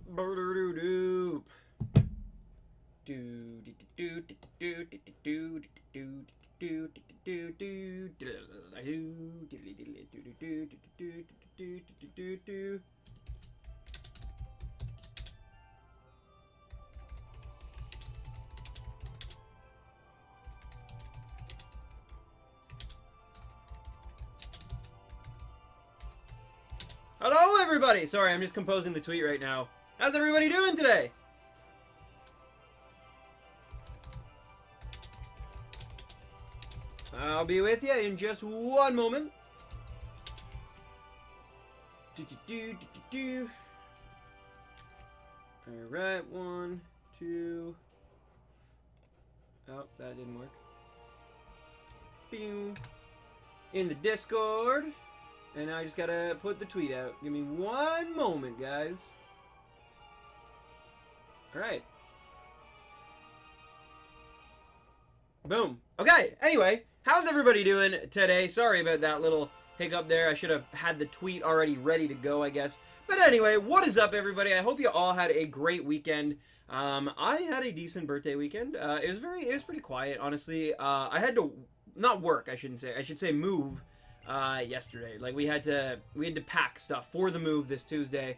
Doop. Hello, everybody! Sorry, I'm just composing the tweet right now. How's everybody doing today? I'll be with you in just one moment. Alright, 1, 2. Oh, that didn't work. Boom. In the Discord. And now I just gotta put the tweet out. Give me one moment, guys. Alright. Boom. Okay, anyway, how's everybody doing today? Sorry about that little hiccup there. I should have had the tweet already ready to go, I guess. But anyway, what is up, everybody? I hope you all had a great weekend. I had a decent birthday weekend. It was pretty quiet, honestly. I had to, not work, I should say move. Yesterday. Like, we had to pack stuff for the move this Tuesday.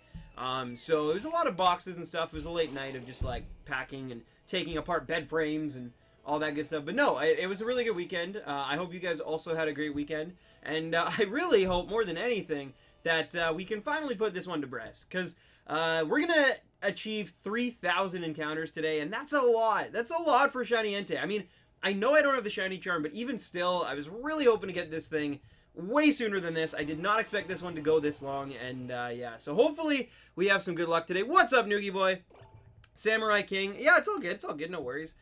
So it was a lot of boxes and stuff. It was a late night of just, like, packing and taking apart bed frames and all that good stuff. But no, it was a really good weekend. I hope you guys also had a great weekend. And I really hope, more than anything, that we can finally put this one to rest. Because we're going to achieve 3,000 encounters today, and that's a lot. That's a lot for Shiny Entei. I mean, I know I don't have the Shiny Charm, but even still, I was really hoping to get this thing way sooner than this. I did not expect this one to go this long, and yeah, so hopefully we have some good luck today. What's up, Noogie Boy? Samurai King. Yeah, it's all good, no worries.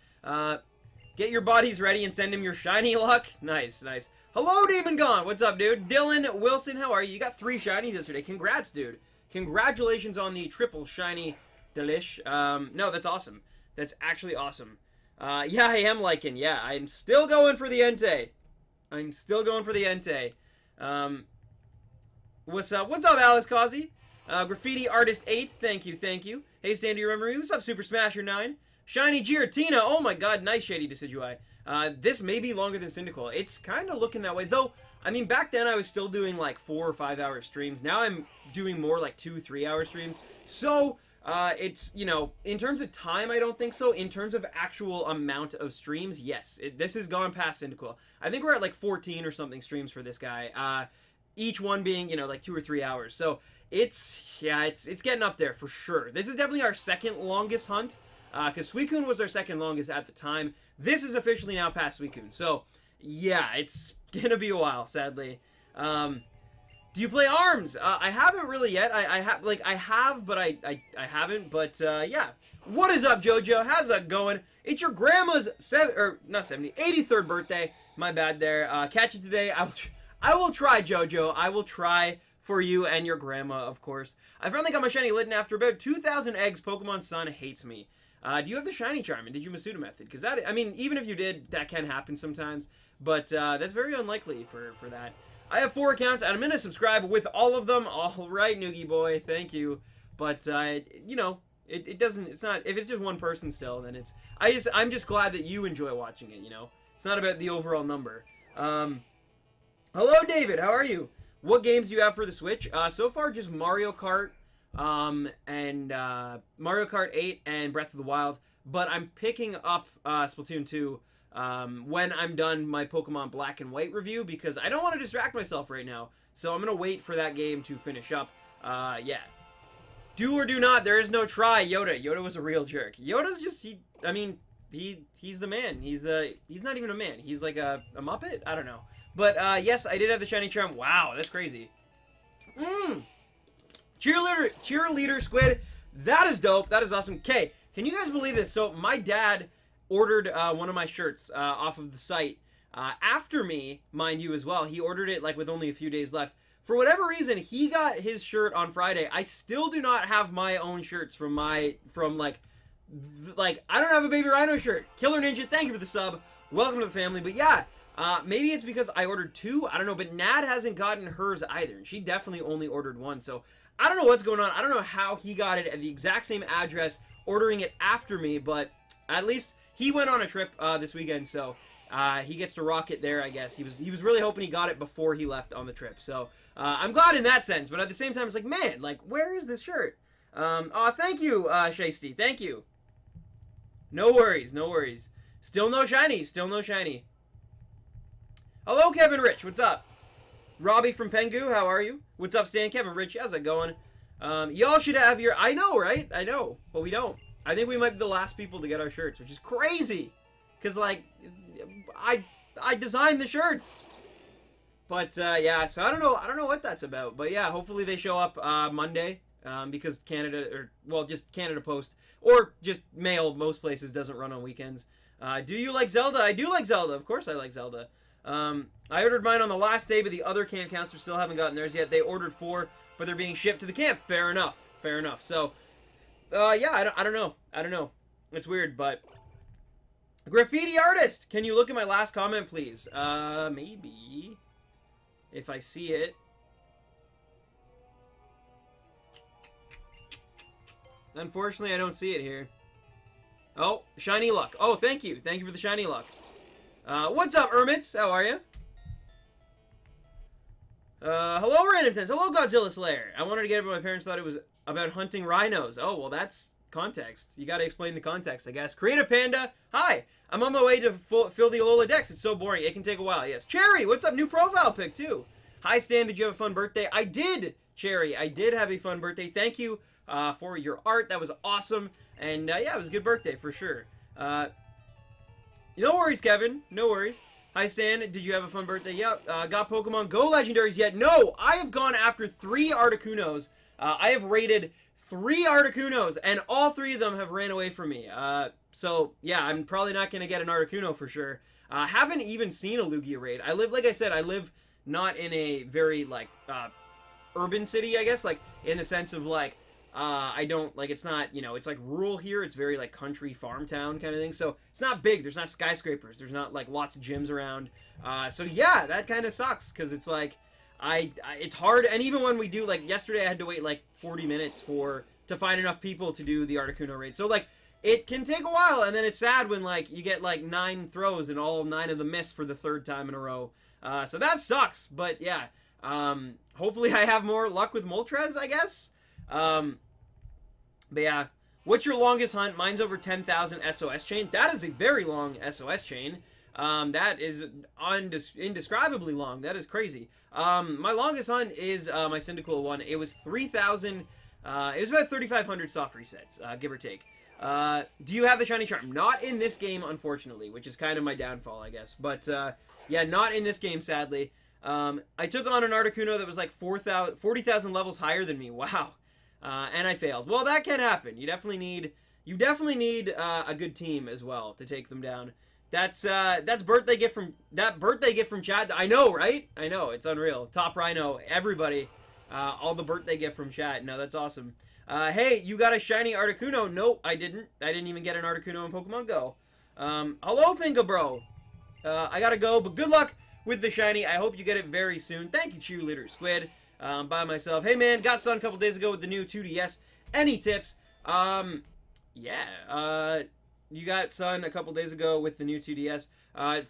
Get your bodies ready and send him your shiny luck. Nice, nice. Hello, Demon Gone. What's up, dude? Dylan Wilson, how are you? You got 3 shinies yesterday. Congrats, dude. Congratulations on the triple shiny delish. No, that's awesome. That's actually awesome. Yeah, I am liking. Yeah, I'm still going for the Entei. I'm still going for the Entei. What's up? What's up, Alice Causey? Graffiti Artist 8, thank you, thank you. Hey, Sandy, remember me? What's up, Super Smasher 9? Shiny Giratina, oh my god, nice Shady Decidueye. This may be longer than Cyndaquil. It's kind of looking that way, though. I mean, back then I was still doing like 4 or 5 hour streams. Now I'm doing more like 2-3 hour streams. So, it's, you know, in terms of time, I don't think so. In terms of actual amount of streams, yes. This has gone past Cyndaquil. I think we're at like 14 or something streams for this guy. Each one being, you know, like 2 or 3 hours. So, it's getting up there for sure. This is definitely our second longest hunt. Because Suicune was our second longest at the time. This is officially now past Suicune. So, yeah, it's gonna be a while, sadly. Do you play ARMS? I haven't really yet. I have, but I haven't. But yeah. What is up, JoJo? How's that going? It's your grandma's 83rd birthday. My bad there. Catch it today. I will try, JoJo. I will try for you and your grandma, of course. I finally got my shiny Litten after about 2,000 eggs. Pokemon Sun hates me. Do you have the shiny charm, and did you Masuda method? Because that, I mean, even if you did, that can happen sometimes. But that's very unlikely for that. I have 4 accounts, and I'm going to subscribe with all of them. All right, Noogie Boy, thank you. But, you know, it doesn't, it's not, if it's just one person still, then it's, I'm just glad that you enjoy watching it, you know? It's not about the overall number. Hello, David, how are you? What games do you have for the Switch? So far, just Mario Kart, and Mario Kart 8 and Breath of the Wild. But I'm picking up Splatoon 2 when I'm done my Pokemon Black and White review, because I don't want to distract myself right now. So I'm going to wait for that game to finish up. Yeah. Do or do not, there is no try, Yoda. Yoda was a real jerk. Yoda's just, I mean, he's the man. He's not even a man. He's like a Muppet? I don't know. But, yes, I did have the shiny charm. Wow, that's crazy. Cheerleader Squid. That is dope. That is awesome. Okay, can you guys believe this? So, my dad ordered one of my shirts off of the site. After me, mind you, as well. He ordered it, like, with only a few days left. For whatever reason, he got his shirt on Friday. I still do not have my own shirts from I don't have a Baby Rhino shirt. Killer Ninja, thank you for the sub. Welcome to the family. But yeah, Maybe it's because I ordered 2. I don't know, but Nad hasn't gotten hers either. She definitely only ordered 1. So I don't know what's going on. I don't know how he got it at the exact same address, ordering it after me, but at least he went on a trip this weekend, so he gets to rock it there, I guess. He was really hoping he got it before he left on the trip. So I'm glad in that sense, but at the same time, it's like, man, like, where is this shirt? Oh, thank you, Shasty. Thank you. No worries, no worries. Still no shiny, still no shiny. Hello, Kevin Rich. What's up? Robbie from Pengu, how are you? What's up, Stan? Kevin Rich, how's it going? Y'all should have your... I know, right? I know, but we don't. I think we might be the last people to get our shirts, which is crazy. Because, like, I designed the shirts. But, yeah, so I don't know what that's about. But, yeah, hopefully they show up Monday. Because Canada, or, well, just Canada Post. Or just mail, most places, doesn't run on weekends. Do you like Zelda? I do like Zelda. Of course I like Zelda. I ordered mine on the last day, but the other camp counselors still haven't gotten theirs yet. They ordered 4, but they're being shipped to the camp. Fair enough. Fair enough. So, yeah, I don't know. I don't know. It's weird, but... Graffiti artist! Can you look at my last comment, please? Maybe. If I see it. Unfortunately, I don't see it here. Oh, shiny luck. Oh, thank you. Thank you for the shiny luck. What's up, Ermits? How are you? Hello, Random Tens. Hello, Godzilla Slayer. I wanted to get it, but my parents thought it was about hunting rhinos. Oh, well, that's context. You gotta explain the context, I guess. Creative Panda. Hi. I'm on my way to fill the Alola Dex. It's so boring. It can take a while. Yes. Cherry, what's up? New profile pic, too. Hi, Stan. Did you have a fun birthday? I did, Cherry. I did have a fun birthday. Thank you for your art. That was awesome. And, yeah, it was a good birthday, for sure. No worries, Kevin. No worries. Hi, Stan. Did you have a fun birthday? Yep. Got Pokemon Go legendaries yet? No! I have gone after 3 Articunos. I have raided 3 Articunos, and all 3 of them have ran away from me. So, yeah, I'm probably not going to get an Articuno for sure. Haven't even seen a Lugia raid. I live, like I said, I live not in a very, like, urban city, I guess. Like, in the sense of, like, I don't, like, it's not, you know, it's like rural here. It's very, like, country farm town kind of thing. So, it's not big. There's not skyscrapers. There's not, like, lots of gyms around. So, yeah, that kind of sucks. Because it's, like, it's hard. And even when we do, like, yesterday I had to wait, like, 40 minutes to find enough people to do the Articuno raid. So, like, it can take a while. And then it's sad when, like, you get, like, 9 throws and all 9 of them miss for the 3rd time in a row. So, that sucks. But, yeah. Hopefully I have more luck with Moltres, I guess. But yeah, what's your longest hunt? Mine's over 10,000 SOS chain. That is a very long SOS chain. That is indescribably long. That is crazy. My longest hunt is my Cyndaquil one. It was 3,000. It was about 3,500 soft resets, give or take. Do you have the shiny charm? Not in this game, unfortunately, which is kind of my downfall, I guess. But yeah, not in this game, sadly. I took on an Articuno that was like 40,000 levels higher than me. Wow. And I failed. Well, that can happen. You definitely need a good team as well to take them down. That's birthday gift from chat. I know, right? I know, it's unreal. Top Rhino, everybody, all the birthday gift from chat. No, that's awesome. Hey, you got a shiny Articuno? Nope, I didn't. I didn't even get an Articuno in Pokemon Go. Hello, Pinka Bro. I gotta go, but good luck with the shiny. I hope you get it very soon. Thank you, Cheerleader Squid. By myself. Hey man, got Sun a couple days ago with the new 2DS. Any tips? Yeah. You got Sun a couple days ago with the new 2DS.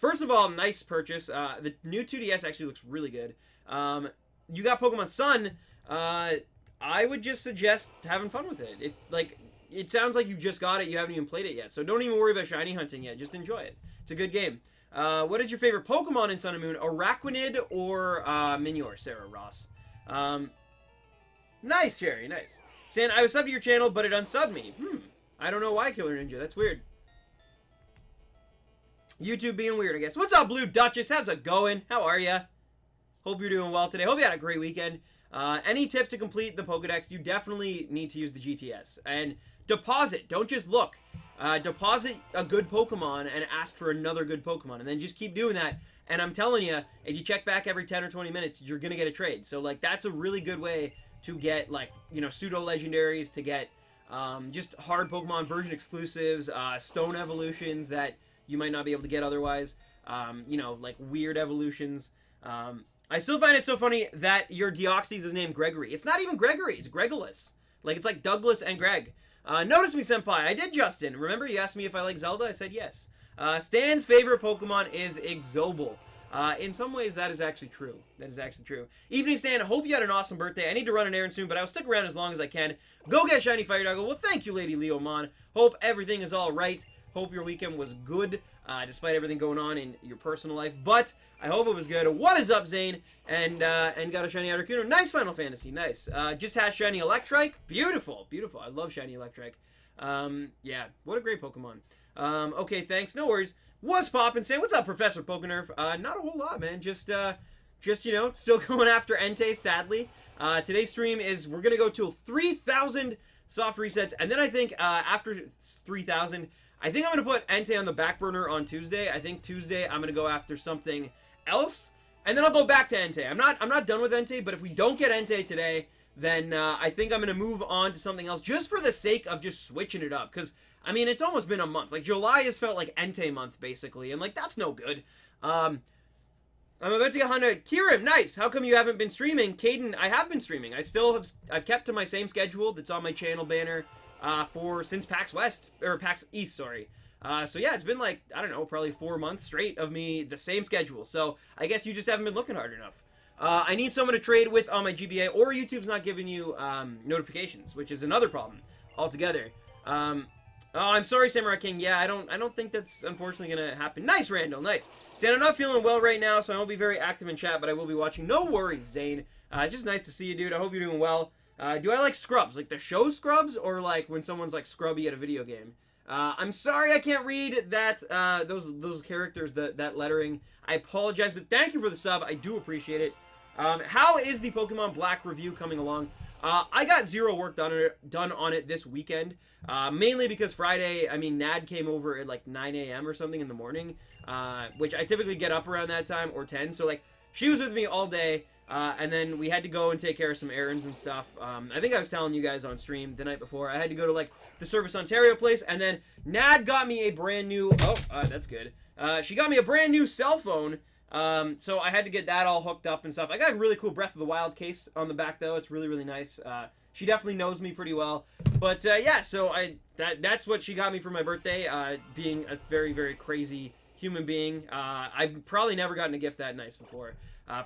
First of all, nice purchase. The new 2DS actually looks really good. You got Pokemon Sun. I would just suggest having fun with it. It sounds like you just got it. You haven't even played it yet. So don't even worry about shiny hunting yet. Just enjoy it. It's a good game. What is your favorite Pokemon in Sun and Moon? Araquanid or Minior, Sarah Ross? Nice, Jerry, nice. Saying, I was subbed to your channel, but it unsubbed me. I don't know why, Killer Ninja. That's weird. YouTube being weird, I guess. What's up, Blue Duchess? How's it going? How are ya? Hope you're doing well today. Hope you had a great weekend. Any tips to complete the Pokedex? You definitely need to use the GTS. And deposit. Don't just look. Deposit a good Pokemon and ask for another good Pokemon. And then just keep doing that. And I'm telling you, if you check back every 10 or 20 minutes, you're going to get a trade. So, like, that's a really good way to get, like, you know, pseudo-legendaries, to get just hard Pokemon version exclusives, stone evolutions that you might not be able to get otherwise. you know, like weird evolutions. I still find it so funny that your Deoxys is named Gregory. It's not even Gregory, it's Gregulus. Like, it's like Douglas and Greg. Notice me, Senpai. I did, Justin. Remember, you asked me if I like Zelda? I said yes. Stan's favorite Pokemon is Exobel. In some ways, that is actually true. That is actually true. Evening, Stan. Hope you had an awesome birthday. I need to run an errand soon, but I'll stick around as long as I can. Go get Shiny Fire Doggo. Well, thank you, Lady Leomon. Hope everything is all right. Hope your weekend was good, despite everything going on in your personal life. But I hope it was good. What is up, Zane? And got a Shiny Articuno. Nice Final Fantasy. Nice. Just has Shiny Electrike. Beautiful. Beautiful. I love Shiny Electrike. Yeah. What a great Pokemon. Okay, thanks. No worries. What's poppin', Sam? What's up, Professor Pokenerf? Not a whole lot, man. Just you know, still going after Entei, sadly. Today's stream is, we're gonna go to 3,000 soft resets, and then I think, after 3,000, I think I'm gonna put Entei on the back burner on Tuesday. I think Tuesday I'm gonna go after something else, and then I'll go back to Entei. I'm not done with Entei, but if we don't get Entei today, then, I think I'm gonna move on to something else, just for the sake of just switching it up, because I mean, it's almost been a month. Like, July has felt like Entei month, basically. And, like, that's no good. I'm about to get Honda. Kieran, nice. How come you haven't been streaming? Caden, I have been streaming. I've kept to my same schedule that's on my channel banner since PAX West. Or PAX East, sorry. So, yeah, it's been, like, I don't know, probably 4 months straight of me, the same schedule. So, I guess you just haven't been looking hard enough. I need someone to trade with on my GBA, or YouTube's not giving you notifications, which is another problem altogether. Oh, I'm sorry, Samurai King. Yeah, I don't think that's unfortunately gonna happen. Nice, Randall. Nice. Zane, I'm not feeling well right now, so I won't be very active in chat, but I will be watching. No worries, Zane. Just nice to see you, dude. I hope you're doing well. Do I like Scrubs? Like the show Scrubs, or like when someone's like scrubby at a video game? I'm sorry I can't read that those characters, that lettering. I apologize, but thank you for the sub. I do appreciate it. How is the Pokemon Black review coming along? I got zero work done on it this weekend, mainly because Friday, I mean, Nad came over at like 9 a.m. or something in the morning, which I typically get up around that time, or 10, so like, she was with me all day, and then we had to go and take care of some errands and stuff. I think I was telling you guys on stream the night before, I had to go to like the Service Ontario place, and then Nad got me a brand new, that's good, she got me a brand new cell phone. So I had to get that all hooked up and stuff. I got a really cool Breath of the Wild case on the back though. It's really, really nice. She definitely knows me pretty well. But, yeah, so that's what she got me for my birthday, being a very, very crazy human being. I've probably never gotten a gift that nice before,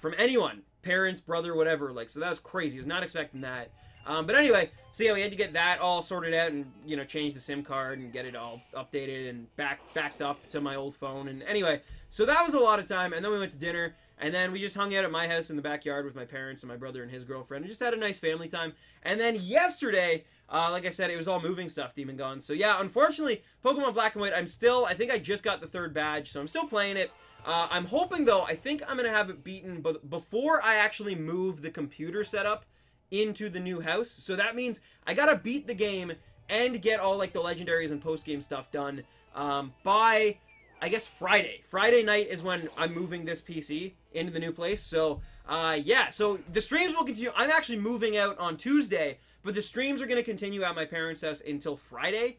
from anyone. Parents, brother, whatever, like, so that was crazy. I was not expecting that. But anyway, so yeah, we had to get that all sorted out and, you know, change the SIM card and get it all updated and backed up to my old phone. And anyway, so that was a lot of time. And then we went to dinner, and then we just hung out at my house in the backyard with my parents and my brother and his girlfriend, and just had a nice family time. And then yesterday, like I said, it was all moving stuff, Demon Gone. So yeah, unfortunately, Pokemon Black and White, I think I just got the 3rd badge, so I'm still playing it. I'm hoping, though, I think I'm going to have it beaten before I actually move the computer setup into the new house. So that means I gotta beat the game and get all like the legendaries and post-game stuff done by, I guess, Friday. Friday night is when I'm moving this PC into the new place. So yeah, so the streams will continue. I'm actually moving out on Tuesday, but the streams are gonna continue at my parents' house until Friday,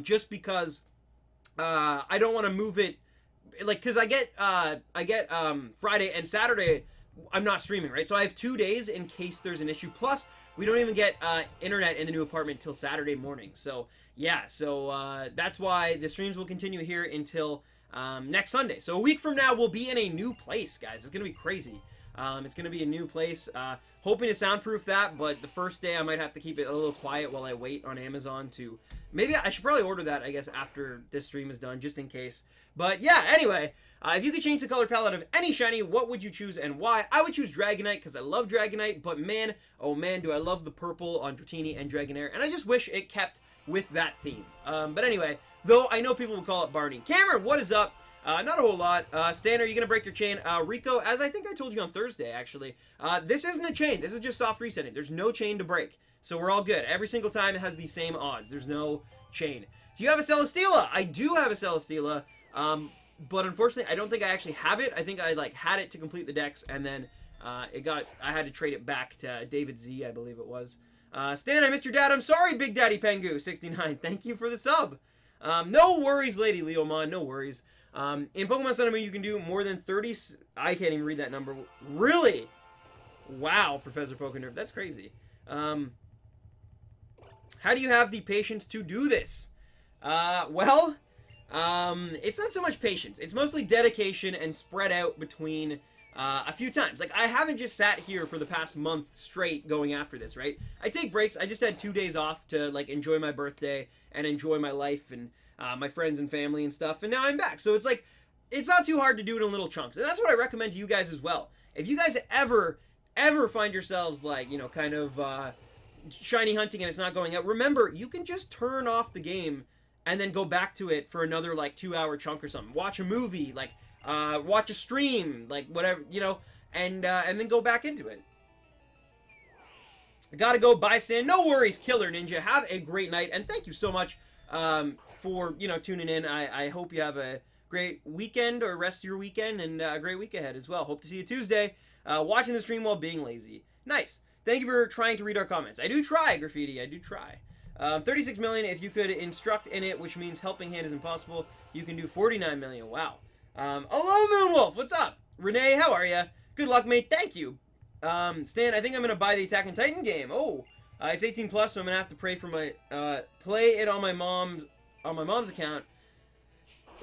just because I don't want to move it, like, because I get Friday and Saturday I'm not streaming, right? So I have 2 days in case there's an issue. Plus, we don't even get internet in the new apartment till Saturday morning. So, yeah. So, that's why the streams will continue here until next Sunday. So, a week from now, we'll be in a new place, guys. It's going to be crazy. It's going to be a new place. Hoping to soundproof that, but the first day I might have to keep it a little quiet while I wait on Amazon to... Maybe I should probably order that, I guess, after this stream is done, just in case. But, yeah, anyway... if you could change the color palette of any shiny, what would you choose and why? I would choose Dragonite because I love Dragonite, but man, oh man, do I love the purple on Dratini and Dragonair, and I just wish it kept with that theme. But anyway, though I know people will call it Barney. Cameron, what is up? Not a whole lot. Stan, are you going to break your chain? Rico, as I think I told you on Thursday, actually, this isn't a chain. This is just soft resetting. There's no chain to break. So we're all good. Every single time it has the same odds. There's no chain. Do you have a Celesteela? I do have a Celesteela. But unfortunately, I don't think I actually have it. I think I like had it to complete the decks, and then I had to trade it back to David Z, I believe it was. Stan, I missed your dad. I'm sorry, Big Daddy Pengu 69. Thank you for the sub. No worries, Lady Leomon, no worries. In Pokemon Sun and Moon, you can do more than 30... I can't even read that number. Really? Wow, Professor Pokenerf, that's crazy. How do you have the patience to do this? Well, it's not so much patience. It's mostly dedication and spread out between a few times. Like, I haven't just sat here for the past month straight going after this, right? I take breaks. I just had 2 days off to, like, enjoy my birthday and enjoy my life and my friends and family and stuff, and now I'm back. So it's like, it's not too hard to do it in little chunks, and that's what I recommend to you guys as well. If you guys ever find yourselves, like, you know, kind of shiny hunting and it's not going out, remember, you can just turn off the game and then go back to it for another, like, 2-hour chunk or something. Watch a movie, like, watch a stream, like, whatever, you know, and then go back into it. I gotta go, bystand. No worries, Killer Ninja. Have a great night, and thank you so much for, you know, tuning in. I hope you have a great weekend or rest of your weekend and a great week ahead as well. Hope to see you Tuesday. Watching the stream while being lazy. Nice. Thank you for trying to read our comments. I do try, Graffiti. I do try. 36 million, if you could instruct in it, which means helping hand is impossible, you can do 49 million. Wow. Hello, Moonwolf. What's up? Renee, how are ya? Good luck, mate. Thank you. Stan, I think I'm going to buy the Attack on Titan game. Oh, it's 18 plus, so I'm going to have to pray for my, play it on my mom's account.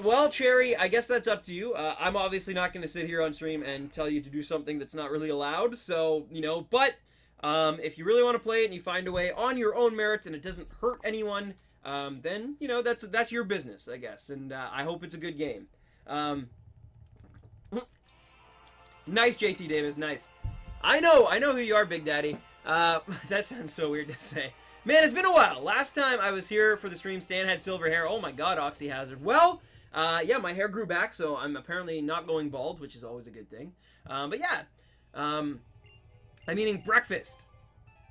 Well, Cherry, I guess that's up to you. I'm obviously not going to sit here on stream and tell you to do something that's not really allowed, so, you know, but if you really want to play it and you find a way on your own merits and it doesn't hurt anyone, then, you know, that's your business, I guess, and I hope it's a good game. Nice, JT Davis, nice. I know who you are, Big Daddy. That sounds so weird to say. Man, it's been a while. Last time I was here for the stream, Stan had silver hair. Oh my god, Oxy Hazard. Well, yeah, my hair grew back, so I'm apparently not going bald, which is always a good thing. But yeah, I'm eating breakfast.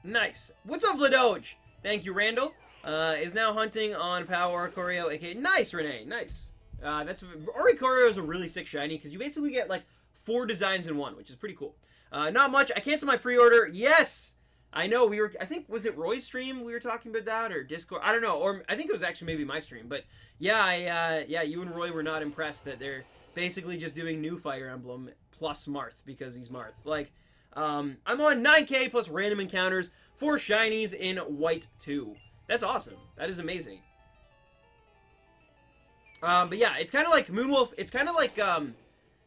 Nice. What's up, Vladoge? Thank you, Randall. Is now hunting on Power Oricorio, aka nice, Renee. Nice. Oricorio is a really sick shiny because you basically get like 4 designs in one, which is pretty cool. Not much. I canceled my pre-order. Yes, I know. I think, was it Roy's stream we were talking about that, or Discord? I don't know. Or I think it was actually maybe my stream. But yeah, yeah, you and Roy were not impressed that they're basically just doing new Fire Emblem plus Marth because he's Marth. Like, I'm on 9K plus random encounters for shinies in White 2. That's awesome. That is amazing. But yeah, it's kind of like Moonwolf. It's kind of like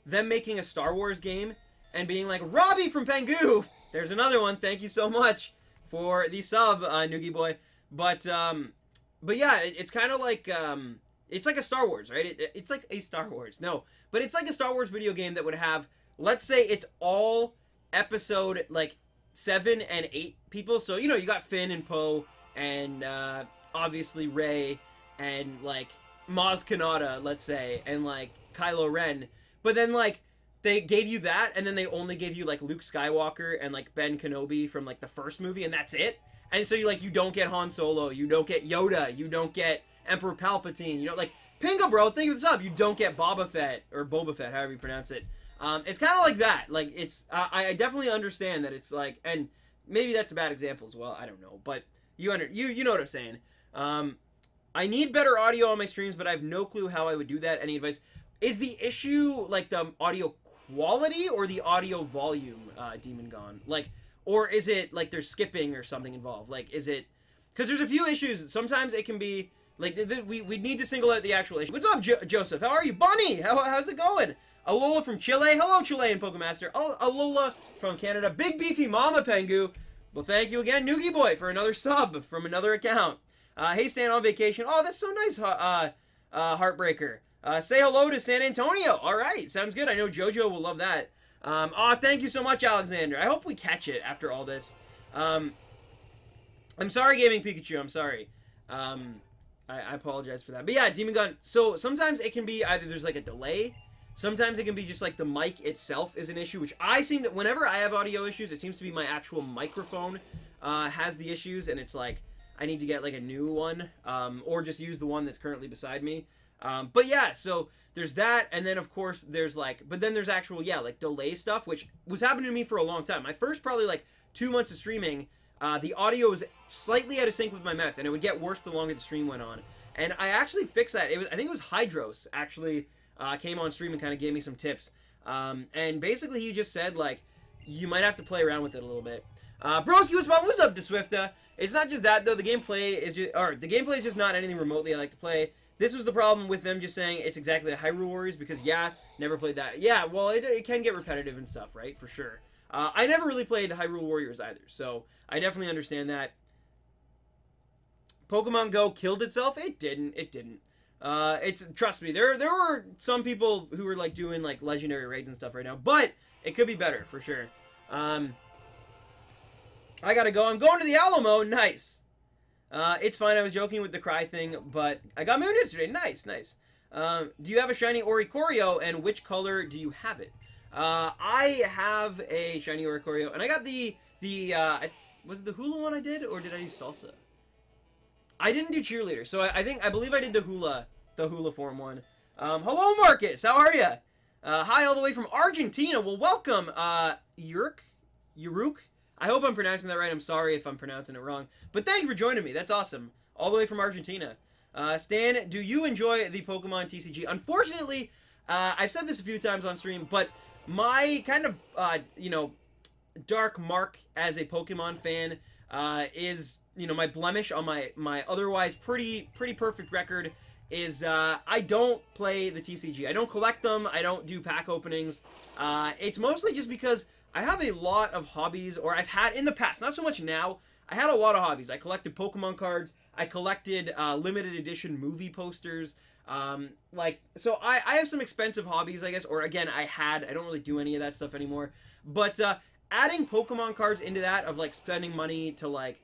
them making a Star Wars game and being like, Robbie from Pengu, there's another one. Thank you so much for the sub, Noogie Boy. But yeah, it's kind of like it's like a Star Wars, right? It's like a Star Wars. No, but it's like a Star Wars video game that would have, let's say, it's all episode like 7 and 8 people. So you know, you got Finn and Poe and obviously Rey and like Maz Kanata, let's say, and like Kylo Ren. But then like they gave you that, and then they only gave you like Luke Skywalker and like Ben Kenobi from like the first movie, and that's it. And so you don't get Han Solo, you don't get Yoda, you don't get Emperor Palpatine, you know, like Pingo, bro, think of this up. You don't get Boba Fett or Boba Fett, however you pronounce it. It's kind of like that. Like it's, I definitely understand that it's like, and maybe that's a bad example as well. I don't know, but you know what I'm saying. I need better audio on my streams, but I have no clue how I would do that. Any advice? Is the issue like the audio quality or the audio volume, Demon Gone? Like, or is it like there's skipping or something involved? Like, is it, because there's a few issues. Sometimes it can be like we need to single out the actual issue. What's up, Joseph? How are you? Bunny, how's it going? Alola from Chile. Hello, Chilean Pokemaster. Alola from Canada. Big Beefy Mama Pengu. Well, thank you again, Noogie Boy, for another sub from another account. Hey, Stan on vacation. Oh, that's so nice, Heartbreaker. Say hello to San Antonio. All right, sounds good. I know JoJo will love that. Oh, thank you so much, Alexander. I hope we catch it after all this. I'm sorry, Gaming Pikachu. I'm sorry. I apologize for that. But yeah, Demon Gun. So sometimes it can be either there's like a delay. Sometimes it can be just like the mic itself is an issue, which I seem to, whenever I have audio issues, it seems to be my actual microphone has the issues, and it's like I need to get like a new one, or just use the one that's currently beside me. But yeah, so there's that, and then of course there's like, but then there's actual, yeah, like delay stuff, which was happening to me for a long time. My first probably like 2 months of streaming, the audio was slightly out of sync with my mouth, and it would get worse the longer the stream went on. And I actually fixed that. I think it was Hydros, actually, came on stream and kind of gave me some tips. And basically he just said, like, you might have to play around with it a little bit. Broski, what's up, DeSwifta? It's not just that, though. The gameplay is just not anything remotely I like to play. This was the problem with them just saying it's exactly like Hyrule Warriors, because, yeah, never played that. Yeah, well, it can get repetitive and stuff, right? For sure. I never really played Hyrule Warriors either, so I definitely understand that. Pokemon Go killed itself? It didn't. It didn't. Trust me, there were some people who were, like, doing, like, legendary raids and stuff right now, but it could be better, for sure. I gotta go. I'm going to the Alamo. Nice. It's fine. I was joking with the cry thing, but I got mooned yesterday. Nice, nice. Do you have a shiny Oricorio, and which color do you have it? I have a shiny Oricorio, and I got was it the hula one I did, or did I do salsa? I didn't do cheerleader, so I believe I did the hula form one. Hello, Marcus. How are you? Hi, all the way from Argentina. Well, welcome, Yuruk. I hope I'm pronouncing that right. I'm sorry if I'm pronouncing it wrong. But thank you for joining me. That's awesome. All the way from Argentina. Stan, do you enjoy the Pokemon TCG? Unfortunately, I've said this a few times on stream, but my kind of, dark mark as a Pokemon fan is, my blemish on my otherwise pretty perfect record is I don't play the TCG. I don't collect them. I don't do pack openings. It's mostly just because I have a lot of hobbies, or I've had in the past, not so much now. I had a lot of hobbies. I collected Pokemon cards. I collected limited edition movie posters. So I have some expensive hobbies, I guess, or again, I don't really do any of that stuff anymore. But adding Pokemon cards into that, of like spending money to like,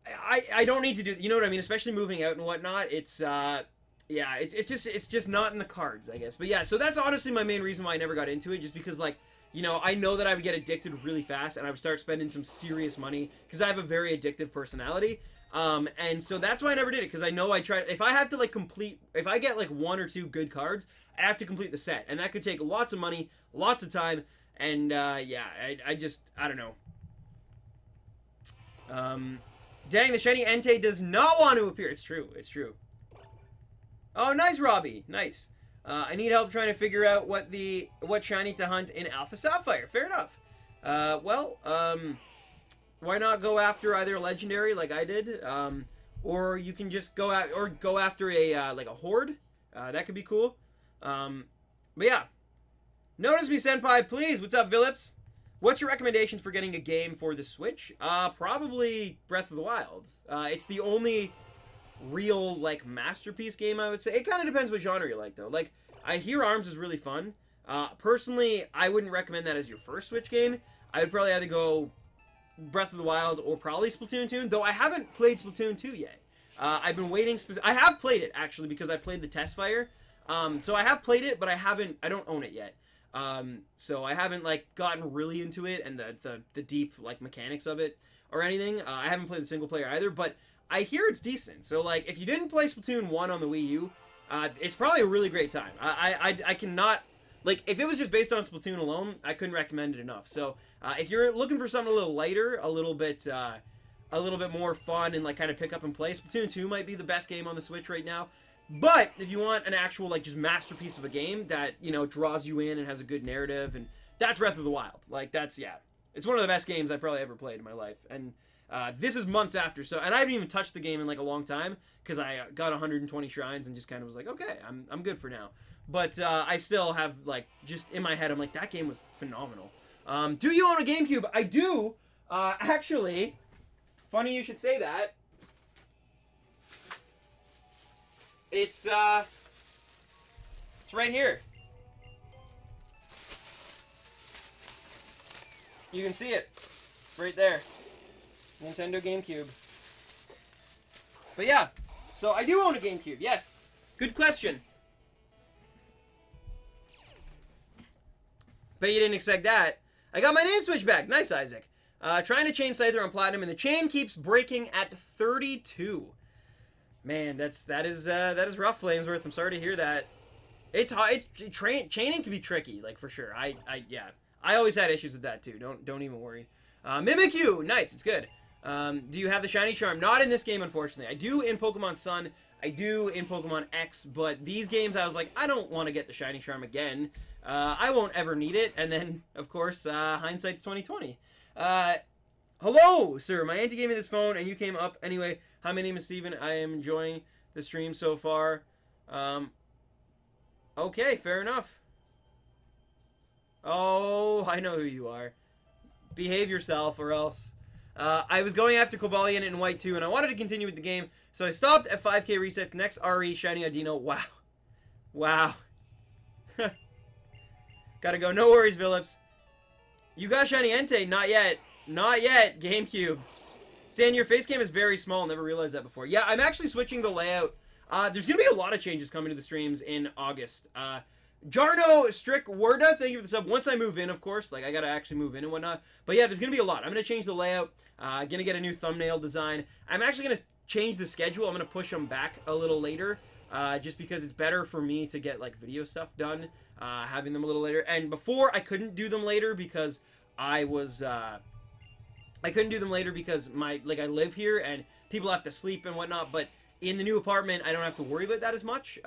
I don't need to do, you know what I mean? Especially moving out and whatnot. It's just not in the cards, I guess. But yeah, so that's honestly my main reason why I never got into it, just because like, I know that I would get addicted really fast, and I would start spending some serious money, because I have a very addictive personality. And so that's why I never did it, because I know if I have to, like, if I get, like, 1 or 2 good cards, I have to complete the set. And that could take lots of money, lots of time, and, yeah, I don't know. Dang, the Shiny Entei does not want to appear. It's true, it's true. Oh, nice, Robbie. Nice. I need help trying to figure out what shiny to hunt in Alpha Sapphire. Fair enough. Why not go after either a legendary like I did, or you can just go after a like a horde. That could be cool. But yeah, notice me, senpai, please. What's up, Phillips? What's your recommendations for getting a game for the Switch? Probably Breath of the Wild. It's the only real, like, masterpiece game, I would say. It kind of depends what genre you like, though. Like, I hear ARMS is really fun. Personally, I wouldn't recommend that as your first Switch game. I would probably either go Breath of the Wild or probably Splatoon 2, though I haven't played Splatoon 2 yet. I've been waiting. I have played it, actually, because I played the test fire. So I have played it, but I don't own it yet. So I haven't, like, gotten really into it and the deep, like, mechanics of it or anything. I haven't played the single player either, but I hear it's decent. So, like, if you didn't play Splatoon 1 on the Wii U, it's probably a really great time. I cannot, like, if it was just based on Splatoon alone, I couldn't recommend it enough. So, if you're looking for something a little lighter, a little bit more fun and, like, kind of pick up and play, Splatoon 2 might be the best game on the Switch right now. But if you want an actual, like, just masterpiece of a game that, draws you in and has a good narrative, and that's Breath of the Wild. Like, yeah. It's one of the best games I've probably ever played in my life. And this is months after, and I haven't even touched the game in, like, a long time, because I got 120 shrines and just kind of was like, okay, I'm good for now. But I still have, like, just in my head, I'm like, that game was phenomenal. Do you own a GameCube? I do. Actually, funny you should say that. It's right here. You can see it right there. Nintendo GameCube. But yeah, so I do own a GameCube, yes. Good question. Bet you didn't expect that. I got my name switch back. Nice, Isaac. Trying to chain Scyther on Platinum, and the chain keeps breaking at 32. Man, that is rough, Flamesworth. I'm sorry to hear that. It's hard. Chaining can be tricky, like, for sure. Yeah. I always had issues with that too. Don't even worry. Mimikyu, nice. It's good. Do you have the shiny charm? Not in this game, unfortunately. I do in Pokemon Sun. I do in Pokemon X, but these games I was like, I don't want to get the Shiny Charm again. I won't ever need it. And then, of course, hindsight's 2020. Hello, sir. My auntie gave me this phone, and you came up anyway. Hi, my name is Steven. I am enjoying the stream so far. Okay, fair enough. Oh, I know who you are. Behave yourself, or else. I was going after Cobalion in White 2, and I wanted to continue with the game, so I stopped at 5k resets. Next, RE, Shiny Audino. Wow. Wow. Gotta go. No worries, Phillips. You got Shiny Entei? Not yet. Not yet. GameCube. Stan, your face cam is very small. Never realized that before. Yeah, I'm actually switching the layout. There's gonna be a lot of changes coming to the streams in August. Jarno Strick Werda, thank you for the sub. Once I move in, of course, like I gotta actually move in and whatnot. But yeah, there's gonna be a lot. I'm gonna change the layout. Gonna get a new thumbnail design. I'm actually gonna change the schedule. I'm gonna push them back a little later, just because it's better for me to get like video stuff done, having them a little later. And before I couldn't do them later because I was, I couldn't do them later because I live here and people have to sleep and whatnot. But in the new apartment, I don't have to worry about that as much.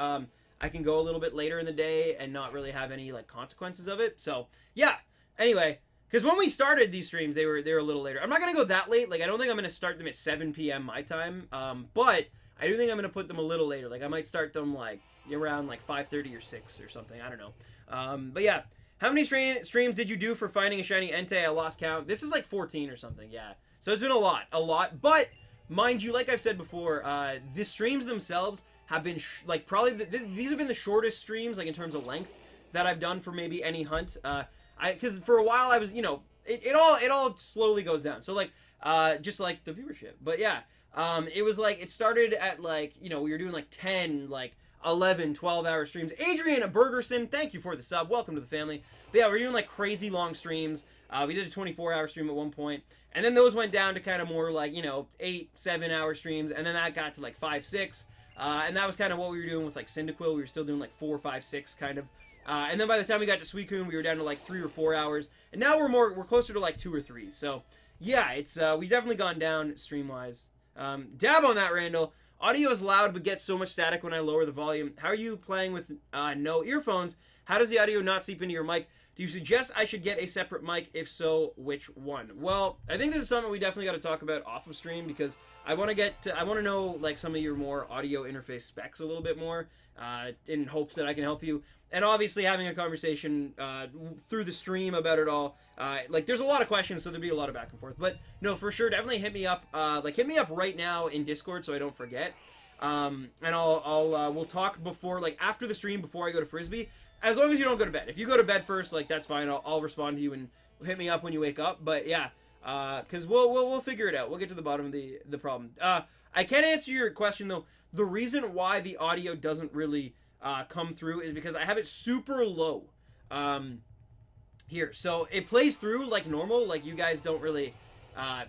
I can go a little bit later in the day and not really have any like consequences of it. So yeah. Anyway, because when we started these streams, they were a little later. I'm not gonna go that late. Like I don't think I'm gonna start them at 7 p.m. my time. But I do think I'm gonna put them a little later. Like I might start them like around like 5:30 or 6 or something. I don't know. But yeah. How many streams did you do for finding a Shiny Entei? I lost count. This is like 14 or something. Yeah. So it's been a lot. But mind you, like I've said before, the streams themselves have been like probably these have been the shortest streams like in terms of length that I've done for maybe any hunt. Because for a while I was, you know, it all slowly goes down. So like just like the viewership. But yeah, it was like it started at like, you know, we were doing like 10 like 11 12-hour streams. Adrian Bergerson, thank you for the sub. Welcome to the family. But yeah, we're doing like crazy long streams. We did a 24-hour stream at one point, and then those went down to kind of more like, you know, 8-7 hour streams, and then that got to like 5-6. And that was kind of what we were doing with like Cyndaquil. We were still doing like 4, 5, 6 kind of. And then by the time we got to Suicune, we were down to like 3 or 4 hours. And now we're closer to like 2 or 3. So yeah, it's we've definitely gone down stream wise. Dab on that, Randall. Audio is loud but gets so much static when I lower the volume. How are you playing with no earphones? How does the audio not seep into your mic? Do you suggest I should get a separate mic? If so, which one? Well, I think this is something we definitely got to talk about off of stream because I want to know like some of your more audio interface specs a little bit more, in hopes that I can help you. And obviously having a conversation through the stream about it all. Like there's a lot of questions, so there'll be a lot of back and forth. But no, for sure, definitely hit me up. Like hit me up right now in Discord so I don't forget. And we'll talk before, like after the stream, before I go to Frisbee. As long as you don't go to bed. If you go to bed first, like that's fine. I'll respond to you and hit me up when you wake up. But yeah, because we'll figure it out. We'll get to the bottom of the problem. I can answer your question though. The reason why the audio doesn't really come through is because I have it super low here. So it plays through like normal. Like you guys don't really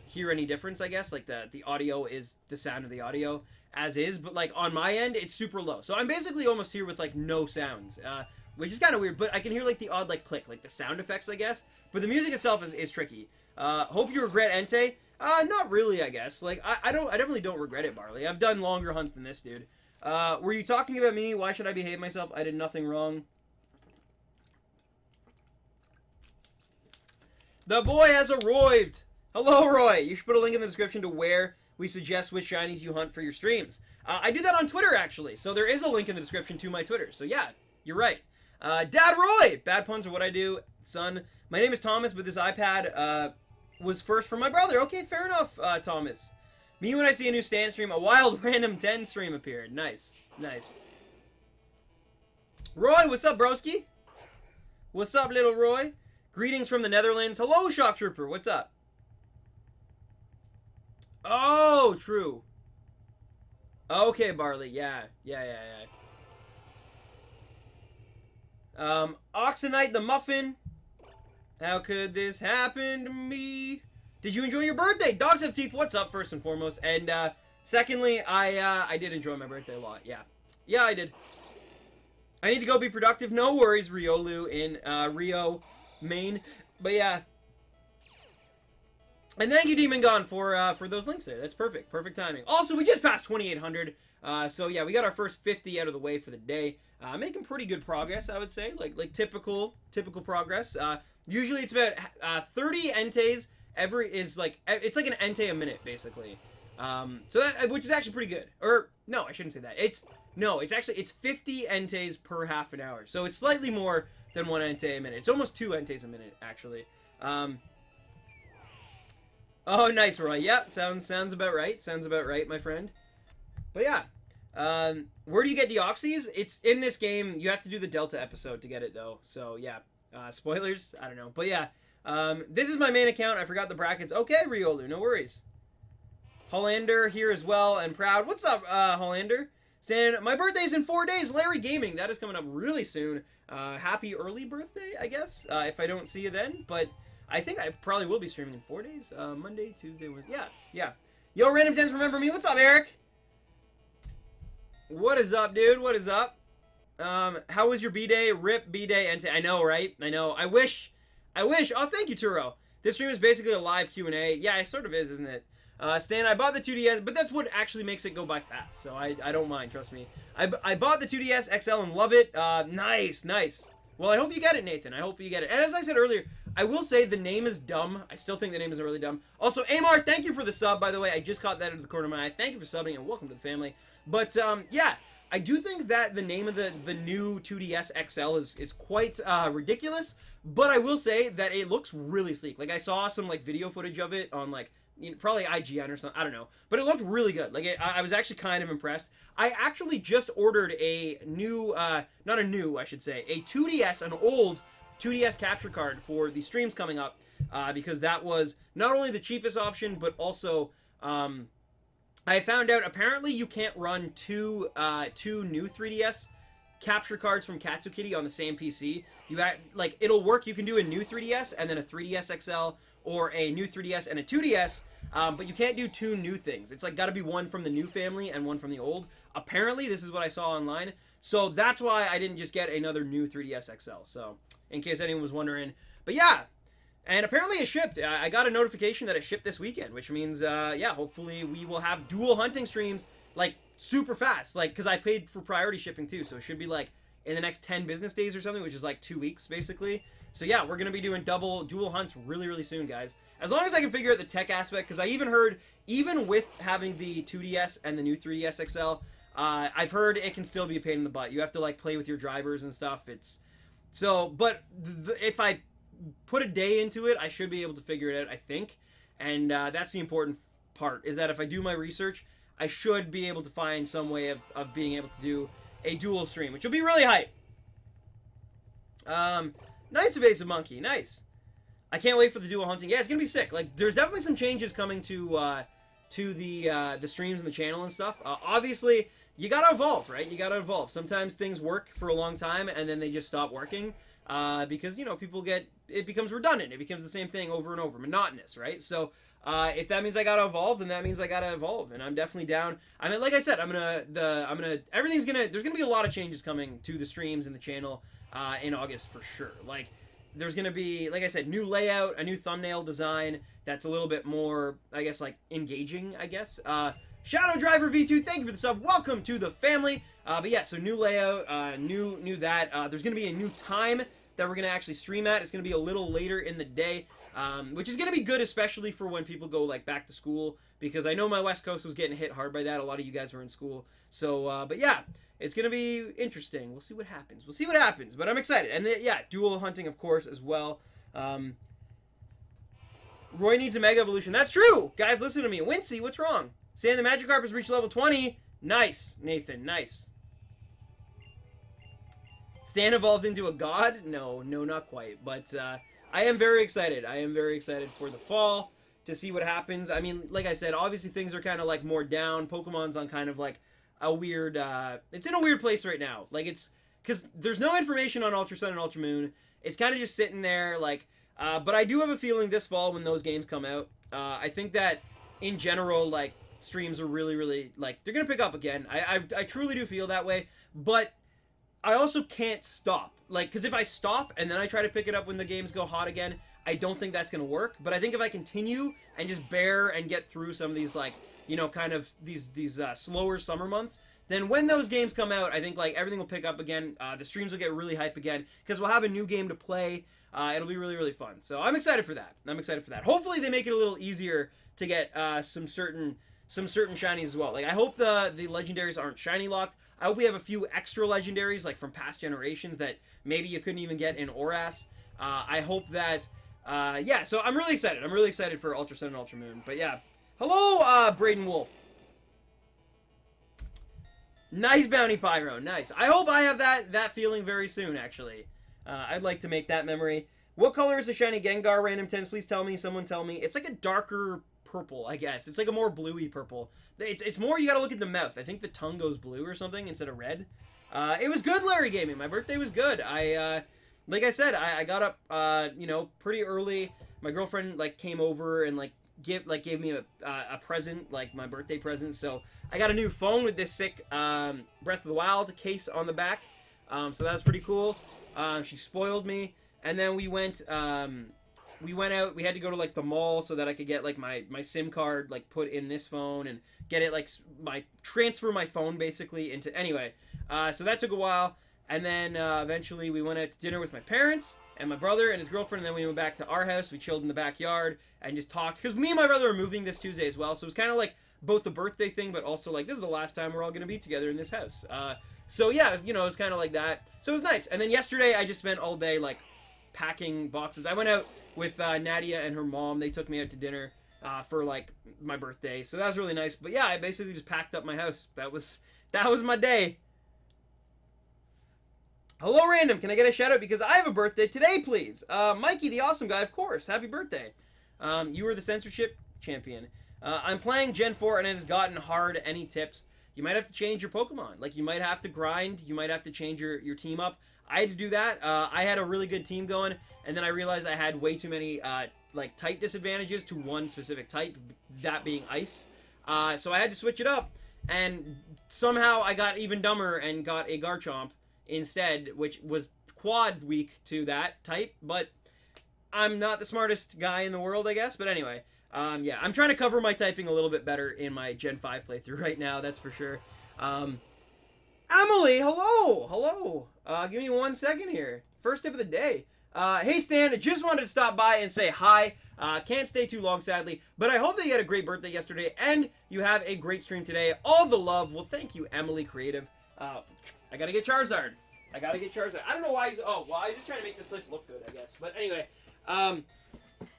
hear any difference, I guess. Like the audio is the sound of the audio as is. But like on my end, it's super low. So I'm basically almost here with like no sounds. Which is kind of weird, but I can hear like the odd like click, like the sound effects, I guess. But the music itself is tricky. Hope you regret Entei. Not really, I guess. Like I definitely don't regret it, Barley. I've done longer hunts than this, dude. Were you talking about me? Why should I behave myself? I did nothing wrong. The boy has arrived. Hello, Roy. You should put a link in the description to where we suggest which shinies you hunt for your streams. I do that on Twitter, actually. So there is a link in the description to my Twitter. So yeah, you're right. Dad Roy! Bad puns are what I do. Son, my name is Thomas, but this iPad was first for my brother. Okay, fair enough, Thomas. Me when I see a new Stan stream, a wild random 10 stream appeared. Nice. Nice. Roy, what's up, broski? What's up, little Roy? Greetings from the Netherlands. Hello, Shock Trooper. What's up? Oh, true. Okay, Barley. Yeah. Oxenite the Muffin. How could this happen to me? Did you enjoy your birthday? Dogs have teeth. What's up, first and foremost? And, secondly, I did enjoy my birthday a lot. Yeah. Yeah, I did. I need to go be productive. No worries, Riolu in, Rio, Maine. But yeah. And thank you, Demon Gone, for those links there. That's perfect. Perfect timing. Also, we just passed 2,800. So, yeah, we got our first 50 out of the way for the day. Making pretty good progress, I would say. Like typical progress. Usually it's about 30 Enteis it's like an Entei a minute, basically. So that, which is actually pretty good. Or, no, I shouldn't say that. It's 50 Enteis per half an hour. So it's slightly more than 1 Entei a minute. It's almost 2 Enteis a minute, actually. Oh, nice, Roy. Yeah, sounds about right. Sounds about right, my friend. But yeah, where do you get Deoxys? It's in this game. You have to do the Delta episode to get it, though. So yeah, spoilers. I don't know, but yeah, this is my main account. I forgot the brackets. Okay, Riolu, no worries. Hollander here as well, and Proud. What's up, Hollander? Stan, my birthday's in 4 days. Larry Gaming. That is coming up really soon. Happy early birthday, I guess. If I don't see you then, but. I think I probably will be streaming in 4 days. Monday, Tuesday, Wednesday. Yeah. Yo, Random Tens, remember me? What's up, Eric? What is up, dude? What is up? How was your B-Day? Rip B-Day. And I know, right? I know. I wish. Oh, thank you, Turo. This stream is basically a live Q&A. Yeah, it sort of is, isn't it? Stan, I bought the 2DS, but that's what actually makes it go by fast. So I don't mind, trust me. I bought the 2DS XL and love it. Nice. Well, I hope you get it, Nathan. I hope you get it. And as I said earlier, I will say the name is dumb. I still think the name is really dumb. Also, Amar, thank you for the sub, by the way. I just caught that out of the corner of my eye. Thank you for subbing, and welcome to the family. But, yeah, I do think that the name of the new 2DS XL is quite ridiculous. But I will say that it looks really sleek. Like, I saw some, like, video footage of it on, like, probably IGN or something. I don't know. But it looked really good. Like, I was actually kind of impressed. I actually just ordered a new, not a new, I should say, a 2DS, an old 2DS capture card for the streams coming up, because that was not only the cheapest option, but also, I found out apparently you can't run two new 3DS capture cards from Katsukity on the same PC. Like, it'll work, you can do a new 3DS and then a 3DS XL, or a new 3DS and a 2DS, but you can't do 2 new things. It's like gotta be one from the new family and one from the old. Apparently, this is what I saw online. So that's why I didn't just get another new 3DS XL. So, in case anyone was wondering. But yeah, and apparently it shipped. I got a notification that it shipped this weekend, which means, yeah, hopefully we will have dual hunting streams, like, super fast. Like, because I paid for priority shipping too, so it should be, like, in the next 10 business days or something, which is, like, 2 weeks, basically. So yeah, we're going to be doing dual hunts really, really soon, guys. As long as I can figure out the tech aspect, because I even heard, even with having the 2DS and the new 3DS XL, I've heard it can still be a pain in the butt. You have to, like, play with your drivers and stuff. It's... So, but if I put a day into it, I should be able to figure it out, I think. And that's the important part, is that if I do my research, I should be able to find some way of being able to do a dual stream, which will be really hype. Nice Evasive Monkey, nice. I can't wait for the dual hunting. Yeah, it's gonna be sick. Like, there's definitely some changes coming to the streams and the channel and stuff. Obviously, you gotta evolve, right? You gotta evolve. Sometimes things work for a long time and then they just stop working because, you know, it becomes redundant. It becomes the same thing over and over, monotonous, right? So if that means I gotta evolve, then that means I gotta evolve, and I'm definitely down. I mean, like I said, there's gonna be a lot of changes coming to the streams and the channel in August for sure. Like, there's gonna be, like I said, new layout, a new thumbnail design that's a little bit more, I guess, like, engaging, I guess. Shadow Driver V2, thank you for the sub. Welcome to the family. But yeah, so new layout, new that. There's gonna be a new time that we're gonna actually stream at. It's gonna be a little later in the day, which is gonna be good, especially for when people go, like, back to school, because I know my West Coast was getting hit hard by that. A lot of you guys were in school. So, but yeah, it's gonna be interesting. We'll see what happens. But I'm excited. And yeah, dual hunting, of course, as well. Roy needs a Mega Evolution. That's true! Guys, listen to me. Wincy, what's wrong? Saying the Magikarp has reached level 20. Nice, Nathan, nice. Stan evolved into a god? No, not quite. But I am very excited. I am very excited for the fall to see what happens. I mean, like I said, obviously things are kind of, like, more down. Pokemon's on kind of, like, a weird... it's in a weird place right now. Like, it's... Because there's no information on Ultra Sun and Ultra Moon. It's kind of just sitting there, like... but I do have a feeling this fall when those games come out, I think that, in general, like, streams are really, really, like, they're gonna pick up again. I truly do feel that way, but I also can't stop. Like, because if I stop and then I try to pick it up when the games go hot again, I don't think that's going to work. But I think if I continue and just bear and get through some of these, like, you know, kind of these slower summer months, then when those games come out, I think, like, everything will pick up again. The streams will get really hype again because we'll have a new game to play. It'll be really, really fun. So I'm excited for that. Hopefully they make it a little easier to get some certain shinies as well. Like, I hope the legendaries aren't shiny locked. I hope we have a few extra legendaries, like, from past generations that maybe you couldn't even get in Oras. I hope that, yeah, so I'm really excited. I'm really excited for Ultra Sun and Ultra Moon. But yeah. Hello, Braden Wolf. Nice Bounty Pyro. Nice. I hope I have that feeling very soon, actually. I'd like to make that memory. What color is the shiny Gengar? Random 10s, please tell me. Someone tell me. It's like a darker purple, I guess. It's like a more bluey purple. It's more, you gotta look at the mouth. I think the tongue goes blue or something instead of red. It was good, Larry Gaming. My birthday was good. Like I said, I got up, you know, pretty early. My girlfriend, like, came over and, like, gave me a present, like, my birthday present. So I got a new phone with this sick Breath of the Wild case on the back. So that was pretty cool. She spoiled me. And then we went out. We had to go to, like, the mall so that I could get, like, my SIM card, like, put in this phone and get it, like, transfer my phone basically into, anyway. So that took a while. And then eventually we went out to dinner with my parents and my brother and his girlfriend. And then we went back to our house. We chilled in the backyard and just talked. Because me and my brother are moving this Tuesday as well. So it was kind of like both the birthday thing, but also like, this is the last time we're all going to be together in this house. So yeah, it was, you know, it was kind of like that. So it was nice. And then yesterday I just spent all day, like, packing boxes. I went out with Nadia and her mom. They took me out to dinner for, like, my birthday. So that was really nice. But yeah, I basically just packed up my house. That was my day. Hello, Random. Can I get a shout out? Because I have a birthday today, please. Mikey, the awesome guy, of course. Happy birthday. You were the censorship champion. I'm playing Gen 4 and it has gotten hard. Any tips? You might have to change your Pokemon. Like, you might have to grind. You might have to change your team up. I had to do that. I had a really good team going, and then I realized I had way too many, like, type disadvantages to one specific type, that being Ice. So I had to switch it up, and somehow I got even dumber and got a Garchomp instead, which was quad weak to that type, but I'm not the smartest guy in the world, I guess. But anyway, yeah, I'm trying to cover my typing a little bit better in my Gen 5 playthrough right now, that's for sure. Emily, hello. Give me 1 second here. First tip of the day. Hey Stan, I just wanted to stop by and say hi. Can't stay too long, sadly, but I hope that you had a great birthday yesterday and you have a great stream today. All the love. Well, thank you, Emily Creative. I gotta get Charizard. I don't know why he's... Oh, well, I was just trying to make this place look good, I guess. But anyway,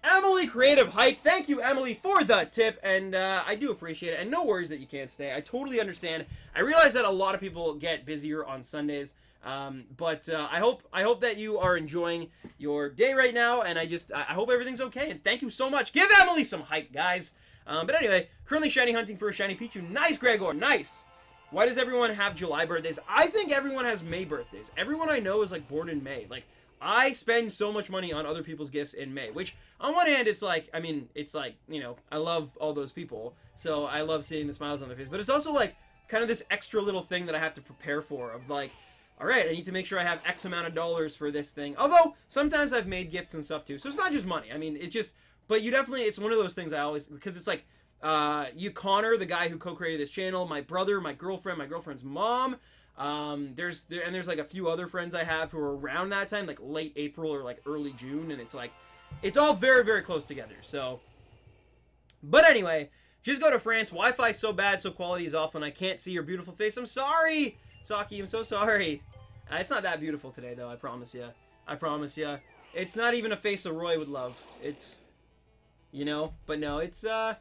Emily Creative Hype. Thank you, Emily, for the tip, and I do appreciate it. And no worries that you can't stay. I totally understand. I realize that a lot of people get busier on Sundays, but I hope that you are enjoying your day right now, and I hope everything's okay. And thank you so much. Give Emily some hype, guys. But anyway, currently shiny hunting for a shiny Pichu. Nice, Gregor. Nice. Why does everyone have July birthdays? I think everyone has May birthdays. Everyone I know is, like, born in May. Like, I spend so much money on other people's gifts in May, which on one hand, it's like, I mean, it's like, you know, I love all those people, so I love seeing the smiles on their face, but it's also like kind of this extra little thing that I have to prepare for, of like, all right, I need to make sure I have X amount of dollars for this thing. Although sometimes I've made gifts and stuff too, so it's not just money. I me's just, but you definitely, it's one of those things I always, because it's like, you Connor, the guy who co-created this channel, my brother, my girlfriend, my girlfriend's mom. There's like a few other friends I have who are around that time, like late April or like early June, and it's like, it's all very, very close together. So, but anyway, just go to France. Wi-Fi's so bad, so quality is awful, and I can't see your beautiful face. I'm sorry, Saki. I'm so sorry. It's not that beautiful today, though. I promise you. I promise you. It's not even a face a Roy would love. It's, you know, but no, it's all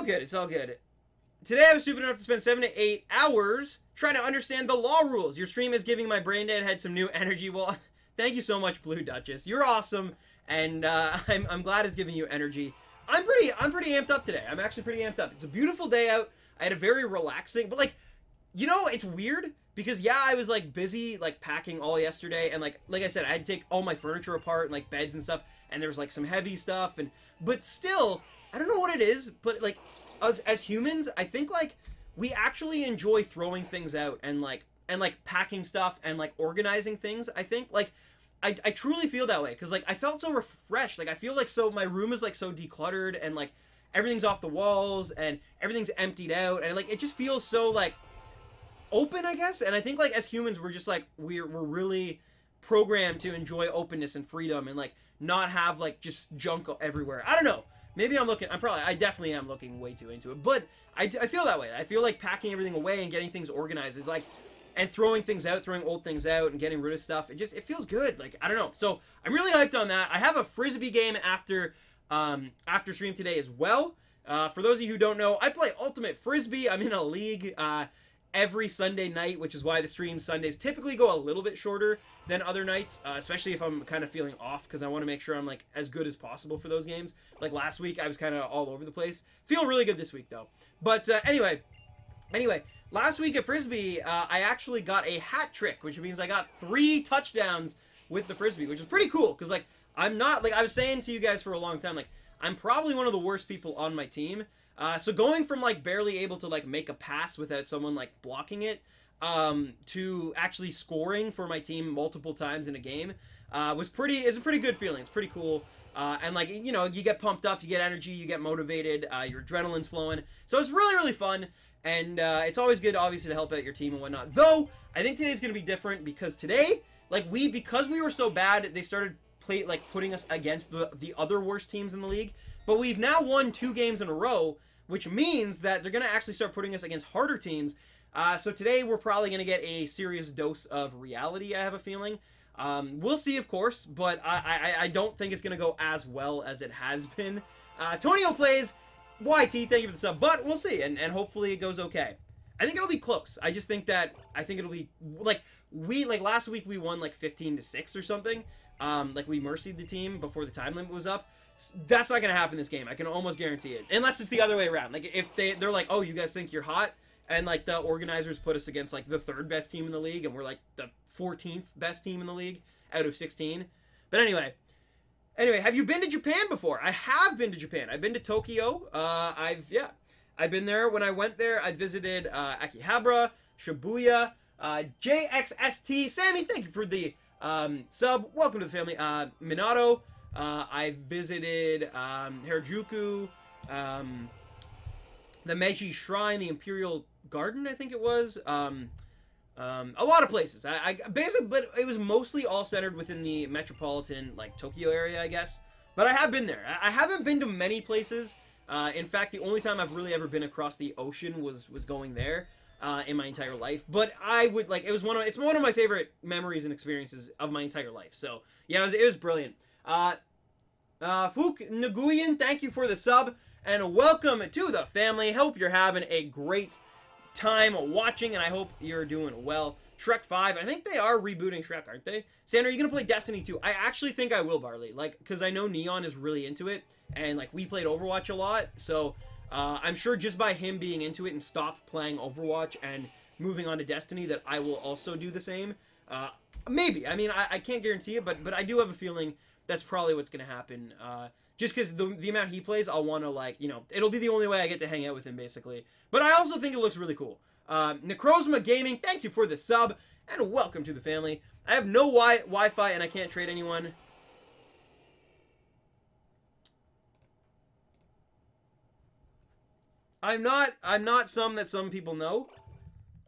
good. It's all good. Today I was stupid enough to spend 7 to 8 hours trying to understand the law rules. Your stream is giving my brain dead head some new energy. Well, thank you so much, Blue Duchess. You're awesome, and I'm glad it's giving you energy. I'm pretty amped up today. I'm actually pretty amped up. It's a beautiful day out. I had a very relaxing, but like, you know, it's weird because yeah, I was like busy like packing all yesterday, and like I said, I had to take all my furniture apart and like beds and stuff, and there was like some heavy stuff, but still, I don't know what it is, but like as humans, I think like we actually enjoy throwing things out and like packing stuff and like organizing things. I think like I truly feel that way, because like I felt so refreshed. Like I feel like my room is like so decluttered, and like everything's off the walls and everything's emptied out, and like it just feels so like open, I guess. And I think like as humans we're just like we're really programmed to enjoy openness and freedom, and like not have like just junk everywhere. I don't know. Maybe I definitely am looking way too into it, but I feel that way. I feel like packing everything away and getting things organized is like, and throwing things out, throwing old things out and getting rid of stuff. It feels good. Like, I don't know. So I'm really hyped on that. I have a Frisbee game after stream today as well. For those of you who don't know, I play Ultimate Frisbee. I'm in a league every Sunday night, which is why the stream Sundays typically go a little bit shorter than other nights, especially if I'm kind of feeling off, because I want to make sure I'm like as good as possible for those games. Like last week, I was kind of all over the place. Feel really good this week though. But anyway, last week at Frisbee, I actually got a hat trick, which means I got 3 touchdowns with the Frisbee, which is pretty cool, because like I'm not, like I was saying to you guys for a long time, like I'm probably one of the worst people on my team. So going from like barely able to like make a pass without someone like blocking it, to actually scoring for my team multiple times in a game, is a pretty good feeling. It's pretty cool. And like, you know, you get pumped up, you get energy, you get motivated, your adrenaline's flowing. So it's really, really fun. And it's always good, obviously, to help out your team and whatnot. Though, I think today's going to be different, because today, like, because we were so bad, they started putting us against the other worst teams in the league. But we've now won 2 games in a row, which means that they're going to actually start putting us against harder teams. So today, we're probably going to get a serious dose of reality, I have a feeling. We'll see, of course, but I don't think it's going to go as well as it has been. Tonio plays... YT, thank you for the sub, but we'll see, and hopefully it goes okay. I think it'll be close. I think it'll be, like last week we won like 15-6 or something. Like we mercied the team before the time limit was up. That's not gonna happen this game. I can almost guarantee it. Unless it's the other way around. Like if they're like, oh, you guys think you're hot, and like the organizers put us against like the 3rd best team in the league, and we're like the 14th best team in the league out of 16. But anyway, have you been to Japan before? I have been to Japan. I've been to Tokyo. I've been there. When I went there, I visited Akihabara, Shibuya, JXST. Sammy, thank you for the sub. Welcome to the family. Minato. I visited Harajuku, the Meiji Shrine, the Imperial Garden, I think it was. A lot of places. I basically, but it was mostly all centered within the metropolitan, like, Tokyo area, I guess. But I have been there. I haven't been to many places. In fact, the only time I've really ever been across the ocean was going there in my entire life. But I would, like, it's one of my favorite memories and experiences of my entire life. So, yeah, it was brilliant. Fook Nguyen, thank you for the sub, and welcome to the family. Hope you're having a great time watching, and I hope you're doing well. Shrek 5, I think they are rebooting Shrek, aren't they? Sandra, are you gonna play Destiny 2? I actually think I will, Barley, like, because I know Neon is really into it, and like we played Overwatch a lot, so I'm sure just by him being into it and stopped playing Overwatch and moving on to Destiny that I will also do the same. Maybe. I mean, I can't guarantee it, but I do have a feeling that's probably what's gonna happen. Just because the amount he plays, I'll want to, like, you know, it'll be the only way I get to hang out with him, basically. But I also think it looks really cool. Necrozma Gaming, thank you for the sub, and welcome to the family. I have no Wi-Fi, and I can't trade anyone. I'm not some that some people know.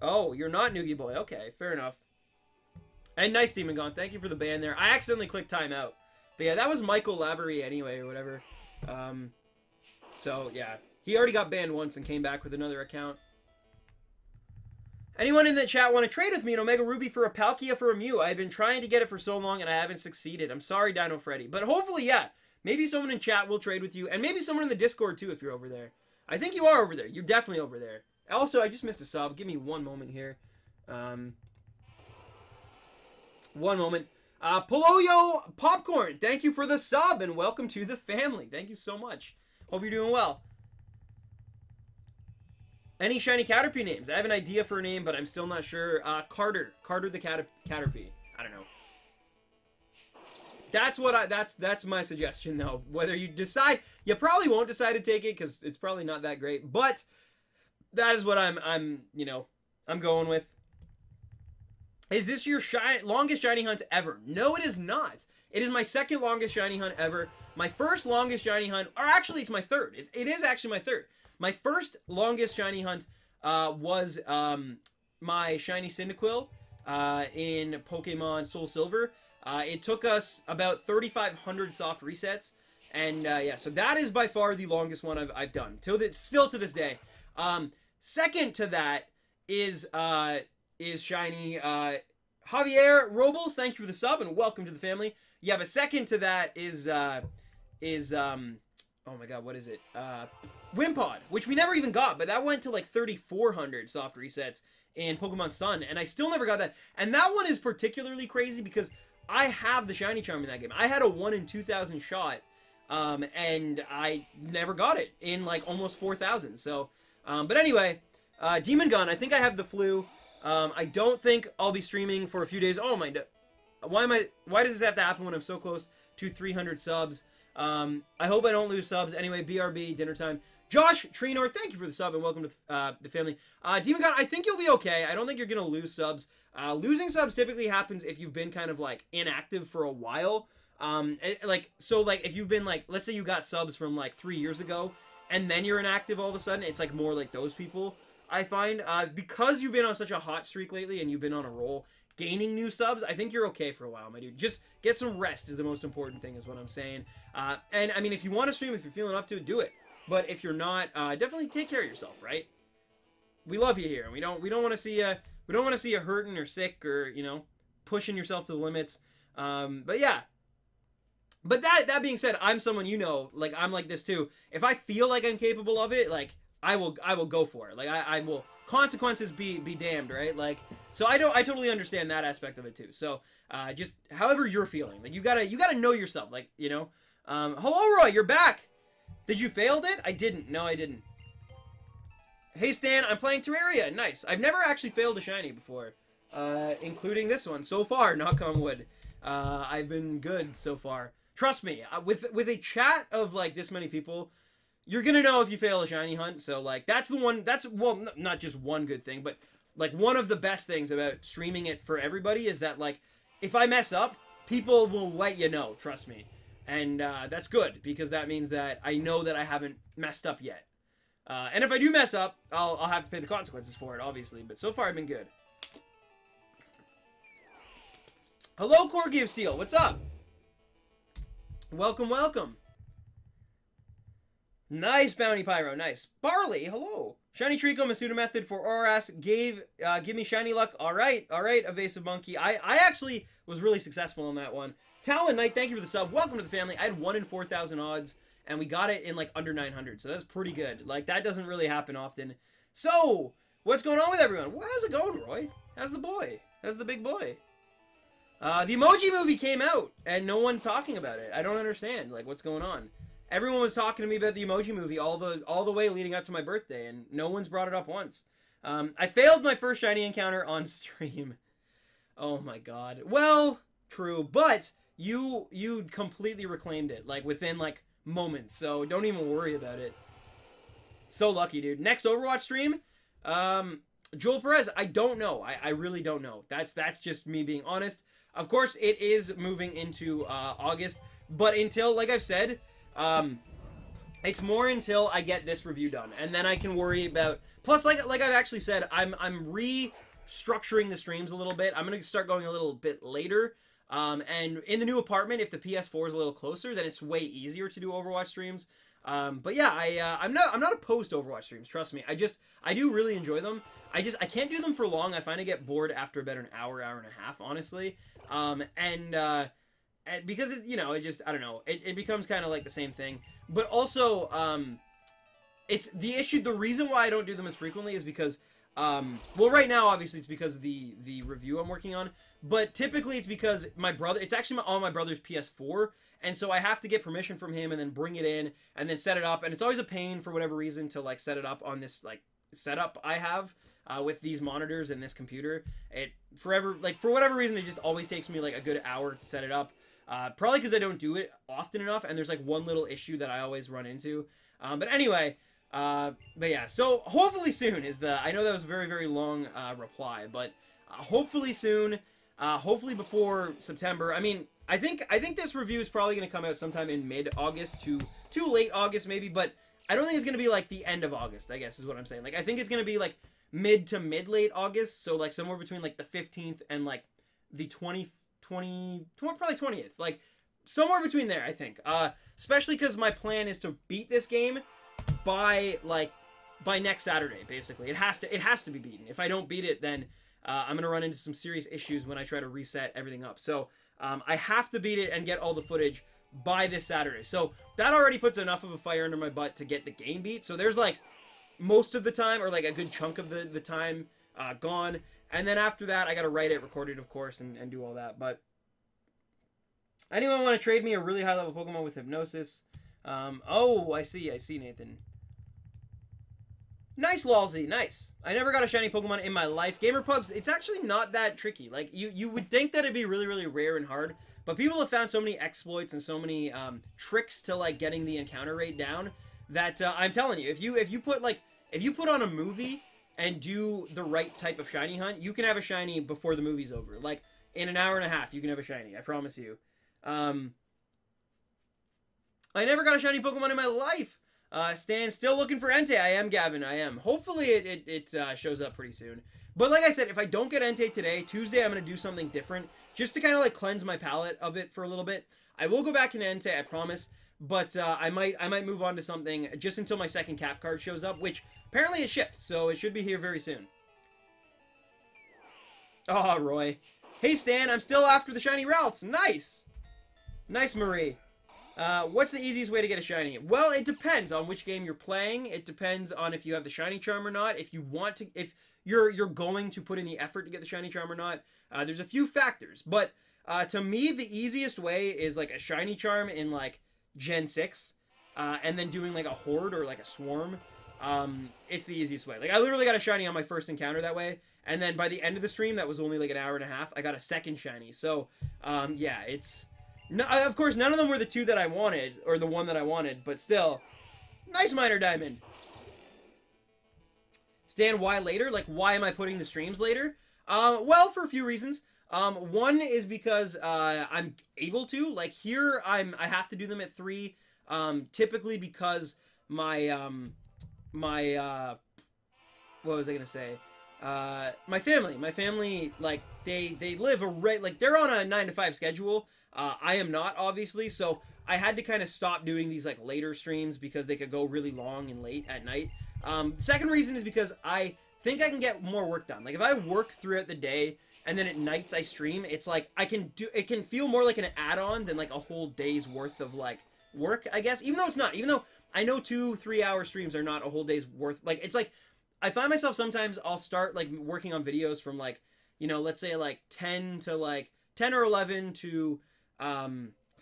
Oh, you're not Noogie Boy. Okay, fair enough. And nice, Demon Gone. Thank you for the ban there. I accidentally clicked timeout. But yeah, that was Michael Lavery anyway, or whatever. So, yeah. He already got banned once and came back with another account. Anyone in the chat want to trade with me an Omega Ruby for a Palkia for a Mew? I've been trying to get it for so long and I haven't succeeded. I'm sorry, Dino Freddy. But hopefully, yeah. Maybe someone in chat will trade with you. And maybe someone in the Discord, too, if you're over there. I think you are over there. You're definitely over there. Also, I just missed a sub. Give me one moment here. One moment. Poloyo Popcorn, thank you for the sub and welcome to the family. Thank you so much. Hope you're doing well. Any shiny Caterpie names? I have an idea for a name, but I'm still not sure. Carter the Caterpie. I don't know. That's my suggestion though. Whether you decide, you probably won't decide to take it because it's probably not that great. But that is what I'm going with. Is this your longest shiny hunt ever? No, it is not. It is my second longest shiny hunt ever. My first longest shiny hunt, or actually it's my third. It is actually my third. My first longest shiny hunt was my shiny Cyndaquil in Pokemon Soul Silver. It took us about 3,500 soft resets. And yeah, so that is by far the longest one I've done. Still to this day. Second to that is shiny Javier Robles. Thank you for the sub and welcome to the family. Yeah, but second to that is oh my god, what is it? Wimpod, which we never even got, but that went to like 3,400 soft resets in Pokemon Sun, and I still never got that. And that one is particularly crazy because I have the shiny charm in that game. I had a 1 in 2,000 shot, and I never got it in like almost 4,000. So, but anyway, Demon Gun, I think I have the flu. I don't think I'll be streaming for a few days. Oh my, why does this have to happen when I'm so close to 300 subs? I hope I don't lose subs. Anyway, BRB, dinner time. Josh Trinor, thank you for the sub and welcome to the family. Demon God, I think you'll be okay. I don't think you're going to lose subs. Losing subs typically happens if you've been kind of like inactive for a while. Like if you've been like, let's say you got subs from like 3 years ago and then you're inactive all of a sudden, it's like more like those people, I find. Because you've been on such a hot streak lately and you've been on a roll, gaining new subs, I think you're okay for a while, my dude. Just get some rest is the most important thing, is what I'm saying. And I mean, if you want to stream, if you're feeling up to it, do it. But if you're not, definitely take care of yourself, right? We love you here. We don't want to see you. We don't want to see you hurting or sick or, you know, pushing yourself to the limits. But yeah. But that being said, I'm someone, you know, like I'm like this too. If I feel like I'm capable of it, like I will go for it. Like I will. Consequences be damned, right? Like, so I totally understand that aspect of it too. So just however you're feeling, like you gotta know yourself, like, you know. Hello Roy, you're back. Did you failed it? I didn't. No, I didn't. Hey Stan, I'm playing Terraria. Nice. I've never actually failed a shiny before, including this one so far. Knock on wood. I've been good so far. Trust me. With a chat of like this many people, you're gonna know if you fail a shiny hunt. So like that's the one. That's, well, not just one good thing, but like one of the best things about streaming it for everybody is that like if I mess up, people will let you know. Trust me. And that's good, because that means that I know that I haven't messed up yet. And if I do mess up, I'll have to pay the consequences for it, obviously. But so far, I've been good. Hello, Corgi of Steel. What's up? Welcome, welcome. Nice, Bounty Pyro. Nice. Barley, hello. Shiny Trico, Masuda Method for Auras. Give me shiny luck. All right. Evasive Monkey. I actually was really successful on that one. Talon Knight, thank you for the sub. Welcome to the family. I had 1 in 4,000 odds, and we got it in like under 900, so that's pretty good. Like, that doesn't really happen often. So, what's going on with everyone? Well, how's it going, Roy? How's the boy? How's the big boy? The Emoji Movie came out, and no one's talking about it. I don't understand, like, what's going on. Everyone was talking to me about the Emoji Movie all the way leading up to my birthday, and no one's brought it up once. I failed my first shiny encounter on stream. Oh my god. Well, true, but you completely reclaimed it, like, within, like, moments, so don't even worry about it. So lucky, dude. Next Overwatch stream? Joel Perez, I don't know. I really don't know. That's just me being honest. Of course, it is moving into August, but until, like I've said, it's more until I get this review done, and then I can worry about... Plus, like I've actually said, I'm restructuring the streams a little bit. I'm going to start going a little bit later. And in the new apartment, if the PS4 is a little closer, then it's way easier to do Overwatch streams. But yeah, I'm not opposed to Overwatch streams. Trust me. I do really enjoy them. I can't do them for long. I find I get bored after about an hour and a half, honestly. And because it, you know, I don't know. It becomes kind of like the same thing. But also, it's the issue. The reason why I don't do them as frequently is because, well, right now, obviously, it's because of the review I'm working on. But typically, it's because my brother... It's actually on my brother's PS4, and so I have to get permission from him and then bring it in and then set it up. And it's always a pain for whatever reason to, like, set it up on this, like, setup I have with these monitors and this computer. For whatever reason, it just always takes me, like, a good hour to set it up. Probably because I don't do it often enough, and there's, like, one little issue that I always run into. But anyway... but yeah, so hopefully soon is the... I know that was a very, very long reply, but hopefully soon. Hopefully before September. I mean, I think this review is probably going to come out sometime in mid-August to late August maybe, but I don't think it's going to be like the end of August, I guess is what I'm saying. Like, I think it's going to be like mid to mid-late August, so like somewhere between like the 15th and like the probably 20th. Like, somewhere between there, I think. Especially because my plan is to beat this game by next Saturday, basically. It has to be beaten. If I don't beat it, then I'm gonna run into some serious issues when I try to reset everything up. So I have to beat it and get all the footage by this Saturday. So that already puts enough of a fire under my butt to get the game beat. So there's like most of the time, or like a good chunk of the time gone. And then after that, I gotta write it, record it, of course, and do all that. But anyone want to trade me a really high level Pokemon with Hypnosis? Oh, I see, Nathan. Nice, Lalzy, nice. I never got a shiny Pokemon in my life. Gamer Pugs, it's actually not that tricky. Like, you would think that it'd be really, really rare and hard, but people have found so many exploits and so many tricks to, like, getting the encounter rate down that I'm telling you, if you put on a movie and do the right type of shiny hunt, you can have a shiny before the movie's over. Like, in an hour and a half, you can have a shiny, I promise you. I never got a shiny Pokemon in my life. Stan, still looking for Entei. I am, Gavin. I am. Hopefully it shows up pretty soon. But like I said, if I don't get Entei today, Tuesday I'm going to do something different. Just to kind of like cleanse my palate of it for a little bit. I will go back into Entei, I promise. But I might move on to something just until my second cap card shows up. Which apparently it shipped. So it should be here very soon. Oh, Roy. Hey Stan, I'm still after the shiny Rowlets. Nice. Nice, Marie. What's the easiest way to get a shiny? Well, it depends on which game you're playing. It depends on if you have the shiny charm or not. If you're going to put in the effort to get the shiny charm or not. There's a few factors, but to me, the easiest way is like a shiny charm in like Gen 6, and then doing like a horde or like a swarm. It's the easiest way. Like, I literally got a shiny on my first encounter that way, and then by the end of the stream, that was only like an hour and a half, I got a second shiny. So, yeah, it's... No, of course, none of them were the two that I wanted, or the one that I wanted, but still. Nice Minor Diamond! Stan, why later? Like, why am I putting the streams later? Well, for a few reasons. One is because I'm able to. Like, here, I have to do them at 3, typically because my what was I gonna say? My family, like, they live like, they're on a 9 to 5 schedule. I am not, obviously, so I had to kind of stop doing these, like, later streams because they could go really long and late at night. The second reason is because I think I can get more work done. Like, if I work throughout the day and then at nights I stream, it's like, it can feel more like an add-on than, like, a whole day's worth of, like, work, I guess. Even though it's not. Even though I know 2-3 hour streams are not a whole day's worth. Like, it's like, I find myself sometimes I'll start, like, working on videos from, like, you know, let's say, like, 10 or 11 to...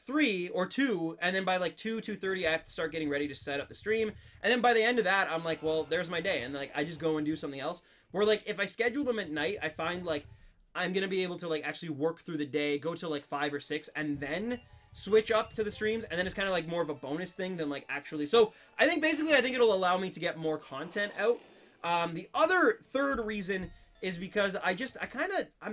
3 or 2, and then by like 2:30 I have to start getting ready to set up the stream, and then by the end of that I'm like, well, there's my day, and like I just go and do something else. Where like if I schedule them at night, I find like I'm gonna be able to like actually work through the day, go to like 5 or 6, and then switch up to the streams, and then it's kind of like more of a bonus thing than like actually. So I think it'll allow me to get more content out. The other third reason is because I'm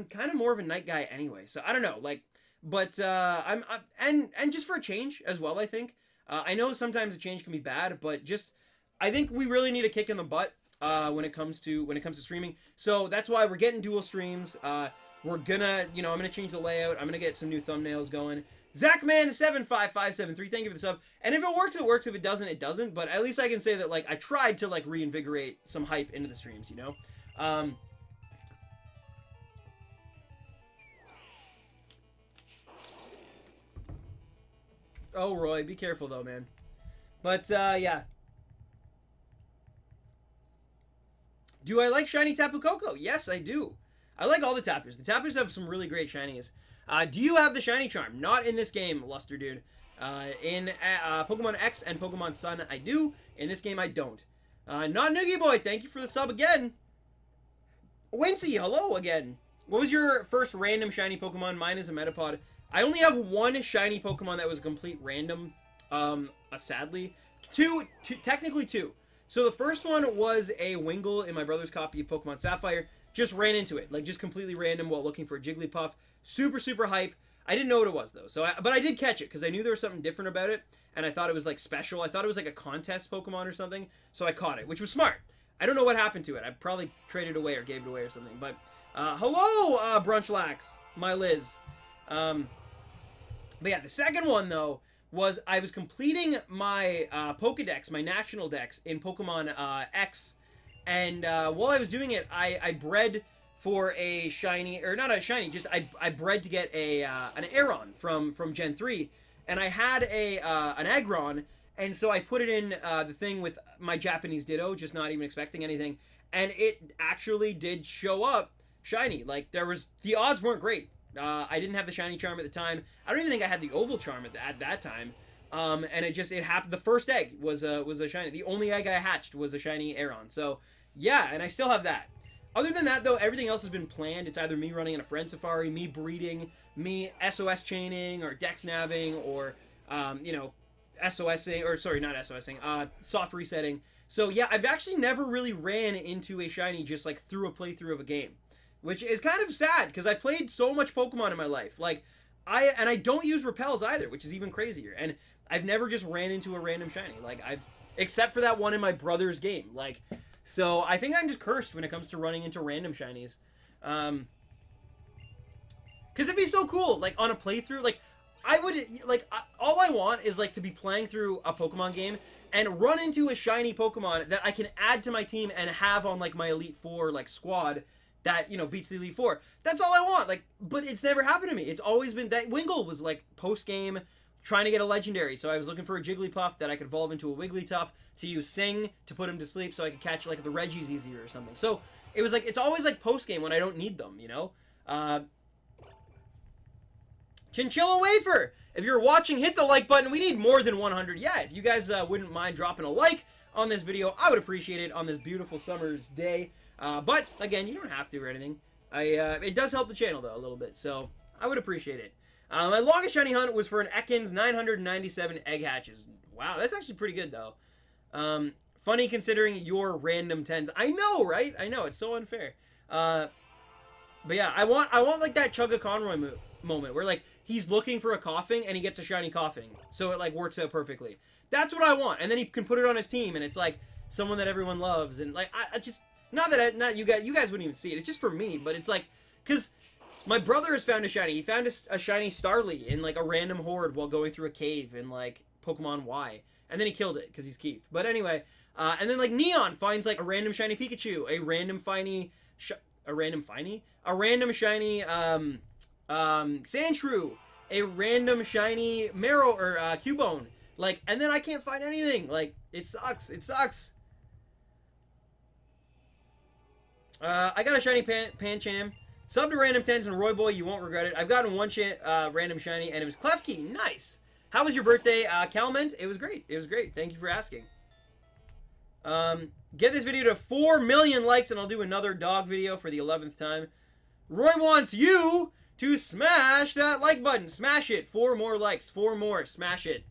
kind of more of a night guy anyway, so I don't know, like. But and just for a change as well, I think. I know sometimes a change can be bad, but just I think we really need a kick in the butt when it comes to streaming. So that's why we're getting dual streams. We're gonna, you know, I'm gonna change the layout. I'm gonna get some new thumbnails going. Zachman75573, thank you for the sub. And if it works, it works. If it doesn't, it doesn't. But at least I can say that like I tried to like reinvigorate some hype into the streams, you know. Oh, Roy, be careful, though, man. But, yeah. Do I like Shiny Tapu Koko? Yes, I do. I like all the Tapus. The Tapus have some really great shinies. Do you have the Shiny Charm? Not in this game, Luster Dude. In Pokemon X and Pokemon Sun, I do. In this game, I don't. Not Noogie Boy, thank you for the sub again. Wincy, hello again. What was your first random shiny Pokemon? Mine is a Metapod. I only have one shiny Pokemon that was a complete random, sadly. Technically two. So the first one was a Wingull in my brother's copy of Pokemon Sapphire. Just ran into it, like just completely random while looking for a Jigglypuff. Super, super hype. I didn't know what it was though, but I did catch it because I knew there was something different about it, and I thought it was like special. I thought it was like a contest Pokemon or something, so I caught it, which was smart. I don't know what happened to it. I probably traded it away or gave it away or something. But hello, Brunchlax, my Liz. But yeah, the second one though was I was completing my Pokedex, my national dex in Pokemon X, and while I was doing it, I bred for a shiny, or not a shiny, just I bred to get a an Aeron from Gen 3, and I had an Aggron, and so I put it in the thing with my Japanese Ditto, just not even expecting anything, and it actually did show up shiny. Like, the odds weren't great. I didn't have the shiny charm at the time. I don't even think I had the oval charm at that time. And it happened. The first egg was a shiny. The only egg I hatched was a shiny Aeron. So yeah, and I still have that. Other than that, though, everything else has been planned. It's either me running in a friend safari, me breeding, me SOS chaining, or dex nabbing, or you know, SOSing, or sorry, not SOSing, soft resetting. So yeah, I've actually never really ran into a shiny just like through a playthrough of a game, which is kind of sad because I played so much Pokemon in my life. Like, I don't use repels either, which is even crazier. And I've never just ran into a random shiny. Like, except for that one in my brother's game. Like, so I think I'm just cursed when it comes to running into random shinies. Because it'd be so cool, like, on a playthrough. Like, all I want is, like, to be playing through a Pokemon game and run into a shiny Pokemon that I can add to my team and have on, like, my Elite Four, like, squad that, you know, beats the Elite Four. That's all I want. Like, but it's never happened to me. It's always been that Wingull was, like, post-game trying to get a legendary. So I was looking for a Jigglypuff that I could evolve into a Wigglytuff to use Sing to put him to sleep so I could catch, like, the Reggies easier or something. So it was, like, it's always, like, post-game when I don't need them, you know? Chinchilla Wafer! If you're watching, hit the like button. We need more than 100. Yeah, if you guys wouldn't mind dropping a like on this video, I would appreciate it on this beautiful summer's day. But, again, you don't have to or anything. It does help the channel, though, a little bit, so I would appreciate it. My longest shiny hunt was for an Ekans 997 egg hatches. Wow, that's actually pretty good, though. Funny considering your random 10s. I know, right? I know, it's so unfair. But yeah, I want like, that Chugga Conroy moment where, like, he's looking for a coughing and he gets a shiny coughing. So it, like, works out perfectly. That's what I want. And then he can put it on his team and it's, like, someone that everyone loves. And, like, I just... Not you guys wouldn't even see it. It's just for me, but it's like, because my brother has found a shiny. He found a shiny Starly in, like, a random horde while going through a cave in, like, Pokemon Y. And then he killed it, because he's Keith. But anyway, and then, like, Neon finds, like, a random shiny Pikachu, a random shiny, Sandshrew, a random shiny Marrow, or, Cubone. Like, and then I can't find anything. Like, it sucks. It sucks. I got a shiny Pancham. Sub to random 10s and Roy Boy, you won't regret it. I've gotten one random shiny, and it was Klefki. Nice. How was your birthday, Calment? It was great. It was great. Thank you for asking. Get this video to 4 million likes, and I'll do another dog video for the 11th time. Roy wants you to smash that like button. Smash it. 4 more likes. 4 more. Smash it.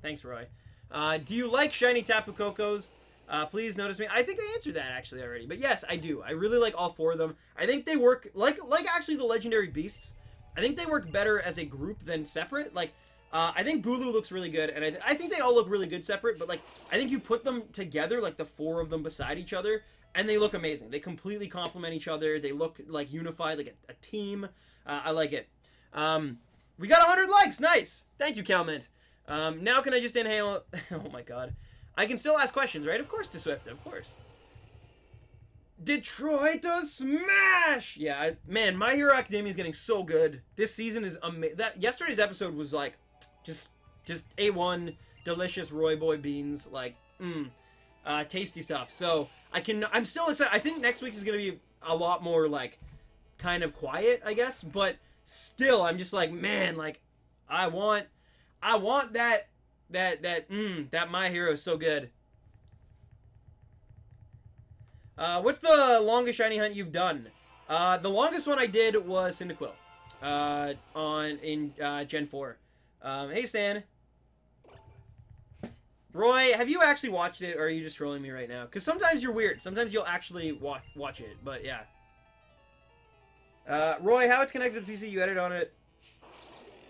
Thanks, Roy. Do you like shiny Tapu Kokos? Please notice me. I think I answered that actually already, but yes, I do. I really like all 4 of them. I think they work like actually the legendary beasts. I think they work better as a group than separate. Like, I think Bulu looks really good, and I think they all look really good separate. But like, I think you put them together, like the 4 of them beside each other, and they look amazing. They completely complement each other. They look like unified, like a team. I like it. We got 100 likes. Nice. Thank you, Calment. Now can I just inhale? Oh my god. I can still ask questions, right? Of course, to Swift, of course. Detroit to smash! Yeah, man, My Hero Academia is getting so good. This season is amazing. Yesterday's episode was like, just A1, delicious Roy Boy beans, like, tasty stuff. So I'm still excited. I think next week's is gonna be a lot more like, kind of quiet, I guess. But still, I'm just like, man, like, I want that. That My Hero is so good. What's the longest shiny hunt you've done? The longest one I did was Cyndaquil. In Gen 4. Hey Stan. Roy, have you actually watched it, or are you just trolling me right now? Because sometimes you're weird. Sometimes you'll actually watch it, but yeah. Roy, how it's connected to the PC? You edit on it.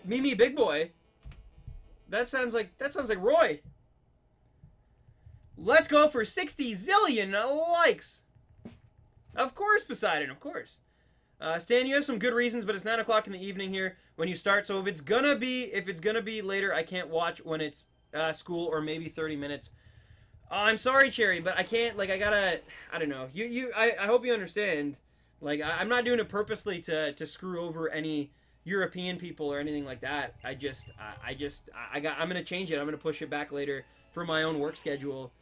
Mimi Big Boy. That sounds like Roy. Let's go for 60 zillion likes. Of course, Poseidon. Of course. Stan, you have some good reasons, but it's 9 o'clock in the evening here when you start. So if it's gonna be later, I can't watch when it's school or maybe 30 minutes. I'm sorry, Cherry, but I can't. Like, I don't know. I hope you understand. Like, I'm not doing it purposely to screw over any European people or anything like that. I'm gonna change it. I'm gonna push it back later for my own work schedule.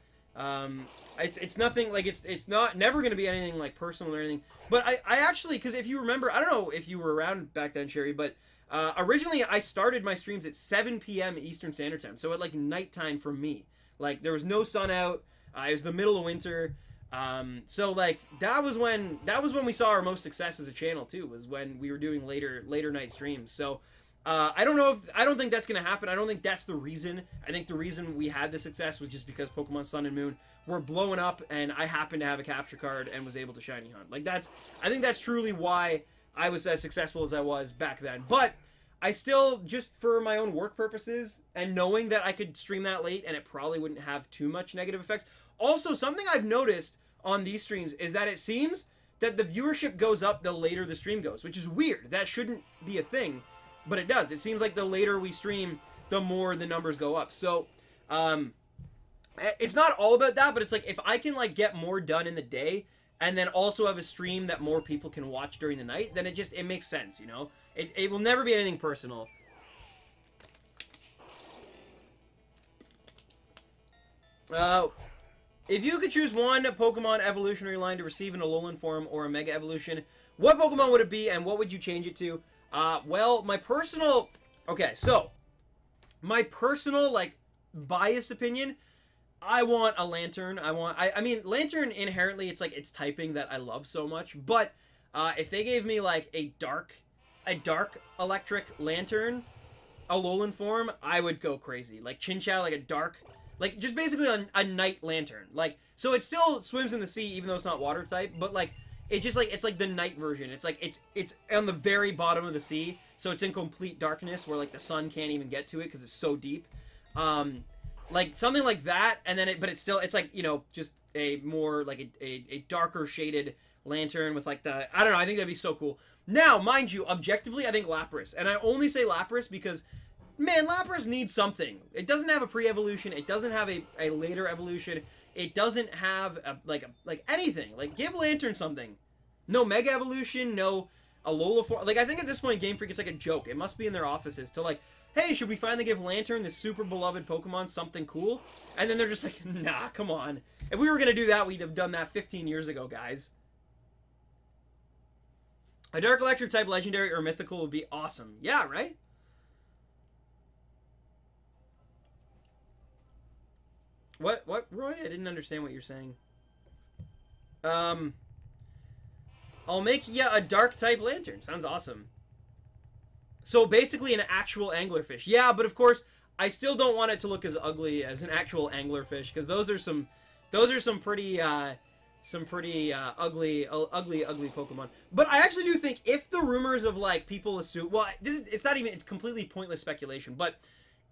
It's nothing like it's not never gonna be anything like personal or anything. But I actually, because if you remember, I don't know if you were around back then, Sherry, but originally I started my streams at 7 p.m. Eastern Standard Time, so at like nighttime for me. Like, there was no sun out. It was the middle of winter. So like that was when we saw our most success as a channel too, was when we were doing later night streams. So I don't think that's gonna happen. I don't think that's the reason. I think the reason we had the success was just because Pokemon Sun and Moon were blowing up, and I happened to have a capture card and was able to shiny hunt. Like, I think that's truly why I was as successful as I was back then. But I still, just for my own work purposes and knowing that I could stream that late and it probably wouldn't have too much negative effects. Also, something I've noticed on these streams is that it seems that the viewership goes up the later the stream goes, which is weird. That shouldn't be a thing, but it does. It seems like the later we stream, the more the numbers go up. So, it's not all about that, but it's like, if I can like get more done in the day and then also have a stream that more people can watch during the night, then it makes sense, you know? It will never be anything personal. If you could choose one Pokemon evolutionary line to receive an Alolan form or a Mega Evolution, what Pokemon would it be, and what would you change it to? Well, my personal, like, biased opinion, I want a Lantern. I mean, Lantern inherently, it's like, it's typing that I love so much, but if they gave me like a dark electric Lantern Alolan form, I would go crazy. Like Chinchou, like a dark, like just basically a night Lantern. Like, so it still swims in the sea even though it's not water type, but like it just like, it's like the night version. It's like it's on the very bottom of the sea, so it's in complete darkness where like the sun can't even get to it because it's so deep. Like something like that, and then it's like, you know, just a more like a darker shaded Lantern with like the, I don't know, I think that'd be so cool. Now, mind you, objectively, I think Lapras, and I only say Lapras because, man, Lapras needs something. It doesn't have a pre-evolution, it doesn't have a later evolution, it doesn't have like anything. Like, give Lantern something. No Mega Evolution, no Alola form. Like, I think at this point, Game Freak, it's like a joke. It must be in their offices to like, hey, should we finally give Lantern, this super beloved Pokemon, something cool? And then they're just like, nah, come on. If we were gonna do that, we'd have done that 15 years ago, guys. A Dark Electric type legendary or mythical would be awesome. Yeah, right? What, Roy? I didn't understand what you're saying. I'll make, yeah, a dark type Lantern. Sounds awesome. So basically an actual anglerfish. Yeah, but of course, I still don't want it to look as ugly as an actual anglerfish, because those are some pretty ugly Pokemon. But I actually do think, if the rumors of like people assume, well, it's completely pointless speculation, but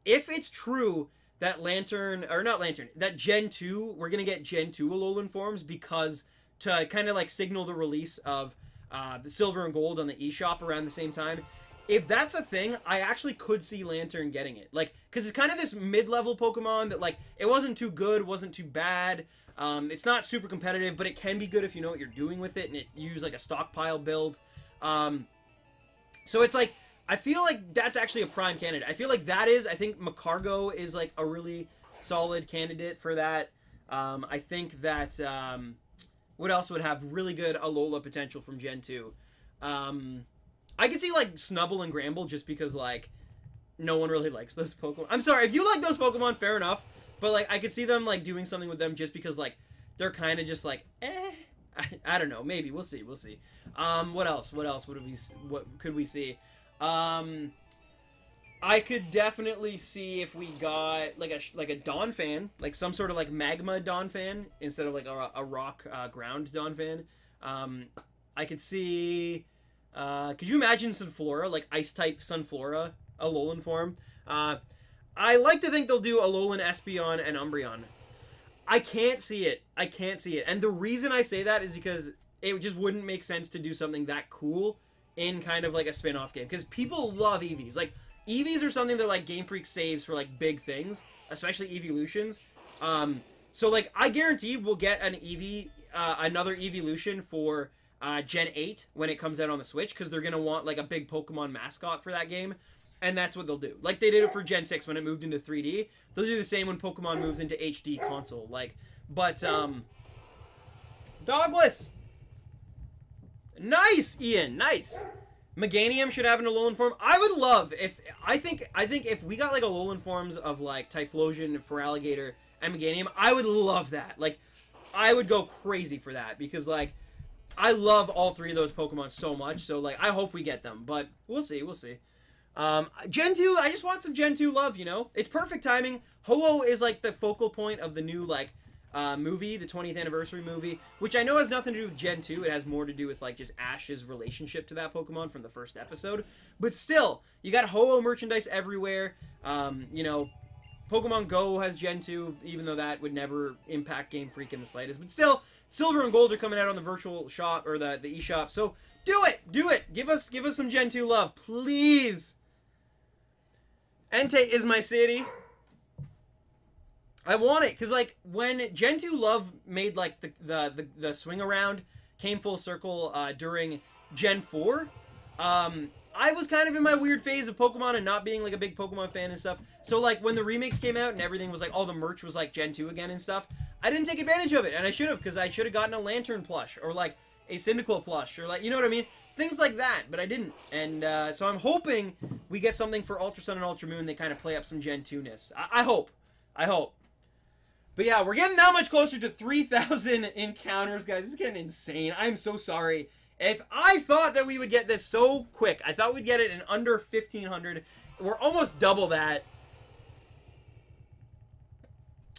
if it's true that that Gen 2, we're gonna get Gen 2 Alolan forms because to kind of like signal the release of the Silver and Gold on the eShop around the same time. If that's a thing, I actually could see Lantern getting it. Like, because it's kind of this mid-level Pokemon that, like, it wasn't too good, wasn't too bad. It's not super competitive, but it can be good if you know what you're doing with it, and it use like a stockpile build. So it's like, I feel like that's actually a prime candidate. I feel like I think Macargo is like a really solid candidate for that. I think that, what else would have really good Alola potential from Gen 2? I could see, like, Snubbull and Gramble just because, like, no one really likes those Pokemon. I'm sorry, if you like those Pokemon, fair enough. But, like, I could see them, like, doing something with them just because, like, they're kind of just, like, eh. I don't know. Maybe. We'll see. We'll see. What else? What could we see? I could definitely see if we got like a Donphan, like some sort of like magma Donphan instead of like a rock ground Donphan. I could see. Could you imagine Sunflora, like ice type Sunflora, Alolan form? I like to think they'll do Alolan, Espeon, and Umbreon. I can't see it. I can't see it, and the reason I say that is because it just wouldn't make sense to do something that cool in kind of like a spin-off game, because people love Eevees. Like, Eevees are something that like Game Freak saves for like big things, especially Evolutions. So like I guarantee we'll get an Eevee, another Evolution for Gen 8 when it comes out on the Switch, because they're gonna want like a big Pokemon mascot for that game, and that's what they'll do. Like they did it for Gen 6 when it moved into 3D. They'll do the same when Pokemon moves into HD console. Like, but Dogless. Nice, Ian. Nice. Meganium should have an Alolan form. I would love if I think if we got like Alolan forms of like Typhlosion, Feraligatr, and Meganium, I would love that. Like, I would go crazy for that because like I love all three of those Pokemon so much. So like I hope we get them, but we'll see. We'll see. Gen 2, I just want some Gen 2 love. You know, it's perfect timing. Ho-Oh is like the focal point of the new like movie, the 20th anniversary movie, which I know has nothing to do with Gen 2. It has more to do with like just Ash's relationship to that Pokemon from the first episode. But still, you got Ho-Oh merchandise everywhere. You know, Pokemon Go has Gen 2, even though that would never impact Game Freak in the slightest. But still, Silver and Gold are coming out on the virtual shop or the eShop. So do it, do it. Give us some Gen 2 love, please. Entei is my city. I want it, because, like, when Gen 2 Love made, like, the swing around, came full circle during Gen 4, I was kind of in my weird phase of Pokemon and not being, like, a big Pokemon fan and stuff. So, like, when the remakes came out and everything was, like, all the merch was, like, Gen 2 again and stuff, I didn't take advantage of it, and I should have, because I should have gotten a Lantern plush, or, like, a Cyndaquil plush, or, like, you know what I mean? Things like that, but I didn't. And so I'm hoping we get something for Ultra Sun and Ultra Moon that kind of play up some Gen 2-ness. I hope. I hope. But yeah, we're getting that much closer to 3,000 encounters, guys. This is getting insane. I'm so sorry. If I thought that we would get this so quick, I thought we'd get it in under 1,500. We're almost double that.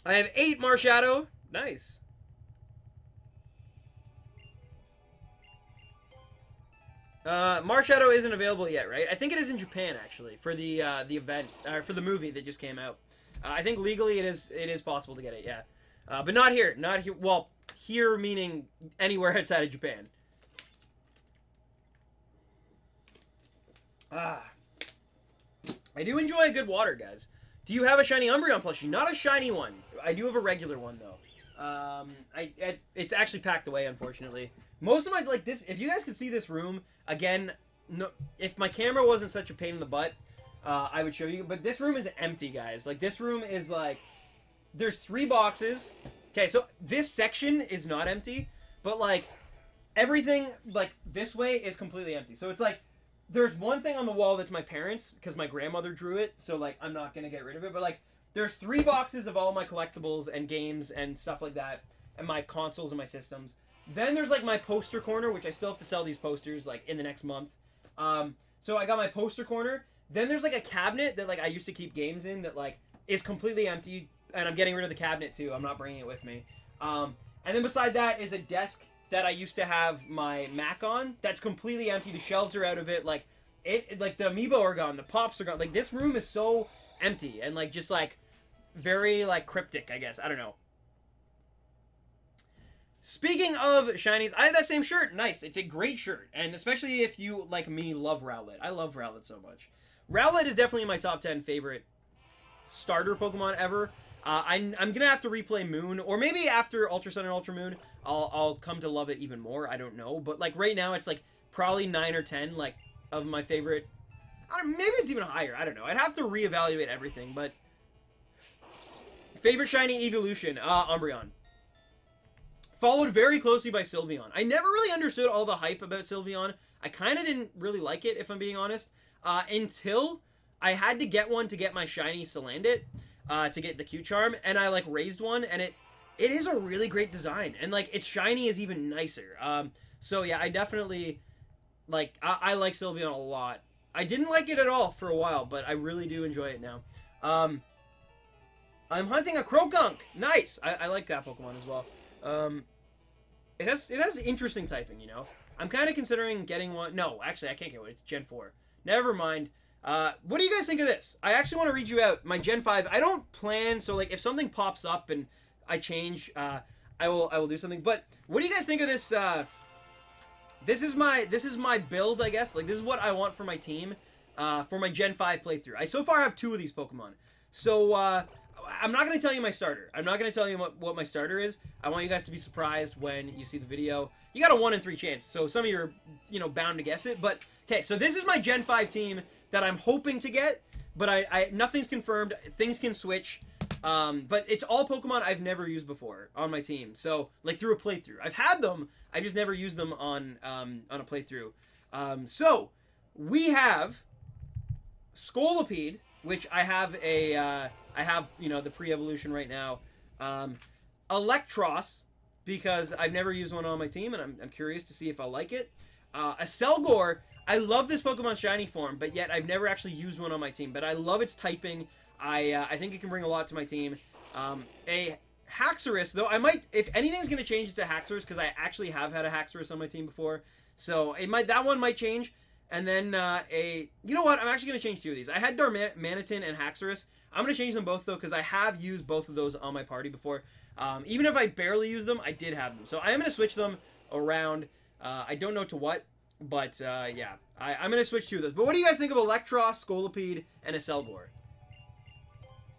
I have 8 Marshadow. Nice. Marshadow isn't available yet, right? I think it is in Japan, actually, for the event, for the movie that just came out. I think legally it is possible to get it, yeah. But not here. Not here. Well, here meaning anywhere outside of Japan. I do enjoy a good water, guys. Do you have a shiny Umbreon plushie? Not a shiny one. I do have a regular one, though. It's actually packed away, unfortunately. Most of my, like, this, if you guys could see this room, again, no, if my camera wasn't such a pain in the butt, I would show you, but this room is empty, guys. Like, this room is, like, there's 3 boxes. Okay, so this section is not empty, but, like, everything, like, this way is completely empty. So it's, like, there's one thing on the wall that's my parents', because my grandmother drew it, so, like, I'm not gonna get rid of it, but, like, there's 3 boxes of all my collectibles and games and stuff like that, and my consoles and my systems. Then there's, like, my poster corner, which I still have to sell these posters, like, in the next month. So I got my poster corner. Then there's, like, a cabinet that, like, I used to keep games in that, like, is completely empty. And I'm getting rid of the cabinet, too. I'm not bringing it with me. And then beside that is a desk that I used to have my Mac on. That's completely empty. The shelves are out of it. Like, like, the amiibo are gone. The pops are gone. Like, this room is so empty. And, like, just, like, very, like, cryptic, I guess. I don't know. Speaking of shinies, I have that same shirt. Nice. It's a great shirt. And especially if you, like me, love Rowlet. I love Rowlet so much. Rowlet is definitely my top 10 favorite starter Pokemon ever. I'm going to have to replay Moon. Or maybe after Ultra Sun and Ultra Moon, I'll come to love it even more. I don't know. But, like, right now, it's, like, probably 9 or 10, like, of my favorite. Maybe it's even higher. I don't know. I'd have to reevaluate everything. But favorite shiny evolution, Umbreon. Followed very closely by Sylveon. I never really understood all the hype about Sylveon. I kind of didn't really like it, if I'm being honest, until I had to get one to get my shiny Salandit, to get the Q Charm, and I, like, raised one, and it is a really great design, and, like, its shiny is even nicer. So, yeah, I definitely, like, I like Sylveon a lot. I didn't like it at all for a while, but I really do enjoy it now. I'm hunting a Croagunk. Nice. I like that Pokemon as well. It has interesting typing, you know. I'm kind of considering getting one. No, actually, I can't get one. It's Gen 4. Never mind. What do you guys think of this? I actually want to read you out my Gen 5. I don't plan, so like if something pops up and I change, I will do something. But what do you guys think of this? This is my build, I guess. Like this is what I want for my team, for my Gen 5 playthrough. I so far have 2 of these Pokemon. So I'm not going to tell you my starter. I'm not going to tell you what my starter is. I want you guys to be surprised when you see the video. You got a 1 in 3 chance, so some of you are, you know, bound to guess it. But, okay, so this is my Gen 5 team that I'm hoping to get, but nothing's confirmed. Things can switch, but it's all Pokemon I've never used before on my team. So, like, through a playthrough. I've had them, I just never used them on a playthrough. So, we have Scolipede, which I have you know, the pre-evolution right now. Electros, because I've never used one on my team, and I'm curious to see if I'll like it. A Selgor, I love this Pokemon shiny form, but yet I've never actually used one on my team. But I love its typing. I think it can bring a lot to my team. A Haxorus, though, I might, if anything's going to change, it's a Haxorus, because I actually have had a Haxorus on my team before. So that one might change. And then you know what? I'm actually going to change 2 of these. I had Darmanitan and Haxorus. I'm going to change them both, though, because I have used both of those on my party before. Even if I barely use them, I did have them. So I am going to switch them around. I don't know to what, but yeah. I'm going to switch 2 of those. But what do you guys think of Electros, Scolipede, and a Selgor?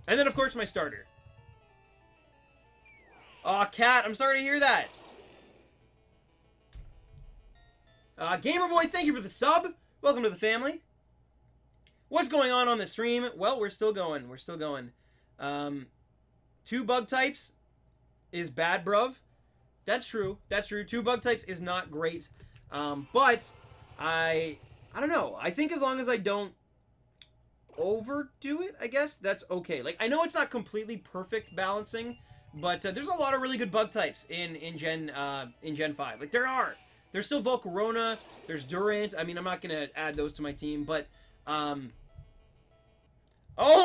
And then, of course, my starter. Aw, Cat, I'm sorry to hear that. Gamerboy, thank you for the sub. Welcome to the family. What's going on the stream? Well, we're still going. We're still going. 2 bug types is bad, bruv. That's true. That's true. 2 bug types is not great. But I don't know. I think as long as I don't overdo it, I guess that's okay. Like, I know it's not completely perfect balancing, but there's a lot of really good bug types in Gen 5. Like, there are. There's still Volcarona. There's Durant. I mean, I'm not gonna add those to my team, but oh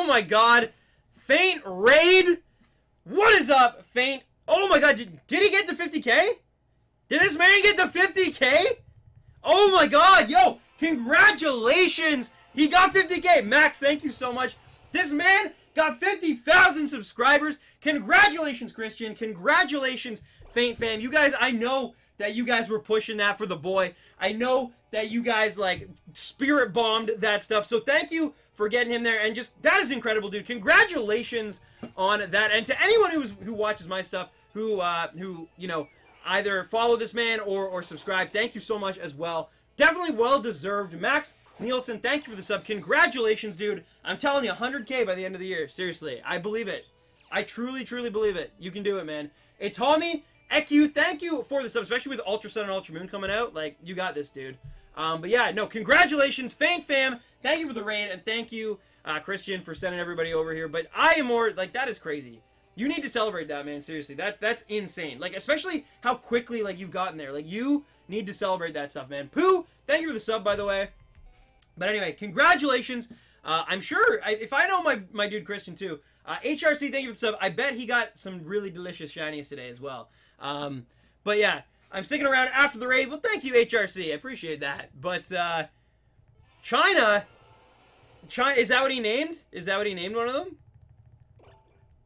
my God, Faint Raid. What is up, Faint? Oh my God, did he get to 50K? Did this man get to 50K? Oh my God, yo, congratulations. He got 50K. Max, thank you so much. This man got 50,000 subscribers. Congratulations, Christian. Congratulations, Faint fam. You guys, I know that you guys were pushing that for the boy. I know that you guys, like, spirit bombed that stuff. So thank you for getting him there. And just, that is incredible, dude. Congratulations on that. And to anyone who watches my stuff, who you know, either follow this man or subscribe, thank you so much as well. Definitely well-deserved. Max Nielsen, thank you for the sub. Congratulations, dude. I'm telling you, 100K by the end of the year. Seriously, I believe it. I truly, truly believe it. You can do it, man. Hey, Tommy Eku, thank you for the sub, especially with Ultra Sun and Ultra Moon coming out. Like, you got this, dude. But yeah, no, congratulations, Faint fam. Thank you for the raid, and thank you, Christian, for sending everybody over here. But I am more, like, that is crazy. You need to celebrate that, man. Seriously, that's insane. Like, especially how quickly, like, you've gotten there. Like, you need to celebrate that stuff, man. Pooh, thank you for the sub, by the way. But anyway, congratulations. I'm sure, if I know my dude Christian, too. HRC, thank you for the sub. I bet he got some really delicious shinies today as well. But yeah, I'm sticking around after the raid. Well, thank you, HRC. I appreciate that. But, China, is that what he named? Is that what he named one of them?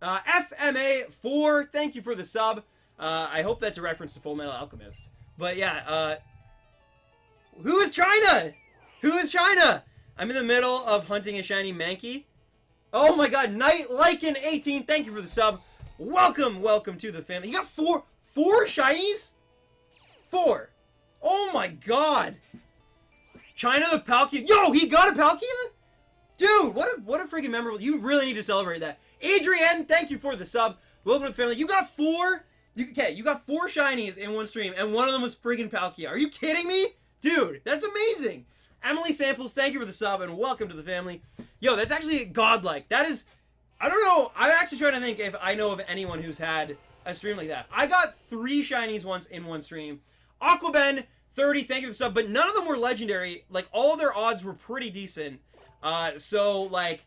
FMA4, thank you for the sub. I hope that's a reference to Full Metal Alchemist. But yeah, who is China? Who is China? I'm in the middle of hunting a shiny Mankey. Oh my God, Night Lycan 18, thank you for the sub. Welcome, welcome to the family. You got four shinies? 4. Oh my God. China the Palkia. Yo, he got a Palkia? Dude, what a freaking memorable. You really need to celebrate that. Adrienne, thank you for the sub. Welcome to the family. You got 4. You got 4 shinies in one stream, and one of them was friggin' Palkia. Are you kidding me? Dude, that's amazing. Emily Samples, thank you for the sub, and welcome to the family. Yo, that's actually godlike. That is, I don't know. I'm actually trying to think if I know of anyone who's had a stream like that. I got 3 shinies once in one stream. Aquaben, 30, thank you for the sub. But none of them were legendary. Like, all their odds were pretty decent. So, like,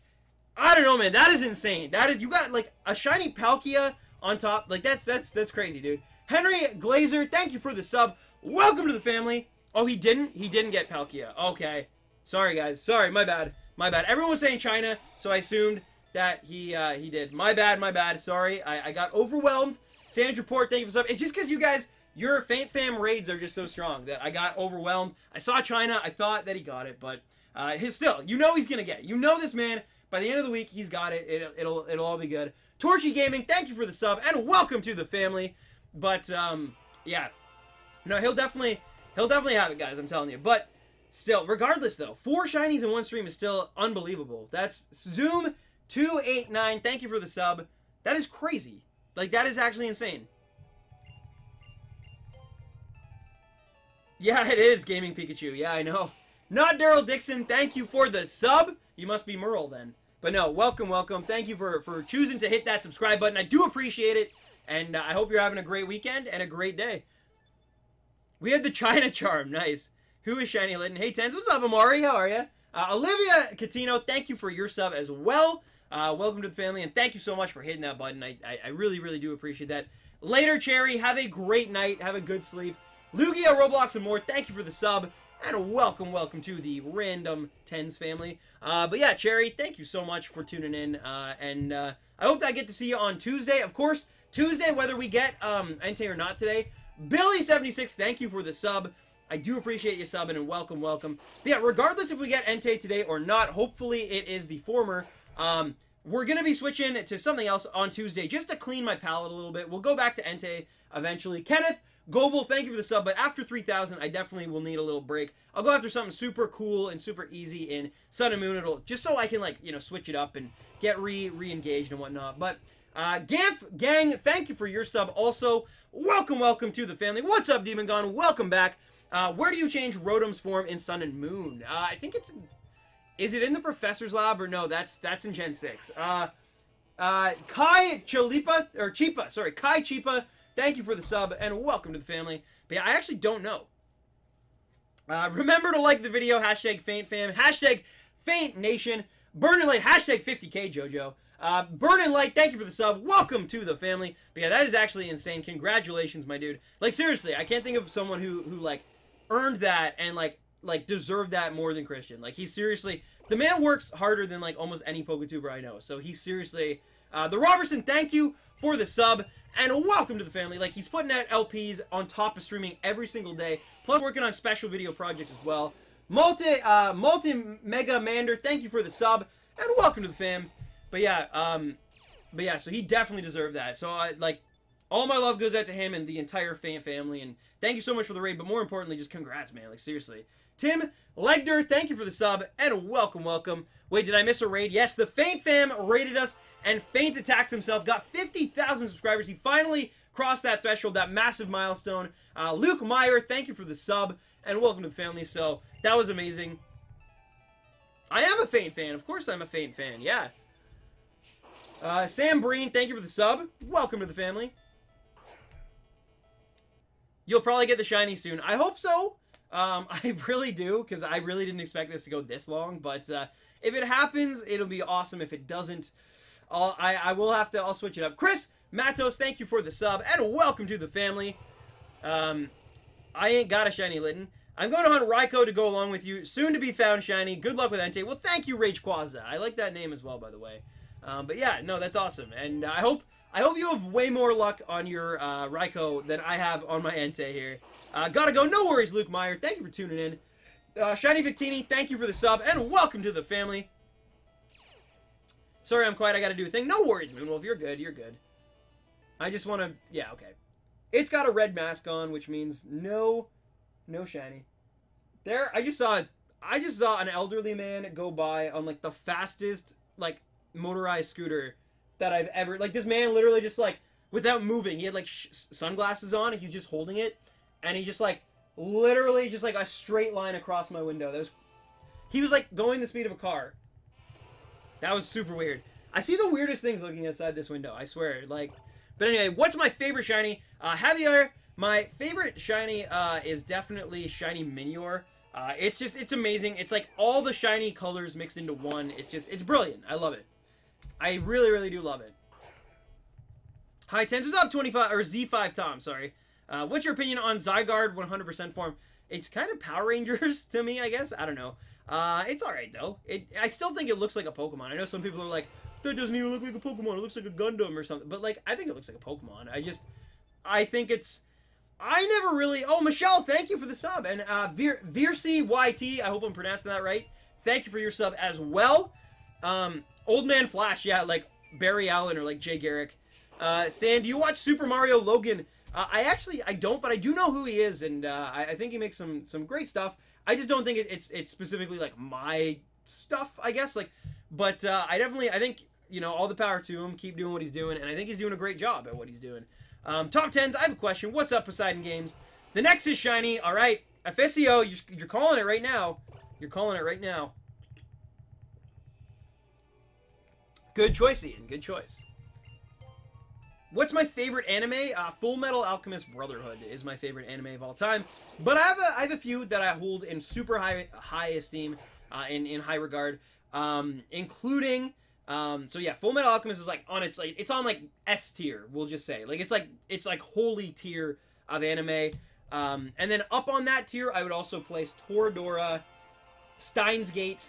I don't know, man. That is insane. That is, you got, like, a shiny Palkia on top. Like, that's crazy, dude. Henry Glazer, thank you for the sub. Welcome to the family. Oh, he didn't? He didn't get Palkia. Okay. Sorry, guys. Sorry, my bad. My bad. Everyone was saying China, so I assumed that he did. My bad. Sorry. I got overwhelmed. Sandra Port, thank you for the sub. It's just because you guys, your Faint Fam raids are just so strong that I got overwhelmed. I saw China. I thought that he got it, but still, you know he's going to get it. You know this man. By the end of the week, he's got it. It'll all be good. Torchy Gaming, thank you for the sub, and welcome to the family. But, yeah. No, he'll definitely have it, guys, I'm telling you. But, still, regardless, though, 4 shinies in one stream is still unbelievable. That's Zoom289, thank you for the sub. That is crazy. Like, that is actually insane. Yeah, it is, Gaming Pikachu. Yeah, I know. Not Daryl Dixon, thank you for the sub. You must be Merle, then. But no, welcome. Thank you for choosing to hit that subscribe button. I do appreciate it. And I hope you're having a great weekend and a great day. We had the China Charm. Nice. Who is Shiny Litten? Hey, Tens. What's up, Amari? How are you? Olivia Catino, thank you for your sub as well. Welcome to the family, and thank you so much for hitting that button. I really, really do appreciate that. Later, Cherry. Have a great night. Have a good sleep. Lugia, Roblox, and more. Thank you for the sub. And welcome to the Random Tens family. But yeah, Cherry, thank you so much for tuning in. And I hope that I get to see you on Tuesday. Of course, Tuesday, whether we get Entei or not today. Billy76, thank you for the sub. I do appreciate you subbing, and welcome. But yeah, regardless if we get Entei today or not, hopefully it is the former. We're going to be switching to something else on Tuesday just to clean my palate a little bit. We'll go back to Entei eventually. Kenneth Goebel, thank you for the sub, but after 3,000, I definitely will need a little break. I'll go after something super cool and super easy in Sun and Moon, just so I can, like, you know, switch it up and get re-engaged and whatnot. But, Gamf Gang, thank you for your sub also. Welcome to the family. What's up, Demon Gone? Welcome back. Where do you change Rotom's form in Sun and Moon? I think it's... Is it in the Professor's Lab, or no? That's in Gen 6. Kai Chilipa, or Chipa, sorry, Kai Chipa, thank you for the sub, and welcome to the family. But yeah, I actually don't know. Remember to like the video, hashtag FaintFam, hashtag FaintNation, Burning Light, hashtag 50K JoJo. Burning Light, thank you for the sub, welcome to the family. But yeah, that is actually insane. Congratulations, my dude. Like, seriously, I can't think of someone who like, earned that and, like, deserved that more than Christian. Like, he seriously, the man works harder than, like, almost any PokeTuber I know. So he's seriously, the Robertson, thank you for the sub, and welcome to the family. Like, he's putting out LPs on top of streaming every single day, plus working on special video projects as well. Mega Mander, thank you for the sub, and welcome to the fam. But yeah, so he definitely deserved that. So, like, all my love goes out to him and the entire Faint family, and thank you so much for the raid, but more importantly, just congrats, man. Like, seriously. Tim Legder, thank you for the sub, and welcome. Wait, did I miss a raid? Yes, the Faint fam raided us, and Faint attacks himself, got 50,000 subscribers. He finally crossed that threshold, that massive milestone. Luke Meyer, thank you for the sub, and welcome to the family. So, that was amazing. I am a Faint fan. Of course I'm a Faint fan, yeah. Sam Breen, thank you for the sub. Welcome to the family. You'll probably get the shiny soon. I hope so. I really do, because I really didn't expect this to go this long. But if it happens, it'll be awesome. If it doesn't, I'll switch it up. Chris Matos, thank you for the sub, and welcome to the family. I ain't got a shiny Litten. I'm going to hunt Raichu to go along with you. Soon to be found shiny. Good luck with Entei. Well, thank you, Rage Quaza. I like that name as well, by the way. But yeah, no, that's awesome. And I hope you have way more luck on your Raichu than I have on my Entei here. Gotta go. No worries, Luke Meyer. Thank you for tuning in. Shiny Victini, thank you for the sub, and welcome to the family. Sorry I'm quiet. I gotta do a thing. No worries, Moonwolf. You're good. You're good. I just want to... Yeah, okay. It's got a red mask on, which means no shiny. There, I just saw an elderly man go by on, like, the fastest, like, motorized scooter that I've ever... Like, this man literally just, like, without moving, he had, like, sunglasses on, and he's just holding it, and he just, like, literally just, like, a straight line across my window. He was, like, going the speed of a car. That was super weird. I see the weirdest things looking outside this window, I swear. Like, but anyway, what's my favorite shiny? Javier My favorite shiny is definitely shiny Minior. It's amazing. It's like all the shiny colors mixed into one. It's brilliant. I love it. I really, really do love it. Hi, Tens. What's up, 25, or Z5 Tom, sorry. What's your opinion on Zygarde 100% form? It's kind of Power Rangers to me, I guess. I don't know. It's alright, though. I still think it looks like a Pokemon. I know some people are like, that doesn't even look like a Pokemon. It looks like a Gundam or something. But, like, I think it looks like a Pokemon. I think it's... I never really... Oh, Michelle, thank you for the sub. And Vircy YT, I hope I'm pronouncing that right. Thank you for your sub as well. Old Man Flash, yeah, like Barry Allen or like Jay Garrick. Stan, do you watch Super Mario Logan? I don't, but I do know who he is, and I think he makes some great stuff. I just don't think it's specifically like my stuff, I guess. Like, but I think, you know, all the power to him. Keep doing what he's doing, and I think he's doing a great job at what he's doing. Top 10s, I have a question. What's up, Poseidon Games? The next is shiny. All right, FSCO, you're calling it right now. You're calling it right now. Good choice, Ian. Good choice. What's my favorite anime? Full Metal Alchemist Brotherhood is my favorite anime of all time. But I have a few that I hold in super high esteem, in high regard, including so yeah, Full Metal Alchemist is like it's on like S tier, we'll just say. Like it's like holy tier of anime. And then up on that tier, I would also place Toradora, Steins Gate.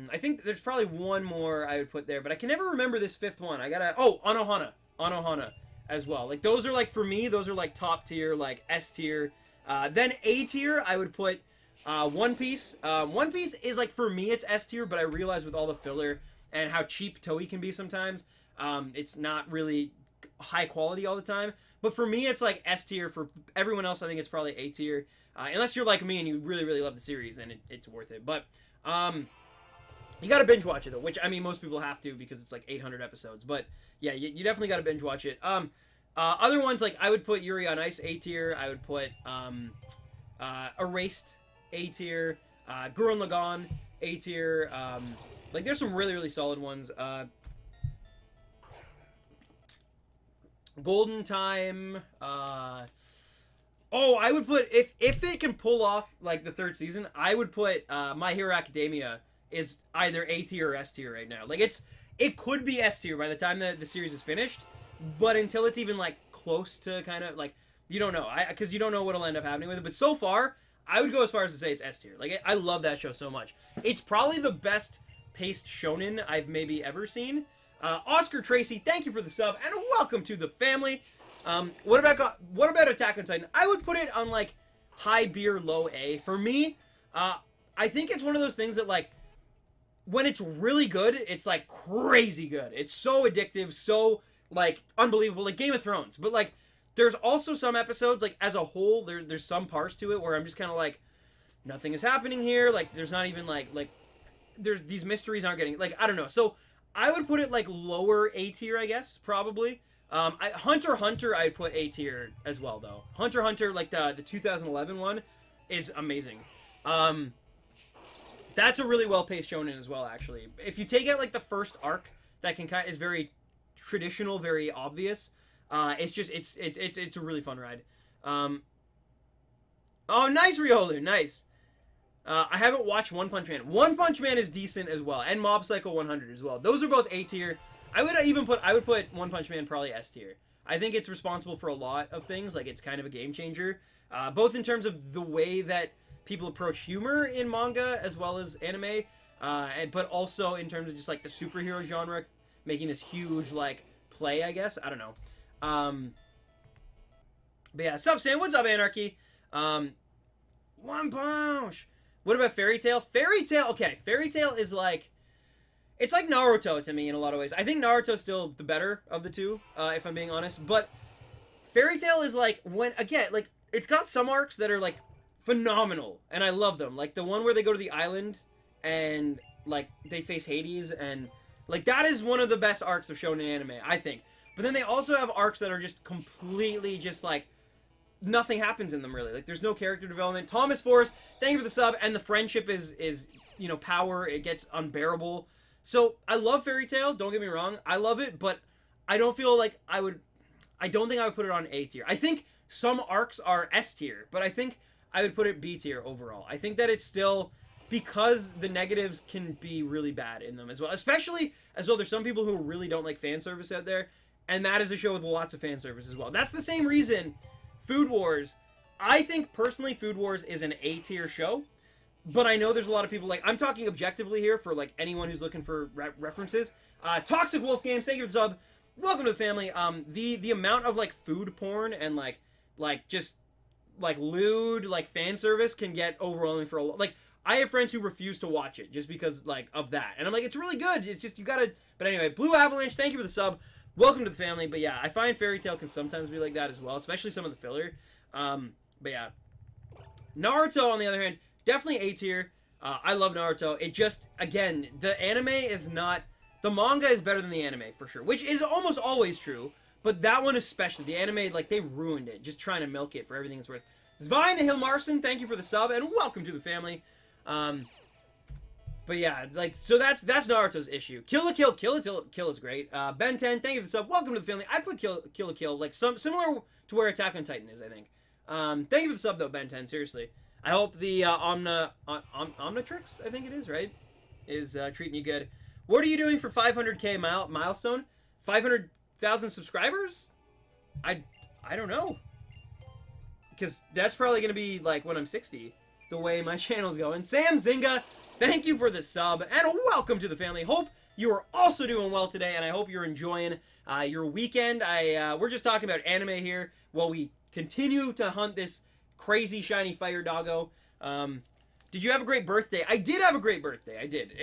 I think there's probably one more I would put there, but I can never remember this fifth one. Anohana as well. Like, those are, like, for me, those are, like, top tier, like, S tier. Then A tier, I would put One Piece. One Piece is, like, for me, it's S tier, but I realize with all the filler and how cheap Toei can be sometimes, it's not really high quality all the time. But for me, it's, like, S tier. For everyone else, I think it's probably A tier. Unless you're like me and you really, really love the series, and it's worth it. But, you gotta binge watch it, though, which, I mean, most people have to because it's, like, 800 episodes. But, yeah, you definitely gotta binge watch it. Other ones, like, I would put Yuri on Ice A tier. I would put, Erased A tier. Gurren Lagann A tier. Like, there's some really, really solid ones. Golden Time. I would put, if it can pull off, like, the third season, I would put, My Hero Academia is either A tier or S tier right now. Like, it could be S tier by the time the series is finished, but until it's even, like, close to kind of, like, you don't know. Because you don't know what'll end up happening with it. But so far, I would go as far as to say it's S tier. Like, I love that show so much. It's probably the best paced shonen I've maybe ever seen. Oscar Tracy, thank you for the sub, and welcome to the family. What about Attack on Titan? I would put it on, like, high beer, low A. For me, I think it's one of those things that, like, when it's really good, it's, like, crazy good. It's so addictive, so, like, unbelievable. Like, Game of Thrones. But, like, there's also some episodes, like, as a whole, there's some parts to it where I'm just kind of like, nothing is happening here. Like, there's not even, like, these mysteries aren't getting, like, I don't know. So, I would put it, like, lower A tier, I guess, probably. Hunter x Hunter, I'd put A tier as well, though. Hunter x Hunter, like, the 2011 one, is amazing. That's a really well-paced shonen as well, actually. If you take out, like, the first arc, that is very traditional, very obvious. It's a really fun ride. Oh, nice, Riolu, nice. I haven't watched One Punch Man. One Punch Man is decent as well, and Mob Psycho 100 as well. Those are both A tier. I would put One Punch Man probably S tier. I think it's responsible for a lot of things. Like, it's kind of a game changer, both in terms of the way that people approach humor in manga as well as anime, but also in terms of just, like, the superhero genre making this huge, like, play, I guess. I don't know. But yeah, sup, Sam? What's up, Anarchy? One Punch. What about Fairy Tail? Fairy Tail, okay. Fairy Tail is like, it's like Naruto to me in a lot of ways. I think Naruto's still the better of the two, if I'm being honest. But Fairy Tail is like, like, it's got some arcs that are, like, phenomenal, and I love them. Like, the one where they go to the island, and, like, they face Hades, and, like, that is one of the best arcs of shonen anime, I think. But then they also have arcs that are just completely just, like, nothing happens in them, really. Like, there's no character development. Thomas Forrest, thank you for the sub, and the friendship is, you know, power. It gets unbearable. So, I love Fairy Tail, don't get me wrong. I love it, but I don't feel like I don't think I would put it on A tier. I think some arcs are S tier, but I think I would put it B tier overall. I think that it's still, because the negatives can be really bad in them as well. Especially, as well, there's some people who really don't like fan service out there, and that is a show with lots of fan service as well. That's the same reason Food Wars, I think personally Food Wars is an A tier show, but I know there's a lot of people, like, I'm talking objectively here for, like, anyone who's looking for references. Toxic Wolf Games, thank you for the sub. Welcome to the family. The amount of, like, food porn and, like just, like, lewd, like, fan service can get overwhelming for a lot. Like, I have friends who refuse to watch it just because, like, of that. And I'm like, it's really good. It's just, you gotta... But anyway, Blue Avalanche, thank you for the sub. Welcome to the family. But yeah, I find Fairy Tail can sometimes be like that as well, especially some of the filler. But yeah. Naruto, on the other hand, definitely A tier. I love Naruto. It just, again, the anime is not... The manga is better than the anime, for sure. Which is almost always true. But that one especially. The anime, like, they ruined it. Just trying to milk it for everything it's worth. Zvine Hilmarson, thank you for the sub, and welcome to the family. But yeah, like, so that's Naruto's issue. Kill la Kill is great. Ben 10, thank you for the sub. Welcome to the family. I'd put Kill la Kill, like, similar to where Attack on Titan is, I think. Thank you for the sub, though, Ben 10, seriously. I hope the Omnitrix, I think it is, right? Is treating you good. What are you doing for 500k milestone? 500,000 subscribers? I don't know. Because that's probably going to be, like, when I'm 60. The way my channel's going. Sam Zinga, thank you for the sub, and welcome to the family. Hope you are also doing well today, and I hope you're enjoying your weekend. We're just talking about anime here while we continue to hunt this crazy shiny fire doggo. Did you have a great birthday? I did have a great birthday. I did.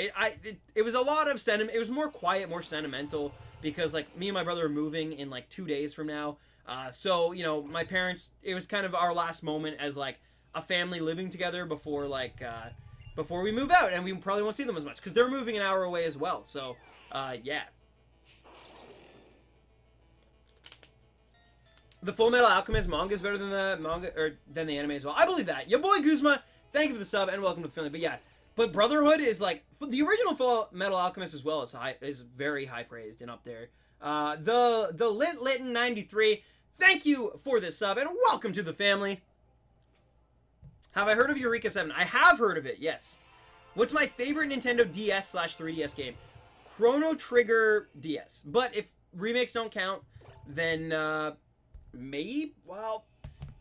It was a lot of sentiment. It was more quiet, more sentimental, because, like, me and my brother are moving in, like, 2 days from now. So, you know, my parents, it was kind of our last moment as, like, a family living together before, like, before we move out, and we probably won't see them as much, because they're moving an hour away as well, so, yeah. The Full Metal Alchemist manga is better than the manga, or than the anime as well. I believe that. Your boy Guzma, thank you for the sub, and welcome to the family. But yeah, but Brotherhood is, like, the original Full Metal Alchemist as well is very high praised and up there. The Litten 93, thank you for this sub, and welcome to the family. Have I heard of Eureka 7? I have heard of it, yes. What's my favorite Nintendo DS/3DS game? Chrono Trigger DS. But if remakes don't count, then, maybe? Well,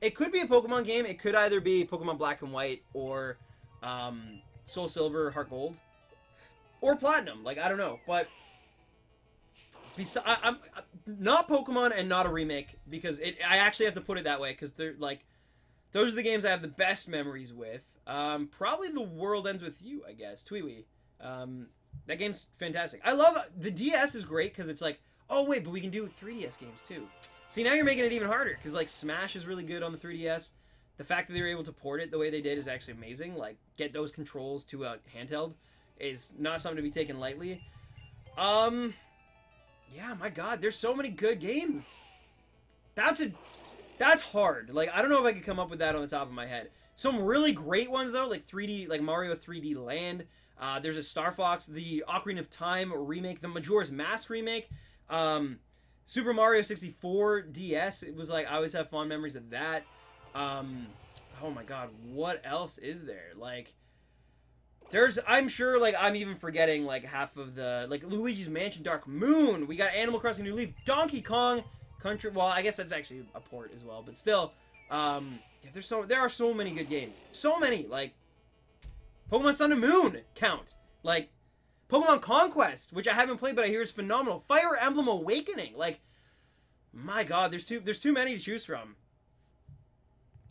it could be a Pokemon game. It could either be Pokemon Black and White or, Soul Silver, Heart Gold. Or Platinum. Like, I don't know. But, I'm not Pokemon and not a remake, because I actually have to put it that way, because they're, like, those are the games I have the best memories with. Probably The World Ends With You, I guess. Tweewee. That game's fantastic. I love... The DS is great, because it's like, oh, wait, but we can do 3DS games, too. See, now you're making it even harder, because, like, Smash is really good on the 3DS. The fact that they were able to port it the way they did is actually amazing. Like, get those controls to a handheld is not something to be taken lightly. Yeah, my God, there's so many good games. That's hard. Like, I don't know if I could come up with that on the top of my head. Some really great ones, though, like 3D, like Mario 3D Land. There's a Star Fox, the Ocarina of Time remake, the Majora's Mask remake, Super Mario 64 DS. It was like, I always have fond memories of that. Oh my God, what else is there? Like, I'm sure, like, I'm even forgetting, like, half of the, like, Luigi's Mansion Dark Moon. We got Animal Crossing New Leaf, Donkey Kong Country. Well, I guess that's actually a port as well, but still, yeah, there are so many good games. So many, like, Pokemon Sun and Moon count. Like, Pokemon Conquest, which I haven't played, but I hear is phenomenal. Fire Emblem Awakening. Like, my God, there's too many to choose from.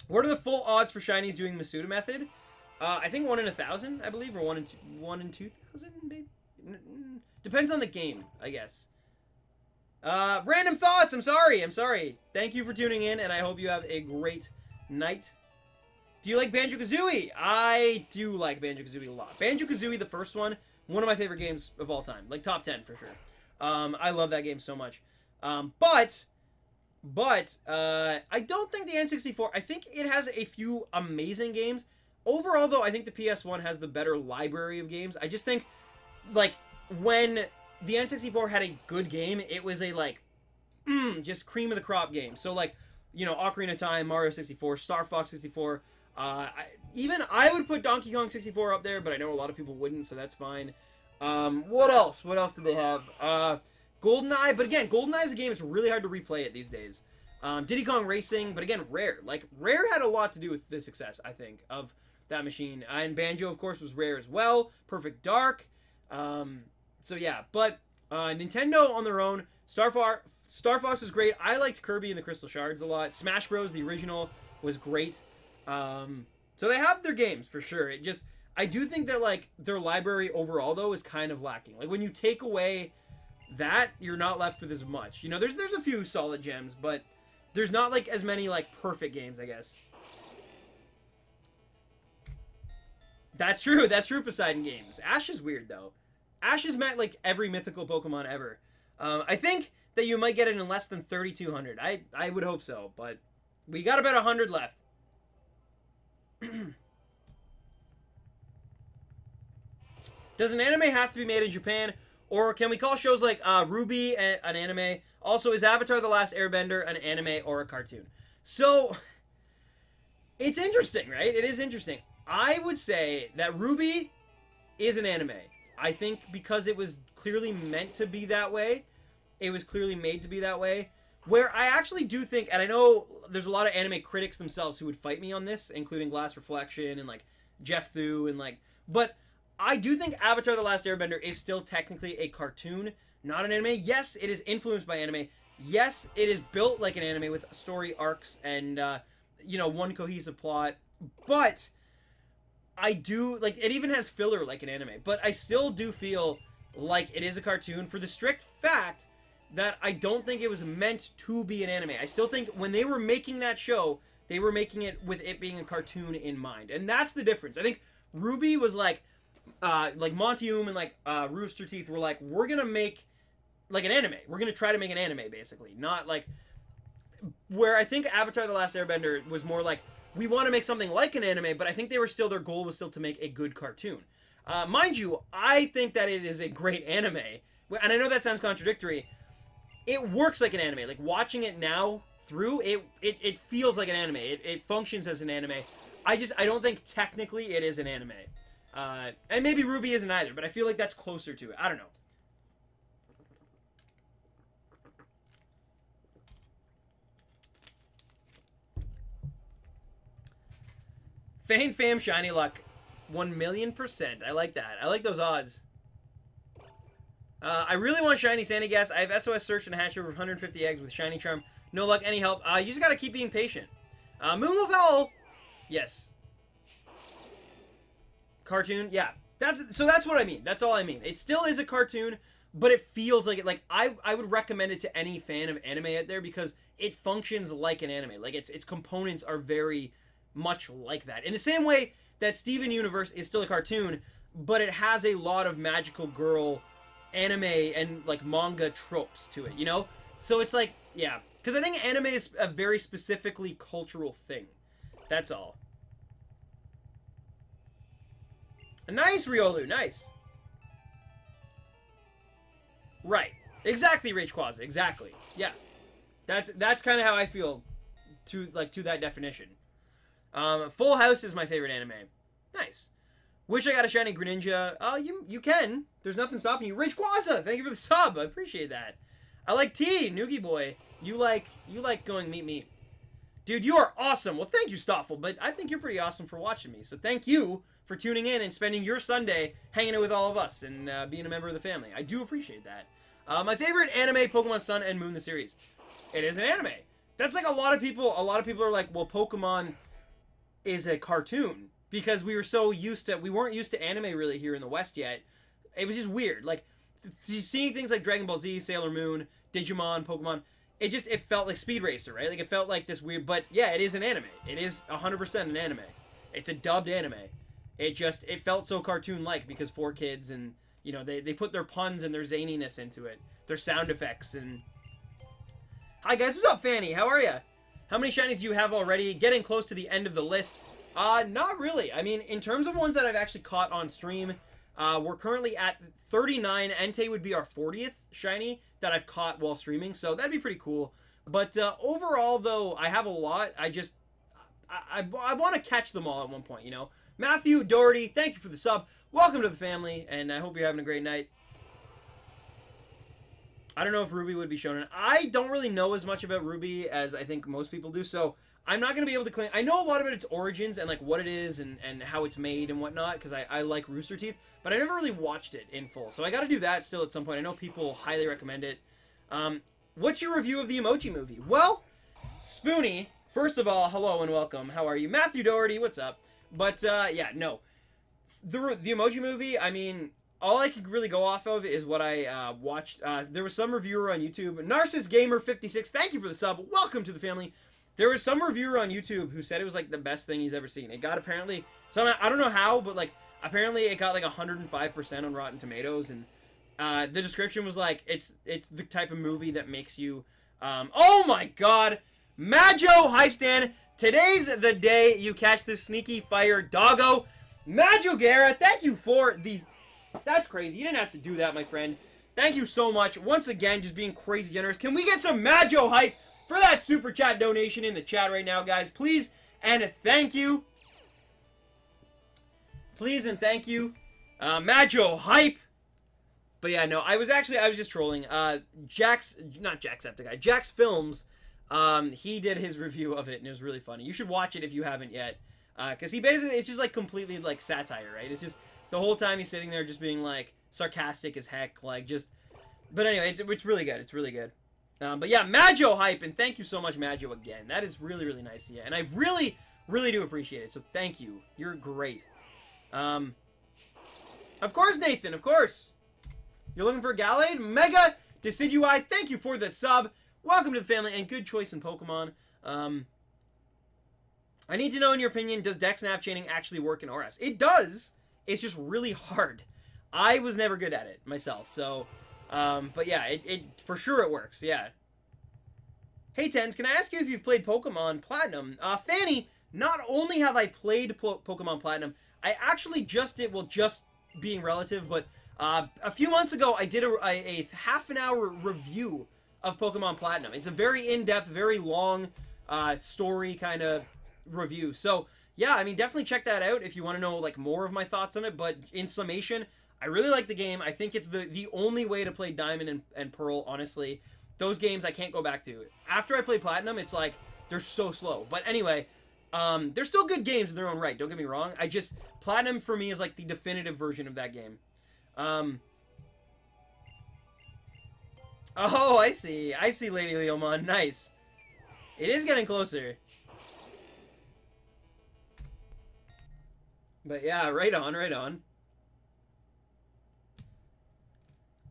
What are the full odds for Shinies doing Masuda method? I think 1 in 1,000, I believe, or 1 in 2,000, maybe. Depends on the game, I guess. Random thoughts. I'm sorry. Thank you for tuning in, and I hope you have a great night. Do you like Banjo-Kazooie? I do like Banjo-Kazooie a lot. Banjo-Kazooie, the first one of my favorite games of all time. Like, top 10 for sure. I love that game so much. But I don't think the N64, I think it has a few amazing games. Overall, though, I think the PS1 has the better library of games. I just think, like, when the N64 had a good game, it was a, like, just cream of the crop games. So like, you know, Ocarina of Time, Mario 64, Star Fox 64. Even I would put Donkey Kong 64 up there, but I know a lot of people wouldn't, so that's fine. What else? What else do they have? GoldenEye, but again, GoldenEye is a game that's really hard to replay it these days. Diddy Kong Racing, but again, Rare. Like, Rare had a lot to do with the success, I think, of that machine. And Banjo, of course, was Rare as well. Perfect Dark. So yeah, but Nintendo on their own, Star Fox was great. I liked Kirby and the Crystal Shards a lot. Smash Bros, the original, was great. So they have their games, for sure. It just, I do think that, like, their library overall, though, is kind of lacking. Like, when you take away that, you're not left with as much. You know, there's a few solid gems, but there's not, like, as many, like, perfect games, I guess. That's true. That's true, Poseidon Games. Ash is weird, though. Ash has met, like, every mythical Pokemon ever. I think that you might get it in less than 3,200. I would hope so, but we got about 100 left. Does an anime have to be made in Japan, or can we call shows like Ruby an anime? Also, is Avatar: The Last Airbender an anime or a cartoon? So, it's interesting, right? It is interesting. I would say that Ruby is an anime. I think because it was clearly meant to be that way. It was clearly made to be that way. Where I actually do think, and I know there's a lot of anime critics themselves who would fight me on this, including Glass Reflection and, like, Jeff Thu and, like... But I do think Avatar: The Last Airbender is still technically a cartoon, not an anime. Yes, it is influenced by anime. Yes, it is built like an anime with story arcs and, you know, one cohesive plot. But I do... Like, it even has filler like an anime. But I still do feel like it is a cartoon for the strict fact that I don't think it was meant to be an anime. I still think when they were making that show, they were making it with it being a cartoon in mind. And that's the difference. I think Ruby was like Montium and, like, Rooster Teeth were like, we're going to make, like, an anime. We're going to try to make an anime, basically. Not, like... Where I think Avatar: The Last Airbender was more like, we want to make something like an anime, but I think they were still... Their goal was still to make a good cartoon. Mind you, I think that it is a great anime. And I know that sounds contradictory. It works like an anime. Like, watching it now through, it feels like an anime. It functions as an anime. I don't think technically it is an anime. And maybe Ruby isn't either, but I feel like that's closer to it. I don't know. Fang Fam Shiny Luck. 1,000,000%. I like that. I like those odds. I really want Shiny Sandyghast. I have SOS Search and hatch over 150 eggs with Shiny Charm. No luck, any help. You just gotta keep being patient. Moonwolf Owl. Yes. Cartoon. Yeah. That's what I mean. That's all I mean. It still is a cartoon, but it feels like it. Like, I would recommend it to any fan of anime out there because it functions like an anime. Like, its components are very much like that. In the same way that Steven Universe is still a cartoon, but it has a lot of magical girl anime and, like, manga tropes to it, you know? So it's like, yeah. Because I think anime is a very specifically cultural thing. That's all. Nice, Riolu. Nice. Right. Exactly, Rayquaza. Exactly. Yeah. That's kind of how I feel to that definition. Full House is my favorite anime. Nice. Wish I got a shiny Greninja. You can. There's nothing stopping you. Rayquaza, thank you for the sub. I appreciate that. I like T, Noogie Boy. You like going meet. Dude, you are awesome. Well, thank you, Stufful, but I think you're pretty awesome for watching me. So thank you for tuning in and spending your Sunday hanging out with all of us and being a member of the family. I do appreciate that. My favorite anime, Pokemon Sun and Moon, the series. It is an anime. That's like a lot of people are like, well, Pokemon is a cartoon because we weren't used to anime really here in the West yet. It was just weird. Like, seeing things like Dragon Ball Z, Sailor Moon, Digimon, Pokemon, it felt like Speed Racer, right? Like, it felt like this weird, but yeah, it is an anime. It is 100% an anime. It's a dubbed anime. It felt so cartoon-like because for kids, and, you know, they put their puns and their zaniness into it. Their sound effects and... Hi guys, what's up, Fanny? How are ya? How many shinies do you have already? Getting close to the end of the list. Not really. I mean, in terms of ones that I've actually caught on stream, We're currently at 39. Entei would be our 40th shiny that I've caught while streaming, so that'd be pretty cool. But overall, though, I have a lot. I want to catch them all at one point, you know? Matthew Doherty, thank you for the sub. Welcome to the family, and I hope you're having a great night. I don't know if Ruby would be shown. I don't really know as much about Ruby as I think most people do, so I'm not going to be able to claim. I know a lot about its origins and like what it is and how it's made and whatnot, because I like Rooster Teeth, but I never really watched it in full, so I got to do that still at some point. I know people highly recommend it. What's your review of the Emoji Movie? Well, Spoonie, first of all, hello and welcome. How are you? Matthew Doherty, what's up? But, yeah, no. The Emoji Movie, I mean, all I could really go off of is what I watched. There was some reviewer on YouTube, Narcissus Gamer 56, thank you for the sub. Welcome to the family. There was some reviewer on YouTube who said it was, like, the best thing he's ever seen. It got apparently, somehow, I don't know how, but, like, apparently it got, like, 105% on Rotten Tomatoes, and the description was like, it's the type of movie that makes you, oh my god, Majo, hi Stan, today's the day you catch the sneaky fire doggo. Majo Guerra, thank you for the, that's crazy, you didn't have to do that, my friend. Thank you so much, once again, just being crazy generous. Can we get some Majo hype for that super chat donation in the chat right now, guys, please, and thank you. Please and thank you. Majo hype. But yeah, no, I was just trolling. Not Jacksepticeye, Jax Films, he did his review of it, and it was really funny. You should watch it if you haven't yet. Because he basically, it's just like completely like satire, right? It's just, the whole time he's sitting there just being like sarcastic as heck, like just, but anyway, it's really good, it's really good. But yeah, Majo hype, and thank you so much, Majo, again. That is really, really nice, yeah, and I really, really do appreciate it, so thank you. You're great. Of course, Nathan, of course. You're looking for a Gallade? Mega Decidui, thank you for the sub. Welcome to the family, and good choice in Pokemon. I need to know, in your opinion, does Dex Nav chaining actually work in RS? It does. It's just really hard. I was never good at it myself, so, but yeah, it for sure it works, yeah. Hey, Tens, can I ask you if you've played Pokemon Platinum? Fanny, not only have I played Pokemon Platinum, I actually just did, well, just being relative, but a few months ago, I did a half-an-hour review of Pokemon Platinum. It's a very in-depth, very long story kind of review. So, yeah, I mean, definitely check that out if you want to know, like, more of my thoughts on it. But in summation, I really like the game. I think it's the only way to play Diamond and Pearl, honestly. Those games I can't go back to. After I play Platinum, it's like, they're so slow. But anyway, they're still good games in their own right, don't get me wrong. Platinum for me is like the definitive version of that game. Oh, I see, Lady Leomon, nice. It is getting closer. But yeah, right on, right on.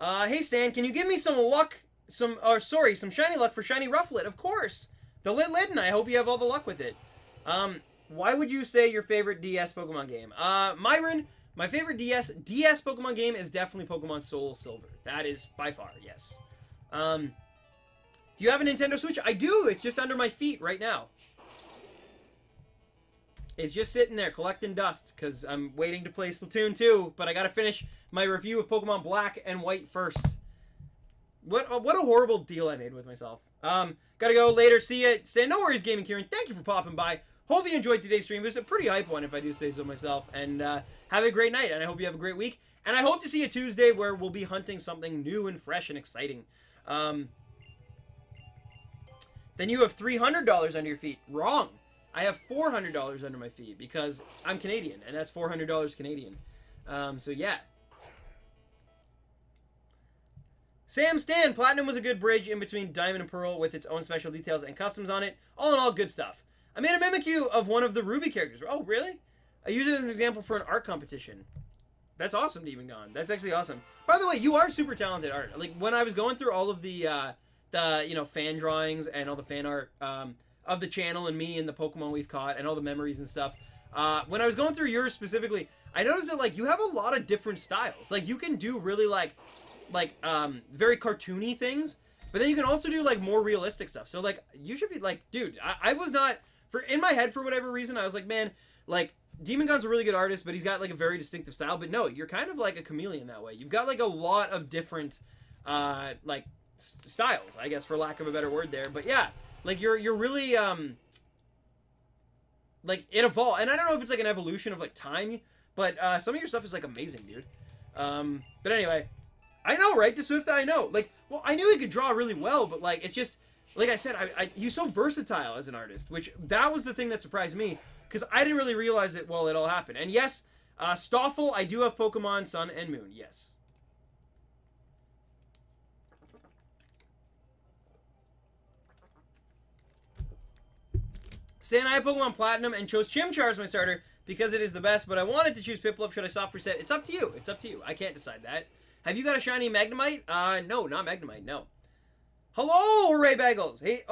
Hey Stan, can you give me some luck, some shiny luck for shiny Rufflet? Of course! The Litten, I hope you have all the luck with it. Why would you say your favorite DS Pokemon game? Myron, my favorite DS Pokemon game is definitely Pokemon Soul Silver. That is by far, yes. Do you have a Nintendo Switch? I do! It's just under my feet right now. It's just sitting there collecting dust because I'm waiting to play Splatoon 2, but I gotta finish my review of Pokemon Black and White first. What a horrible deal I made with myself. Gotta go later. See ya. Stan, no worries, Gaming Kieran. Thank you for popping by. Hope you enjoyed today's stream. It was a pretty hype one, if I do say so myself. And have a great night, and I hope you have a great week. And I hope to see you Tuesday, where we'll be hunting something new and fresh and exciting. Then you have $300 under your feet. Wrong. I have $400 under my feet because I'm Canadian, and that's $400 Canadian. So yeah. Sam Stan, Platinum was a good bridge in between Diamond and Pearl with its own special details and customs on it. All in all, good stuff. I made a Mimikyu of one of the Ruby characters. Oh, really? I used it as an example for an art competition. That's awesome, Demon Gone. That's actually awesome. By the way, you are super talented at art. Like, when I was going through all of the you know, fan drawings and all the fan art of the channel and me and the Pokemon we've caught and all the memories and stuff, when I was going through yours specifically, I noticed that, like, you have a lot of different styles. Like, you can do really, like very cartoony things, but then you can also do, like, more realistic stuff. So, like, you should be, like, dude, I was not in my head, for whatever reason, I was like, man, like, Demon Gun's a really good artist, but he's got, like, a very distinctive style. But no, you're kind of like a chameleon that way. You've got, like, a lot of different, like, styles, I guess, for lack of a better word there. But yeah, like, you're really, like, it evolved. And I don't know if it's, like, an evolution of, like, time, but some of your stuff is, like, amazing, dude. But anyway, I know, right? To Swift, I know. Like, well, I knew he could draw really well, but, like, it's just, like I said, he's so versatile as an artist, which, that was the thing that surprised me. Because I didn't really realize it while it all happened. And yes, Stufful, I do have Pokemon Sun and Moon. Yes. Saying I have Pokemon Platinum and chose Chimchar as my starter because it is the best, but I wanted to choose Piplup. Should I soft reset? It's up to you. It's up to you. I can't decide that. Have you got a shiny Magnemite? No, not Magnemite. No. Hello, Ray Bagels. Hey,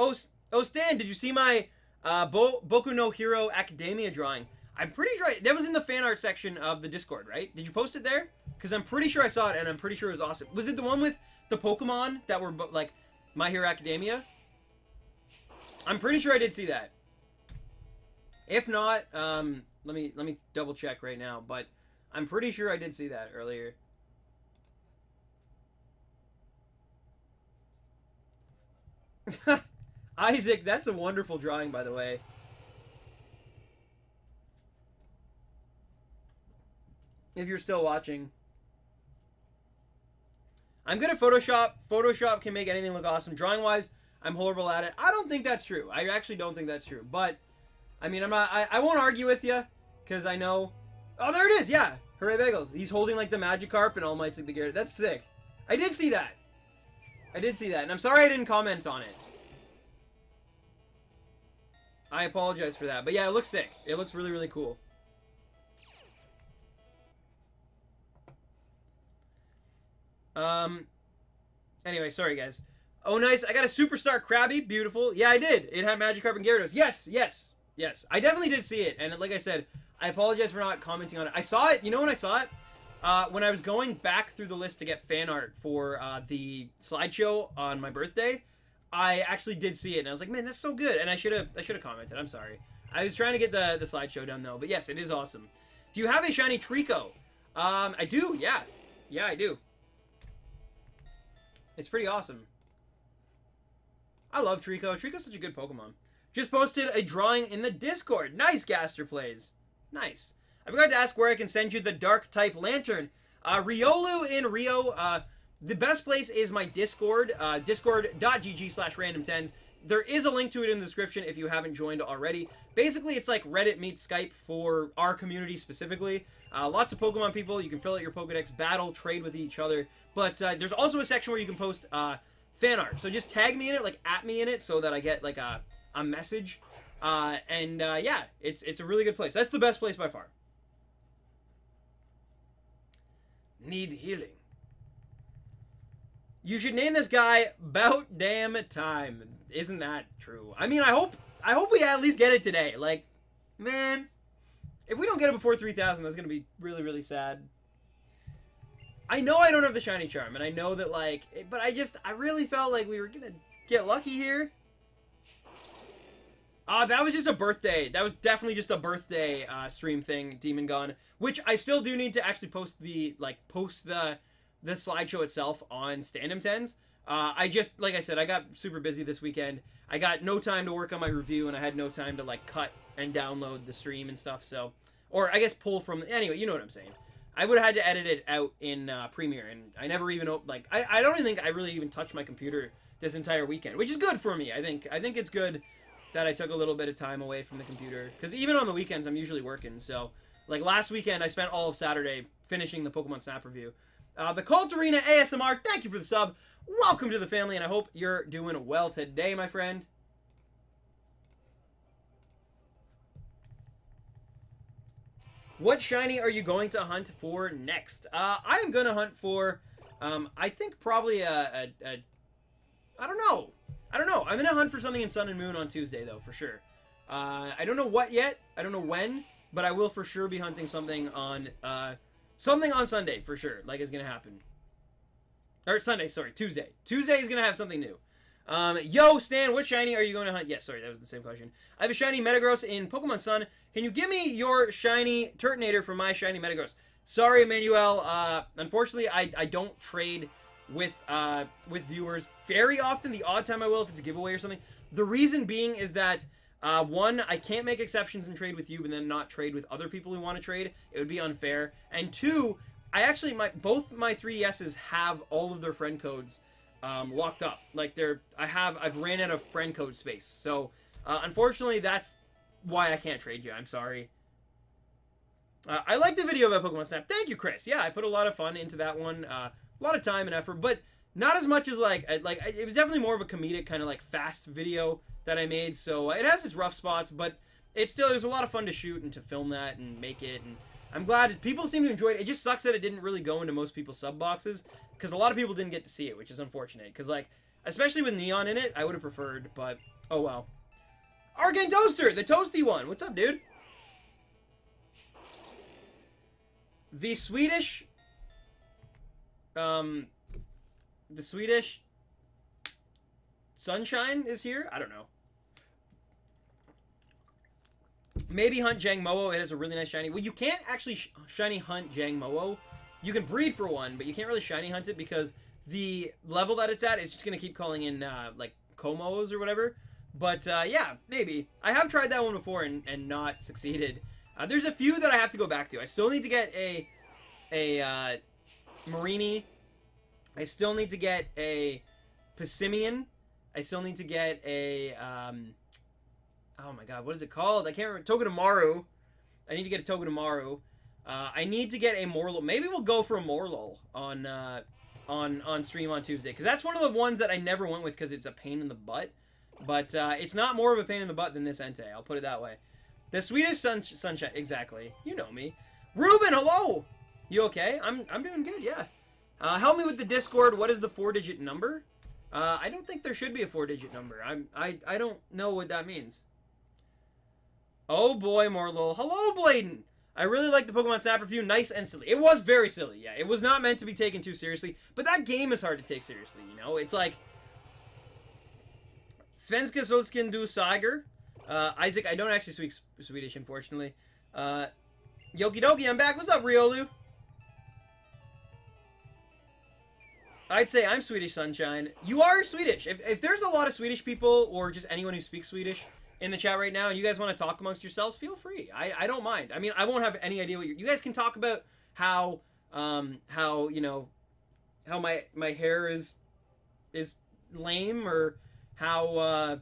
Stan, did you see my... Boku no Hero Academia drawing? I'm pretty sure that was in the fan art section of the Discord, right? Did you post it there? Because I'm pretty sure I saw it, and I'm pretty sure it was awesome. Was it the one with the Pokemon that were, like, My Hero Academia? I'm pretty sure I did see that. If not, let me double check right now, but I'm pretty sure I did see that earlier. Isaac, that's a wonderful drawing, by the way. If you're still watching. I'm good at Photoshop. Photoshop can make anything look awesome. Drawing-wise, I'm horrible at it. I don't think that's true. I actually don't think that's true. But, I mean, I won't argue with you, because I know... Oh, there it is, yeah! Hooray Bagels. He's holding, like, the Magikarp and All Might's like the Garrett. That's sick. I did see that. I did see that, and I'm sorry I didn't comment on it. I apologize for that. But yeah, it looks sick. It looks really, really cool. Anyway, sorry guys. Oh, nice. I got a Superstar Krabby. Beautiful. Yeah, I did. It had Magikarp and Gyarados. Yes, yes, yes. I definitely did see it. And like I said, I apologize for not commenting on it. I saw it. You know when I saw it? When I was going back through the list to get fan art for the slideshow on my birthday. I actually did see it, and I was like, man, that's so good. And I should have commented. I'm sorry. I was trying to get the slideshow done, though. But yes, it is awesome. Do you have a shiny Trico? I do, yeah. Yeah, I do. It's pretty awesome. I love Trico. Trico's such a good Pokemon. Just posted a drawing in the Discord. Nice, Gaster Plays. Nice. I forgot to ask where I can send you the Dark-type Lantern. Riolu in Rio, the best place is my Discord, discord.gg/random10s. There is a link to it in the description if you haven't joined already. Basically, it's like Reddit meets Skype for our community specifically. Lots of Pokemon people. You can fill out your Pokedex, battle, trade with each other. But there's also a section where you can post fan art. So just tag me in it, like at me in it, so that I get like a message. Yeah, it's a really good place. That's the best place by far. Need healing. You should name this guy Bout Damn Time. Isn't that true? I mean, I hope we at least get it today. Like, man, if we don't get it before 3,000, that's gonna be really, really sad. I know I don't have the shiny charm, and I know that, like, but I really felt like we were gonna get lucky here. That was just a birthday. That was definitely just a birthday stream thing, Demon Gun, which I still do need to actually post the slideshow itself on Stand-Em 10s. I just, like I said, I got super busy this weekend. I got no time to work on my review, and I had no time to, like, cut and download the stream and stuff, so... Or, I guess, pull from... Anyway, you know what I'm saying. I would have had to edit it out in Premiere, and I never even... Like, I don't even think I really even touched my computer this entire weekend, which is good for me, I think. I think it's good that I took a little bit of time away from the computer, because even on the weekends, I'm usually working, so... Like, last weekend, I spent all of Saturday finishing the Pokemon Snap review. The Cult Arena ASMR, thank you for the sub. Welcome to the family, and I hope you're doing well today, my friend. What shiny are you going to hunt for next? I am going to hunt for, I think probably I don't know. I'm going to hunt for something in Sun and Moon on Tuesday, though, for sure. I don't know what yet. I don't know when, but I will for sure be hunting something on Sunday, for sure, like it's going to happen. Or Sunday, sorry, Tuesday. Tuesday is going to have something new. Yo, Stan, what shiny are you going to hunt? Yes, sorry, that was the same question. I have a shiny Metagross in Pokemon Sun. Can you give me your shiny Turtonator for my shiny Metagross? Sorry, Emmanuel. Unfortunately, I don't trade with viewers very often. The odd time I will if it's a giveaway or something. The reason being is that, one, I can't make exceptions and trade with you, but then not trade with other people who want to trade. It would be unfair. And two, I actually, both my 3DSs have all of their friend codes locked up. Like, I've ran out of friend code space. So, unfortunately, that's why I can't trade you. I'm sorry. I like the video about Pokemon Snap. Thank you, Chris. Yeah, I put a lot of fun into that one. A lot of time and effort, but not as much as, it was definitely more of a comedic kind of, fast video that I made. So, it has its rough spots, but it was a lot of fun to shoot and to film that and make it. And I'm glad people seem to enjoy it. It just sucks that it didn't really go into most people's sub boxes, because a lot of people didn't get to see it, which is unfortunate. Because, especially with Neon in it, I would have preferred, but oh well. Arcane Toaster, the toasty one. What's up, dude? The Swedish Sunshine is here? I don't know. Maybe hunt Jangmo-o. It has a really nice shiny. Well, you can't actually shiny hunt Jangmo-o. You can breed for one, but you can't really shiny hunt it because the level that it's at is just going to keep calling in, Komos or whatever. But, yeah, maybe. I have tried that one before and not succeeded. There's a few that I have to go back to. I still need to get a Marini. I still need to get a Passimian. I still need to get a, oh my god, what is it called? I can't remember. Togedemaru. I need to get a Togedemaru. I need to get a Morlul. Maybe we'll go for a Morlul on stream on Tuesday, because that's one of the ones that I never went with because it's a pain in the butt. But it's not more of a pain in the butt than this Entei. I'll put it that way. The Swedish Sunshine. Exactly. You know me. Ruben, hello! You okay? I'm doing good, yeah. Help me with the Discord. What is the 4-digit number? I don't think there should be a 4-digit number. I don't know what that means. Oh boy, Morlul. Hello, Bladen! I really like the Pokemon Snap review. Nice and silly. It was very silly, yeah. It was not meant to be taken too seriously. But that game is hard to take seriously, you know? It's like... Svenska Solsken du Sager. Isaac, I don't actually speak Swedish, unfortunately. Yoki Doki, I'm back. What's up, Riolu? I'd say I'm Swedish, Sunshine. You are Swedish. If there's a lot of Swedish people, or just anyone who speaks Swedish in the chat right now, and you guys want to talk amongst yourselves, feel free. I don't mind. I mean, I won't have any idea what you guys can talk about how you know, how my hair is lame, or how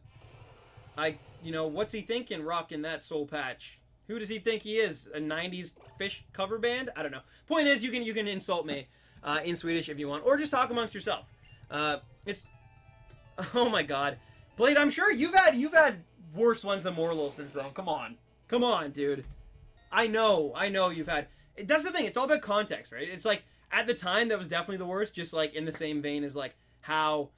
you know, what's he thinking rocking that soul patch? Who does he think he is? A 90s fish cover band? I don't know. Point is, you can insult me in Swedish if you want, or just talk amongst yourself. It's oh my god, Blade. I'm sure you've had worse ones than Morlul since then. Come on, dude. I know you've had. That's the thing. It's all about context, right? It's like at the time that was definitely the worst. Just like in the same vein as like how,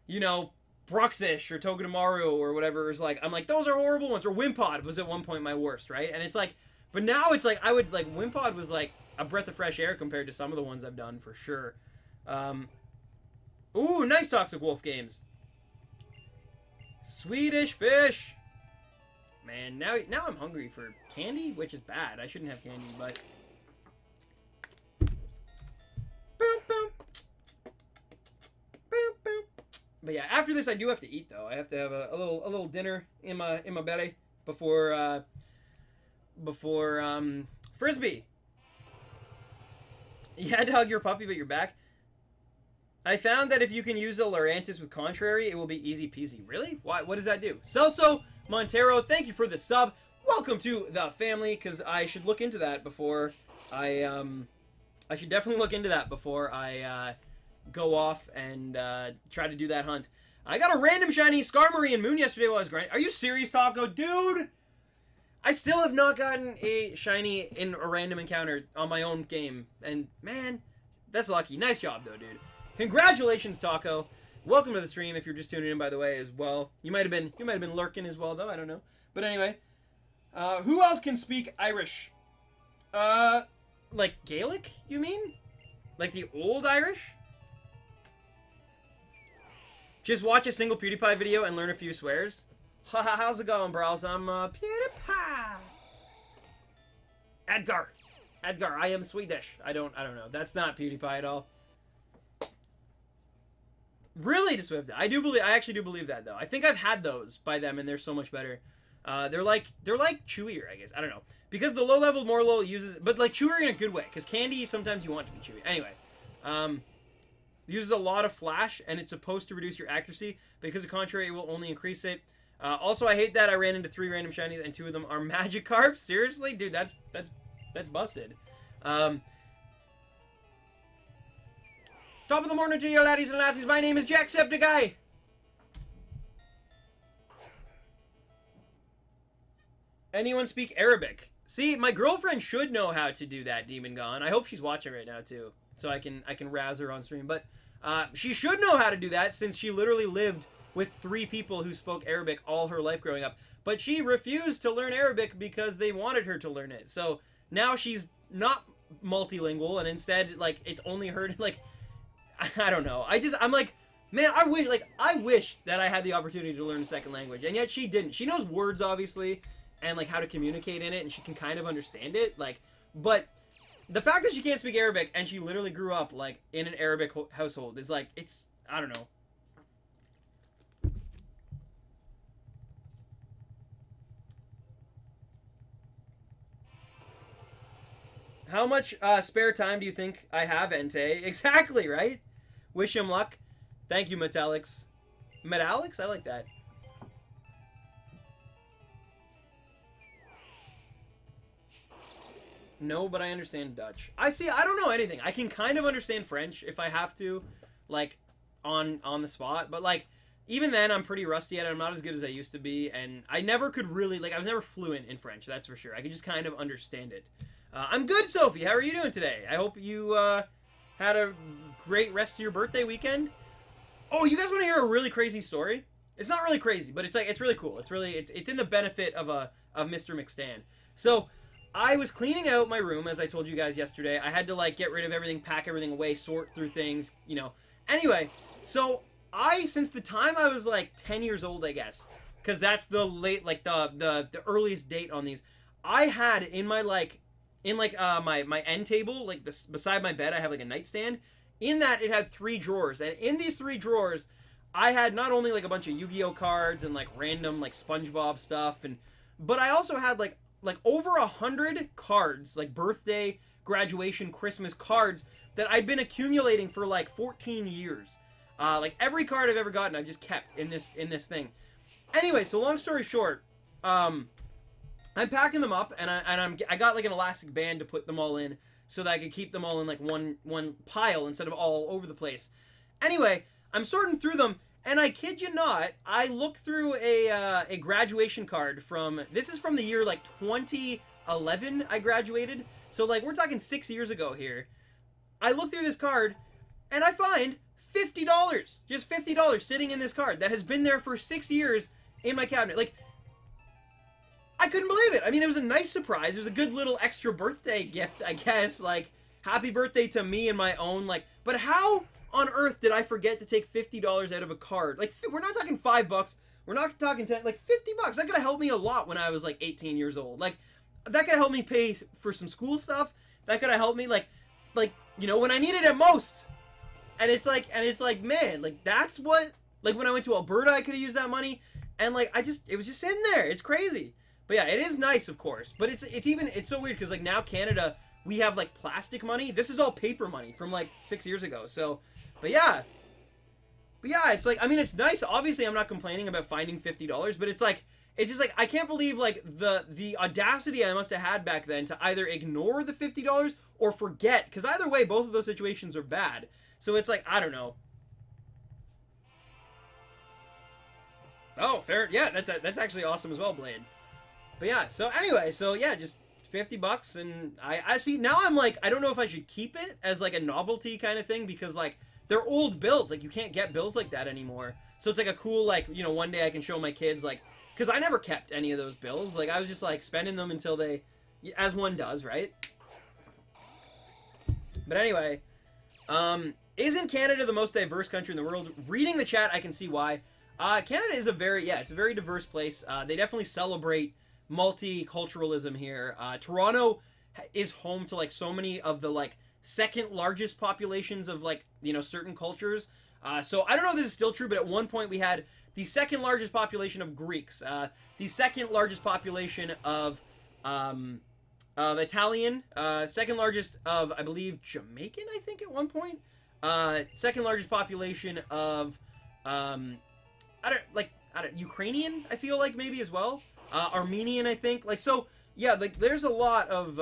you know, Bruxish or Togedemaru or whatever is like, I'm like, those are horrible ones. Or Wimpod was at one point my worst, right? And it's like, but now it's like, I would, like, Wimpod was like a breath of fresh air compared to some of the ones I've done, for sure. Ooh, nice Toxic Wolf games. Swedish fish. Man, now I'm hungry for candy, which is bad. I shouldn't have candy, but... Boom, boom. Boom, boom. But yeah, after this I do have to eat though. I have to have a little dinner in my belly before Frisbee. You had to hug your puppy, but you're back. I found that if you can use a Lurantis with Contrary, it will be easy peasy. Really? Why? What does that do? Celso Montero, thank you for the sub. Welcome to the family, because I should look into that before I should definitely look into that before I go off and try to do that hunt. I got a random shiny Skarmory and Moon yesterday while I was grinding. Are you serious, Taco? Dude! I still have not gotten a shiny in a random encounter on my own game. And, man, that's lucky. Nice job, though, dude. Congratulations, Taco. Welcome to the stream if you're just tuning in, by the way, as well. You might have been lurking as well, though. I don't know. But anyway. Who else can speak Irish? Like Gaelic, you mean? Like the old Irish? Just watch a single PewDiePie video and learn a few swears. Haha, how's it going, bros? I'm PewDiePie. Edgar, I am Swedish. I don't know. That's not PewDiePie at all. Really, to Swift. I actually do believe that though. I think I've had those by them, and they're so much better. They're like chewier, I guess. I don't know, because the low level Morlo uses, but like chewier in a good way. Because candy sometimes you want to be chewy. Anyway, uses a lot of flash, and it's supposed to reduce your accuracy. Because the contrary, it will only increase it. Also, I hate that I ran into 3 random shinies, and 2 of them are Magikarp. Seriously, dude, that's busted. Top of the morning to you, laddies and lassies. My name is Jacksepticeye. Anyone speak Arabic? See, my girlfriend should know how to do that, Demon Gone. I hope she's watching right now too, so I can razz her on stream. But she should know how to do that, since she literally lived with 3 people who spoke Arabic all her life growing up. But she refused to learn Arabic because they wanted her to learn it. So now she's not multilingual, and instead, like, it's only her, like, I don't know. I'm like, man, I wish that I had the opportunity to learn a second language, and yet she didn't. She knows words, obviously, and, like, how to communicate in it, and she can kind of understand it, like, but the fact that she can't speak Arabic, and she literally grew up, like, in an Arabic household is, like, it's, I don't know. How much spare time do you think I have, Entei? Exactly, right? Wish him luck. Thank you, Metallics. Metallics? I like that. No, but I understand Dutch. I don't know anything. I can kind of understand French if I have to, like, on the spot. But, like, even then, I'm pretty rusty at it. I'm not as good as I used to be. And I never could really, like, I was never fluent in French, that's for sure. I could just kind of understand it. I'm good, Sophie. How are you doing today? I hope you had a great rest of your birthday weekend. Oh, you guys want to hear a really crazy story? It's not really crazy, but it's like it's really cool. It's in the benefit of Mr. McStan. So I was cleaning out my room, as I told you guys yesterday. I had to like get rid of everything, pack everything away, sort through things, you know. Anyway, so since the time I was like 10 years old, I guess, because that's the the earliest date on these, I had in my my end table, like this beside my bed, I have like a nightstand. In that, it had 3 drawers, and in these 3 drawers, I had not only like a bunch of Yu-Gi-Oh cards and like random like SpongeBob stuff, but I also had like over 100 cards, like birthday, graduation, Christmas cards that I'd been accumulating for like 14 years. Like every card I've ever gotten, I've just kept in this thing. Anyway, so long story short, I'm packing them up, and I got like an elastic band to put them all in, so that I could keep them all in like one pile instead of all over the place. Anyway, I'm sorting through them, and I kid you not, I look through a graduation card this is from the year like 2011. I graduated, so like we're talking 6 years ago here. I look through this card, and I find $50, just $50 sitting in this card that has been there for 6 years in my cabinet. Like, I couldn't believe it. I mean, it was a nice surprise. It was a good little extra birthday gift, I guess. Like, happy birthday to me and my own. Like, but how on earth did I forget to take $50 out of a card? Like, we're not talking $5. We're not talking 10. Like, $50. That could have helped me a lot when I was like 18 years old. Like, that could have helped me pay for some school stuff. That could have helped me like you know, when I needed it most. And it's like, man, like that's what. Like when I went to Alberta, I could have used that money. And like it was just sitting there. It's crazy. But yeah, it is nice, of course. But it's so weird because like now Canada, we have like plastic money. This is all paper money from like 6 years ago. So, but yeah, it's like, I mean, it's nice. Obviously, I'm not complaining about finding $50, but it's just like I can't believe like the audacity I must have had back then to either ignore the $50 or forget. Because either way, both of those situations are bad. So it's like, I don't know. Oh, fair. Yeah, that's actually awesome as well, Blade. But yeah, so anyway, so yeah, just $50, and I see, now I'm like, I don't know if I should keep it as like a novelty kind of thing, because like, they're old bills, like you can't get bills like that anymore. So it's like a cool, like, you know, one day I can show my kids, like, because I never kept any of those bills, like I was just like spending them until they, as one does, right? But anyway, Isn't Canada the most diverse country in the world? Reading the chat, I can see why. Canada is it's a very diverse place. They definitely celebrate multiculturalism here. Toronto is home to like so many of the like second largest populations of like, you know, certain cultures. So I don't know if this is still true, but at one point we had the second largest population of Greeks, the second largest population of Italian, second largest of, I believe, Jamaican, I think at one point. Second largest population of, Ukrainian, I feel like maybe as well. Armenian, I think. Like, so, yeah, like, there's a lot of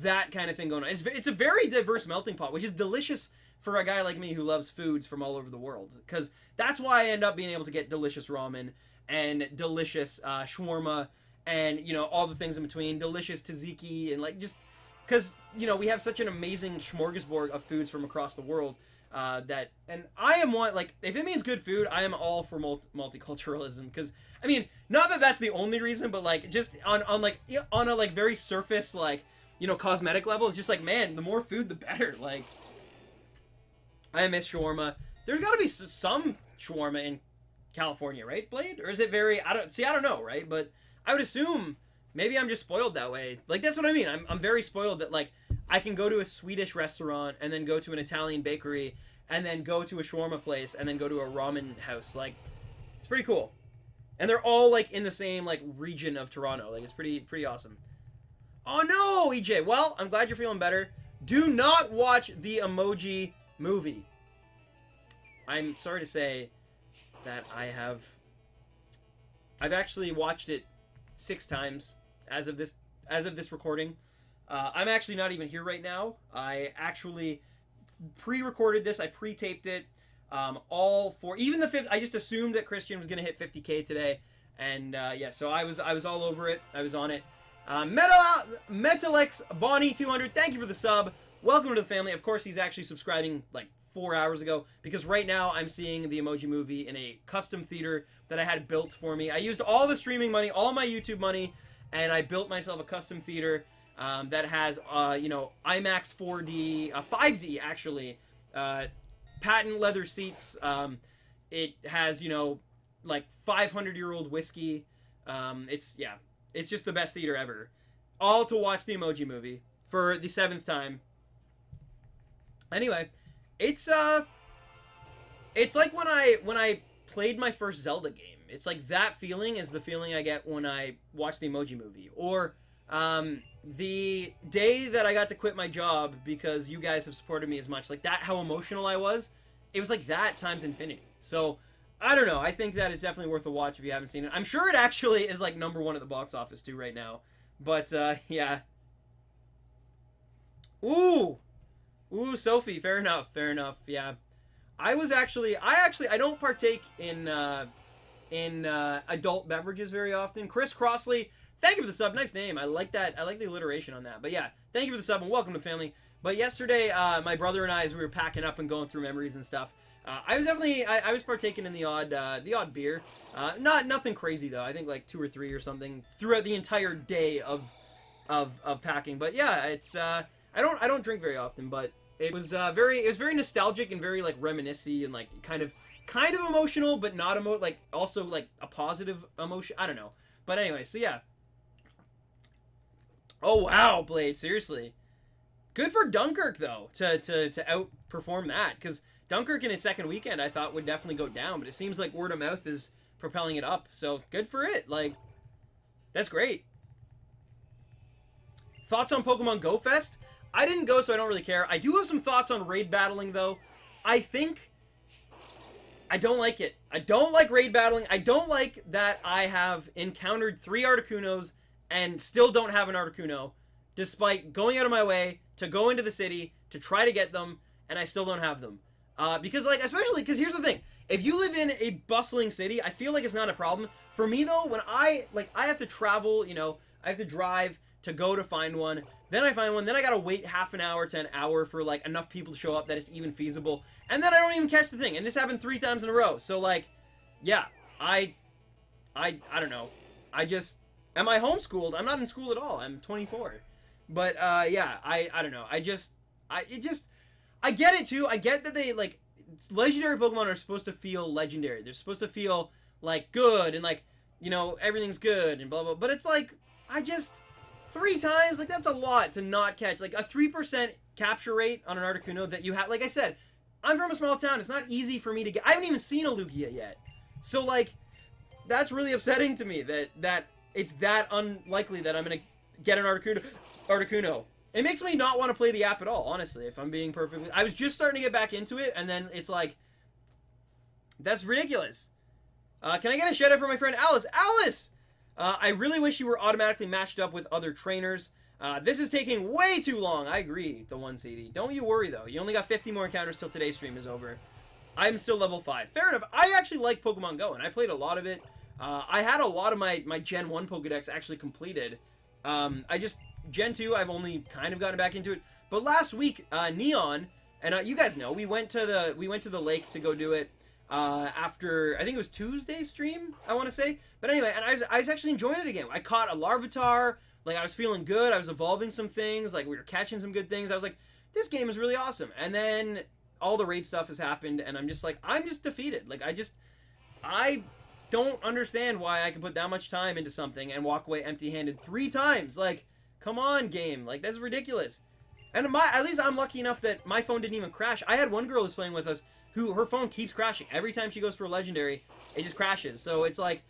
that kind of thing going on. It's a very diverse melting pot, which is delicious for a guy like me who loves foods from all over the world. Because that's why I end up being able to get delicious ramen and delicious shawarma and, you know, all the things in between. Delicious tzatziki and, like, just... Because, you know, we have such an amazing smorgasbord of foods from across the world and I am one, like, if it means good food, I am all for multiculturalism. Because, I mean, not that that's the only reason, but, like, just on a, like, very surface, like, you know, cosmetic level, it's just like, man, the more food, the better. Like, I miss shawarma. There's got to be some shawarma in California, right, Blade? Or is it very, I don't know, right? But I would assume... Maybe I'm just spoiled that way. Like, that's what I mean. I'm very spoiled that, like, I can go to a Swedish restaurant and then go to an Italian bakery and then go to a shawarma place and then go to a ramen house. Like, it's pretty cool. And they're all, like, in the same, like, region of Toronto. Like, it's pretty awesome. Oh, no, EJ. Well, I'm glad you're feeling better. Do not watch the Emoji Movie. I'm sorry to say that I've actually watched it 6 times. As of this recording. I'm actually not even here right now. I actually pre-recorded this. I pre-taped it. All for even the 5th. I just assumed that Christian was gonna hit 50K today, and yeah. So I was all over it. I was on it. Metalex Bonnie 200. Thank you for the sub. Welcome to the family. Of course, he's actually subscribing like 4 hours ago because right now I'm seeing the Emoji Movie in a custom theater that I had built for me. I used all the streaming money, all my YouTube money, and I built myself a custom theater that has, you know, IMAX 4D, 5D actually, patent leather seats. It has, you know, like 500-year-old whiskey. It's just the best theater ever. All to watch the Emoji Movie for the 7th time. Anyway, it's like when I played my first Zelda game. It's like that feeling is the feeling I get when I watch the Emoji Movie. Or the day that I got to quit my job because you guys have supported me as much. Like that, how emotional I was. It was like that times infinity. So, I don't know. I think that it's definitely worth a watch if you haven't seen it. I'm sure it actually is like #1 at the box office too right now. But, yeah. Ooh, Sophie. Fair enough. Yeah. I don't partake in adult beverages very often. Chris Crossley, thank you for the sub. Nice name. I like that. I like the alliteration on that. But yeah, thank you for the sub and welcome to the family. But yesterday, my brother and I, as we were packing up and going through memories and stuff, I was partaking in the odd beer. Nothing crazy though. I think like 2 or 3 or something throughout the entire day of packing. But yeah, it's I don't drink very often, but it was very nostalgic and very like reminiscent and like kind of emotional, but not like also like a positive emotion. I don't know. But anyway, so yeah. Oh wow, Blade, seriously. Good for Dunkirk though to outperform that, because Dunkirk in its second weekend I thought would definitely go down, but it seems like word of mouth is propelling it up. So good for it. Like, that's great. Thoughts on Pokemon Go Fest? I didn't go, so I don't really care. I do have some thoughts on raid battling though. I think I don't like it. I don't like raid battling. I don't like that I have encountered 3 Articunos and still don't have an Articuno, despite going out of my way to go into the city to try to get them, and I still don't have them. Because, like, especially, because here's the thing. If you live in a bustling city, I feel like it's not a problem. For me, though, when I have to travel, you know, I have to drive to go to find one, then I find one, then I gotta wait half an hour to an hour for, like, enough people to show up that it's even feasible, and then I don't even catch the thing, and this happened 3 times in a row. So, like, yeah, I don't know. Am I homeschooled? I'm not in school at all. I'm 24. But, yeah, I don't know. I get it too. I get that they, like, legendary Pokemon are supposed to feel legendary. They're supposed to feel, like, good and, like, you know, everything's good and blah, blah. But it's like, I just, 3 times, like, that's a lot to not catch. Like, a 3% capture rate on an Articuno that you have, like I said, I'm from a small town. It's not easy for me to get, I haven't even seen a Lugia yet. So, like, that's really upsetting to me that it's that unlikely that I'm going to get an Articuno. It makes me not want to play the app at all, honestly, if I'm being perfectly... I was just starting to get back into it, and then it's like... That's ridiculous. Can I get a shout-out for my friend Alice? Alice! I really wish you were automatically matched up with other trainers. This is taking way too long. I agree, the 1 CD. Don't you worry, though. You only got 50 more encounters till today's stream is over. I'm still level 5. Fair enough. I actually like Pokemon Go, and I played a lot of it. I had a lot of my Gen 1 Pokedex actually completed. Gen 2, I've only kind of gotten back into it. But last week, Neon, and you guys know, we went to the lake to go do it after, I think it was Tuesday's stream, I want to say. But anyway, and I was actually enjoying it again. I caught a Larvitar, like, I was feeling good, I was evolving some things, like, we were catching some good things. I was like, this game is really awesome. And then all the raid stuff has happened, and I'm just like, I'm just defeated. Like, I don't understand why I can put that much time into something and walk away empty-handed 3 times. Like, come on, game. Like, that's ridiculous. And at least I'm lucky enough that my phone didn't even crash. I had one girl who's playing with us who, her phone keeps crashing. Every time she goes for a legendary, it just crashes. So it's like,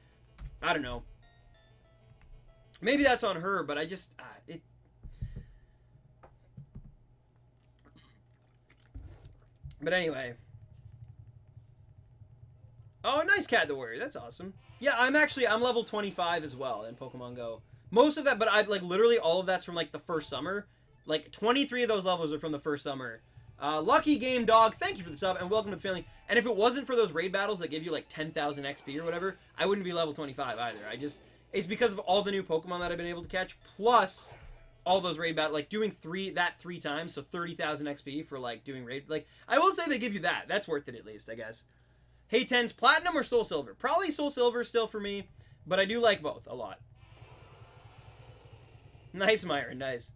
I don't know. Maybe that's on her, but I just, But anyway. Oh, nice Cat the Warrior. That's awesome. Yeah, I'm level 25 as well in Pokemon Go. Most of that, but like, literally all of that's from, like, the first summer. Like, 23 of those levels are from the first summer. Lucky Game Dog, thank you for the sub, and welcome to the family. And if it wasn't for those raid battles that give you, like, 10,000 XP or whatever, I wouldn't be level 25 either. It's because of all the new Pokemon that I've been able to catch, plus all those raid battles, like, doing 3 times, so 30,000 XP for, like, doing raid. Like, I will say they give you that. That's worth it, at least, I guess. Hey, Tens, Platinum or Soul Silver? Probably Soul Silver still for me, but I do like both a lot. Nice, Myron, nice.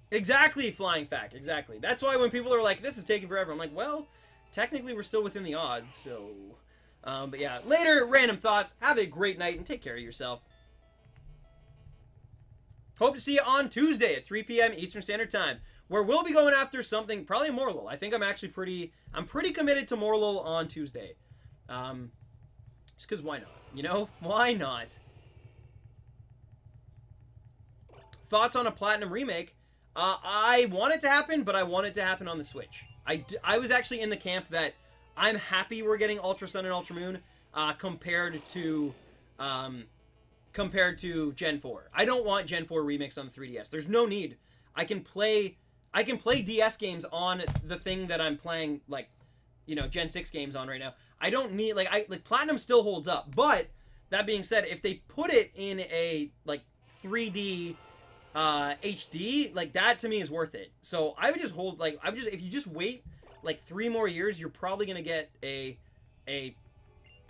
Exactly, Flying Fact, exactly. That's why when people are like, this is taking forever, I'm like, well, technically we're still within the odds, so... but yeah, later, random thoughts. Have a great night and take care of yourself. Hope to see you on Tuesday at 3 p.m. Eastern Standard Time, where we'll be going after something, probably Morlul. I think I'm pretty committed to Morlul on Tuesday. Just because why not? You know? Why not? Thoughts on a Platinum remake? I want it to happen, but I want it to happen on the Switch. I was actually in the camp that I'm happy we're getting Ultra Sun and Ultra Moon compared to Gen 4. I don't want Gen 4 remix on the 3DS. There's no need. I can play DS games on the thing that I'm playing, like, you know, Gen 6 games on right now. I don't need, like Platinum still holds up. But that being said, if they put it in a, like, 3D HD, like, that to me is worth it. So I would just hold, like, if you just wait like 3 more years, you're probably gonna get a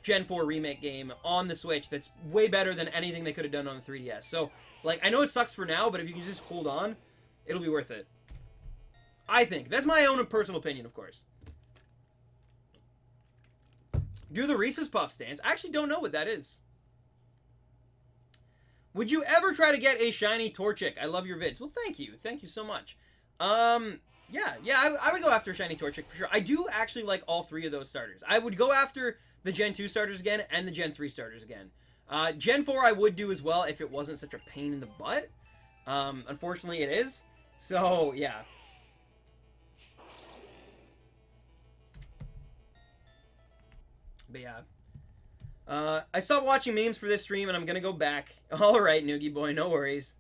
Gen 4 remake game on the Switch that's way better than anything they could have done on the 3DS. So, like, I know it sucks for now, but if you can just hold on, it'll be worth it. I think. That's my own personal opinion, of course. Do the Reese's Puffs dance? I actually don't know what that is. Would you ever try to get a shiny Torchic? I love your vids. Well, thank you. Thank you so much. Yeah, I would go after shiny Torchic for sure. I do actually like all 3 of those starters. I would go after the Gen 2 starters again and the Gen 3 starters again. Gen 4 I would do as well if it wasn't such a pain in the butt. Unfortunately, it is. So, yeah. But yeah. I stopped watching memes for this stream, and I'm gonna go back. Alright, Noogie Boy, no worries.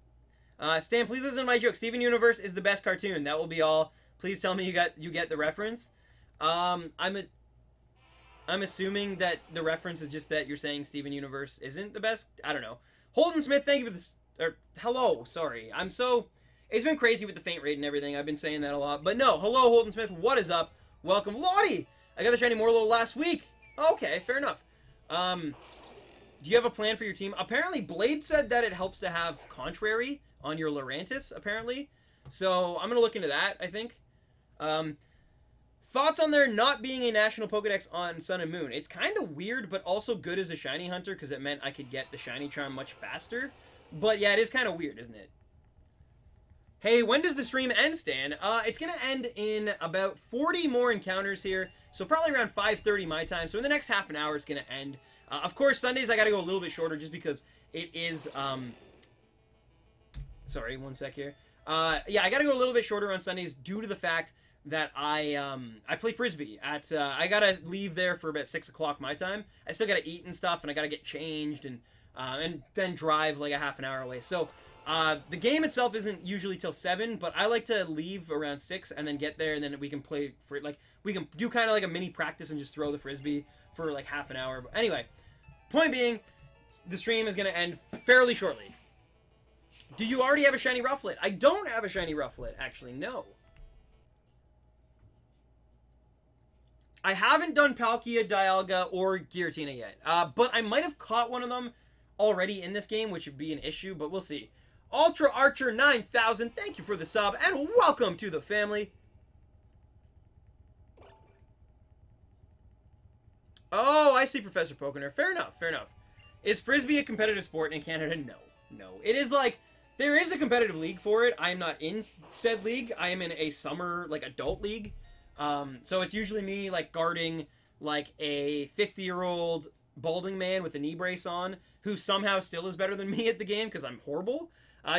Stan, please listen to my joke. Steven Universe is the best cartoon. That will be all. Please tell me you get the reference. I'm assuming that the reference is just that you're saying Steven Universe isn't the best. I don't know. Holden Smith, thank you for this. Or, hello, sorry. It's been crazy with the faint rate and everything. I've been saying that a lot. But no, hello, Holden Smith. What is up? Welcome. Lottie! I got the shiny Morlul last week. Okay, fair enough. Do you have a plan for your team? Apparently, Blade said that it helps to have Contrary on your Lurantis, apparently. So I'm going to look into that, I think. Thoughts on there not being a national Pokedex on Sun and Moon? It's kind of weird, but also good as a shiny hunter, because it meant I could get the shiny charm much faster. But yeah, it is kind of weird, isn't it? Hey, when does the stream end, Stan? It's going to end in about 40 more encounters here, so probably around 5:30 my time. So in the next half an hour, it's going to end. Of course, Sundays I got to go a little bit shorter just because it is... Sorry, one sec here. Yeah, I got to go a little bit shorter on Sundays due to the fact that I play Frisbee at... I got to leave there for about 6 o'clock my time. I still got to eat and stuff, and I got to get changed and then drive like a half an hour away. So... the game itself isn't usually till 7, but I like to leave around 6 and then get there, and then we can play for like we can do kind of like a mini practice and just throw the Frisbee for like half an hour. But anyway, point being, the stream is going to end fairly shortly. Do you already have a shiny Rufflet? I don't have a shiny Rufflet, actually, no. I haven't done Palkia, Dialga, or Giratina yet, but I might have caught one of them already in this game, which would be an issue, but we'll see. Ultra Archer 9000, thank you for the sub, and welcome to the family. Oh, I see, Professor Pokener. Fair enough, fair enough. Is Frisbee a competitive sport in Canada? No. No. It is like, there is a competitive league for it. I am not in said league. I am in a summer, like, adult league. So it's usually me, like, guarding, like, a 50-year-old balding man with a knee brace on, who somehow still is better than me at the game, because I'm horrible.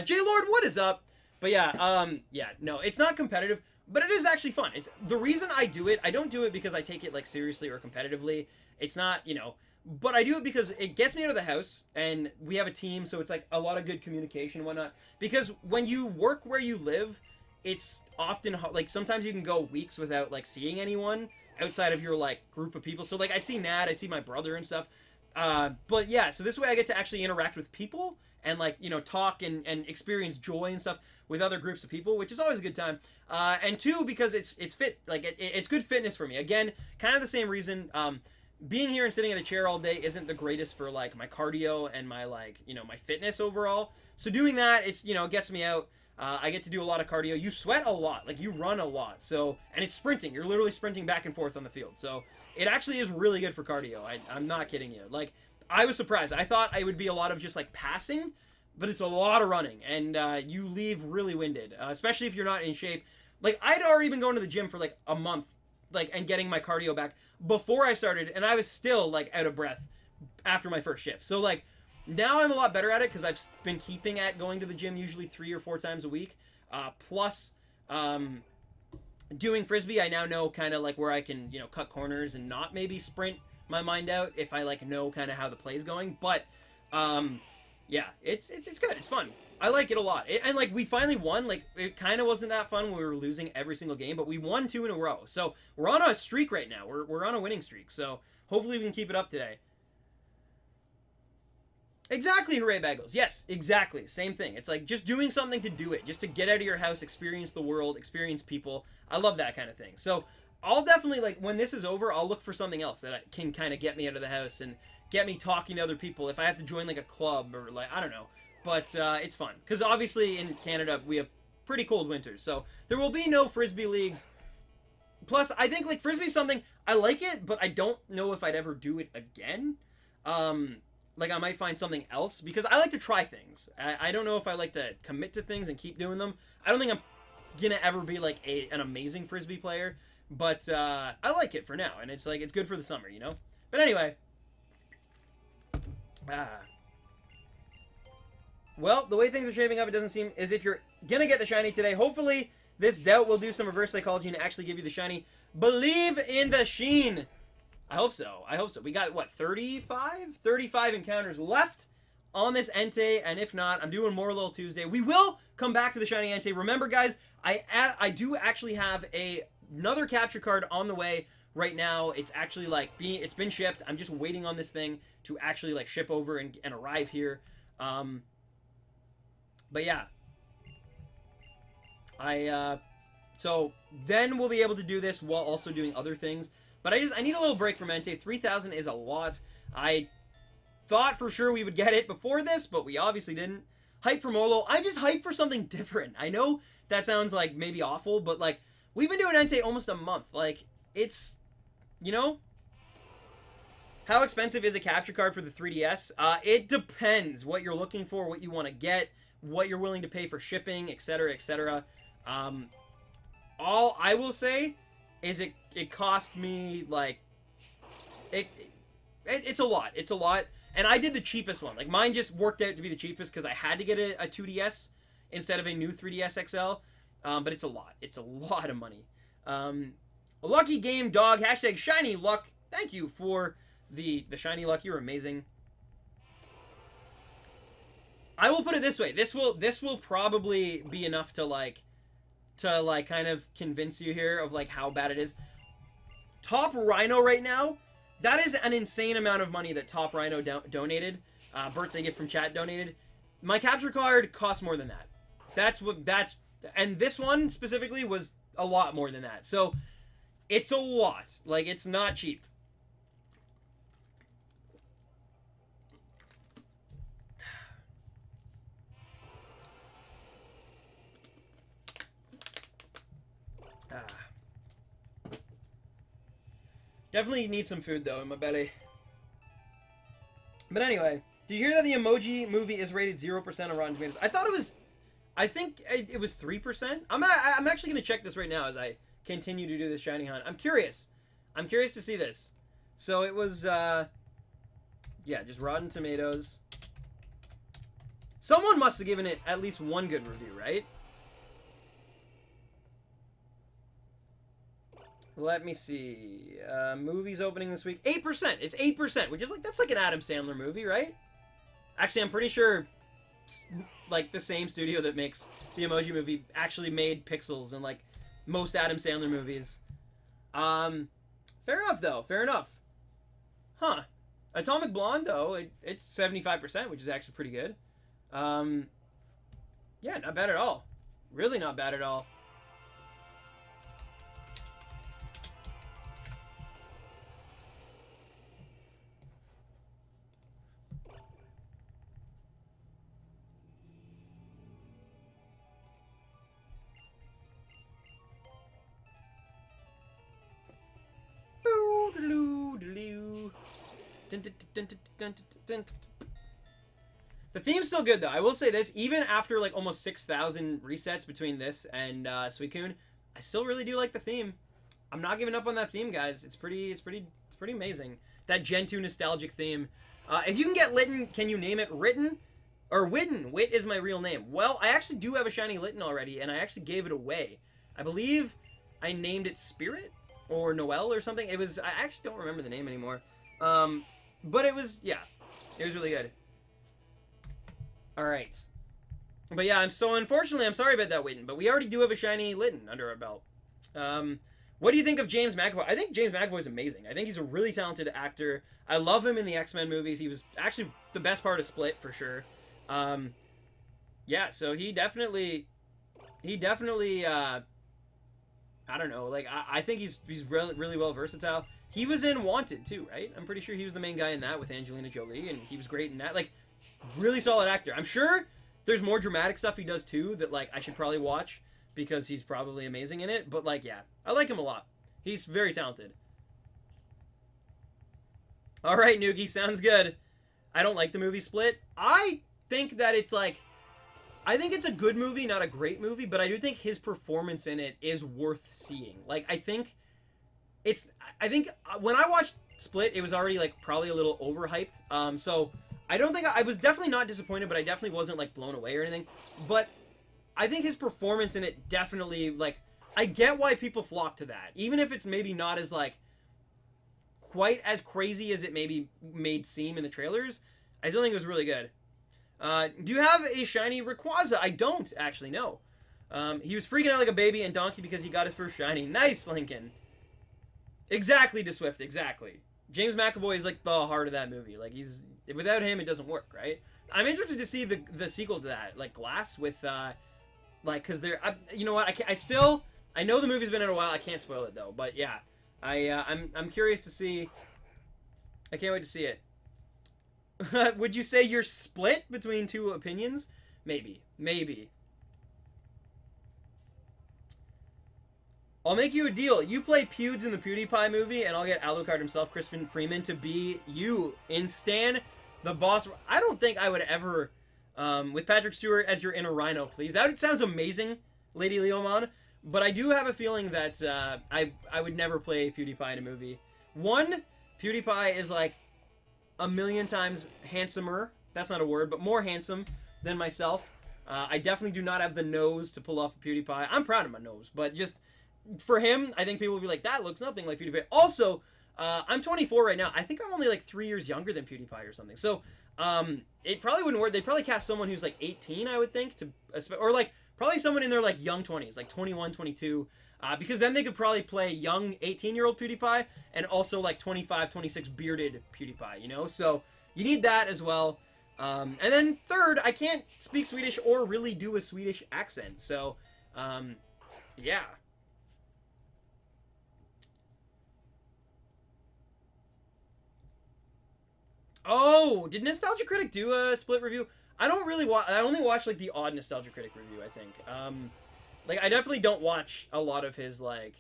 J-Lord, what is up? But yeah, no, it's not competitive, but it is actually fun. It's the reason I do it. I don't do it because I take it, like, seriously or competitively. It's not, you know, but I do it because it gets me out of the house, and we have a team, so it's, like, a lot of good communication and whatnot. Because when you work where you live, it's often, like, sometimes you can go weeks without, like, seeing anyone outside of your, like, group of people. So, like, I'd see Nat, I'd see my brother and stuff. But yeah, so this way I get to actually interact with people and, like, you know, talk and experience joy and stuff with other groups of people, which is always a good time. And two, because it's fit, like, it's good fitness for me. Again, kind of the same reason, being here and sitting in a chair all day isn't the greatest for, like, my cardio and my, like, you know, my fitness overall. So doing that, it's, you know, it gets me out. I get to do a lot of cardio. You sweat a lot, like, you run a lot. So, and it's sprinting. You're literally sprinting back and forth on the field. So it actually is really good for cardio. I'm not kidding you. Like, I was surprised. I thought it would be a lot of just, like, passing, but it's a lot of running, and you leave really winded, especially if you're not in shape. Like, I'd already been going to the gym for, like, a month, like, and getting my cardio back before I started, and I was still, like, out of breath after my first shift. So, like, now I'm a lot better at it, because I've been keeping at going to the gym usually 3 or 4 times a week, plus doing Frisbee. I now know kind of, like, where I can, you know, cut corners and not maybe sprint my mind out if I, like, know kind of how the play's going. But yeah, it's good. It's fun. I like it a lot. And, like, we finally won. Like, it kind of wasn't that fun when we were losing every single game, but we won 2 in a row. So we're on a streak right now. We're on a winning streak. So hopefully we can keep it up today. Exactly, Hooray Bagels. Yes, exactly. Same thing. It's like just doing something to do it, just to get out of your house, experience the world, experience people. I love that kind of thing. So I'll definitely, like, when this is over, I'll look for something else that can kind of get me out of the house and get me talking to other people. If I have to join, like, a club or, like, I don't know. But it's fun. Because obviously in Canada, we have pretty cold winters. So there will be no Frisbee leagues. Plus, I think, like, Frisbee's something, I like it, but I don't know if I'd ever do it again. Like, I might find something else, because I like to try things. I don't know if I like to commit to things and keep doing them. I don't think I'm gonna ever be, like, an amazing Frisbee player, but I like it for now, and it's, like, it's good for the summer, you know? But anyway. Well, the way things are shaping up, it doesn't seem as if you're gonna get the shiny today. Hopefully, this doubt will do some reverse psychology and actually give you the shiny. Believe in the sheen! I hope so. I hope so. We got, what, 35? 35 encounters left on this Entei, and if not, I'm doing more Little Tuesday. We will come back to the shiny Entei. Remember, guys, I do actually have another capture card on the way right now. It's actually, like, it's been shipped. I'm just waiting on this thing to actually, like, ship over and arrive here. But yeah. So then we'll be able to do this while also doing other things. But I need a little break from Entei. 3,000 is a lot. I thought for sure we would get it before this, but we obviously didn't. hyped for Molo. I'm just hyped for something different. I know that sounds like maybe awful, but like we've been doing Entei almost a month. Like it's, you know, how expensive is a capture card for the 3DS? It depends what you're looking for, what you want to get, what you're willing to pay for shipping, etc., etc. All I will say is it cost me like it's a lot. It's a lot. And I did the cheapest one. Like, mine just worked out to be the cheapest because I had to get a 2DS instead of a new 3DS XL. But it's a lot. It's a lot of money. A lucky game, dog. Hashtag shiny luck. Thank you for the shiny luck. You're amazing. I will put it this way. This will probably be enough to kind of convince you here of like how bad it is. Top Rhino right now, that is an insane amount of money that Top Rhino donated. Birthday gift from chat donated. My capture card costs more than that. And this one specifically was a lot more than that. So it's a lot. Like, it's not cheap. Definitely need some food, though, in my belly. But anyway, did you hear that the Emoji Movie is rated 0% on Rotten Tomatoes? I thought it was... I think it was 3%. I'm actually going to check this right now as I continue to do this shiny hunt. I'm curious. I'm curious to see this. So it was... yeah, just Rotten Tomatoes. Someone must have given it at least one good review, right? Let me see. Movies opening this week. 8%. It's 8%, which is like, that's like an Adam Sandler movie, right? Actually, I'm pretty sure, like, the same studio that makes the Emoji Movie actually made Pixels and, like, most Adam Sandler movies. Fair enough, though. Fair enough. Huh. Atomic Blonde, though, it's 75%, which is actually pretty good. Yeah, not bad at all. Really not bad at all. The theme's still good, though. I will say this, even after like almost 6,000 resets between this and Suicune, I still really do like the theme. I'm not giving up on that theme, guys. It's pretty amazing. That Gen 2 nostalgic theme. If you can get Litten, can you name it Written? Or Witten. Wit is my real name. Well, I actually do have a shiny Litten already, and I actually gave it away. I believe I named it Spirit or Noel or something. I actually don't remember the name anymore. But it was, yeah, it was really good. All right. But yeah, so unfortunately, I'm sorry about that, Witten, but we already do have a shiny Litten under our belt. What do you think of James McAvoy? I think James McAvoy is amazing. I think he's a really talented actor. I love him in the X-Men movies. He was actually the best part of Split, for sure. Yeah, so he definitely, I don't know, like, I think he's really well versatile. He was in Wanted, too, right? I'm pretty sure he was the main guy in that with Angelina Jolie, and he was great in that. Like, really solid actor. I'm sure there's more dramatic stuff he does, too, that, like, I should probably watch, because he's probably amazing in it. But, like, yeah, I like him a lot. He's very talented. All right, Noogie, sounds good. I don't like the movie Split. I think that it's, like, I think it's a good movie, not a great movie, but I do think his performance in it is worth seeing. Like, I think when I watched Split, it was already, like, probably a little overhyped. So I don't think I was definitely not disappointed, but I definitely wasn't, like, blown away or anything. But I think his performance in it definitely, like, I get why people flock to that. Even if it's maybe not as, like, quite as crazy as it maybe made seem in the trailers, I still think it was really good. Do you have a shiny Rayquaza? I don't, actually, no. He was freaking out like a baby and Donkey because he got his first shiny. Nice, Lincoln. Exactly, DeSwift, exactly. James McAvoy is, like, the heart of that movie. Like, without him, it doesn't work, right? I'm interested to see the sequel to that, like, Glass with, like, because you know what, I know the movie's been out a while, I can't spoil it, though, but yeah, I'm curious to see, I can't wait to see it. Would you say you're split between two opinions? Maybe. Maybe. I'll make you a deal. You play Pewds in the PewDiePie movie, and I'll get Alucard himself, Crispin Freeman, to be you in Stan, the boss. I don't think I would ever, with Patrick Stewart as your inner Rhino, please. That sounds amazing, Lady Leomon. But I do have a feeling that I would never play PewDiePie in a movie. One, PewDiePie is like a million times handsomer. That's not a word, but more handsome than myself. I definitely do not have the nose to pull off a PewDiePie. I'm proud of my nose, but just for him, I think people will be like, that looks nothing like PewDiePie. Also, I'm 24 right now. I think I'm only like 3 years younger than PewDiePie or something. So, it probably wouldn't work. They'd probably cast someone who's like 18, I would think, or like probably someone in their like young 20s, like 21, 22, because then they could probably play young 18-year-old PewDiePie and also like 25, 26 bearded PewDiePie, you know? So you need that as well. And then third, I can't speak Swedish or really do a Swedish accent. So, yeah. Oh, did Nostalgia Critic do a split review? I don't really watch. I only watch like the odd Nostalgia Critic review, I think. Like I definitely don't watch a lot of his like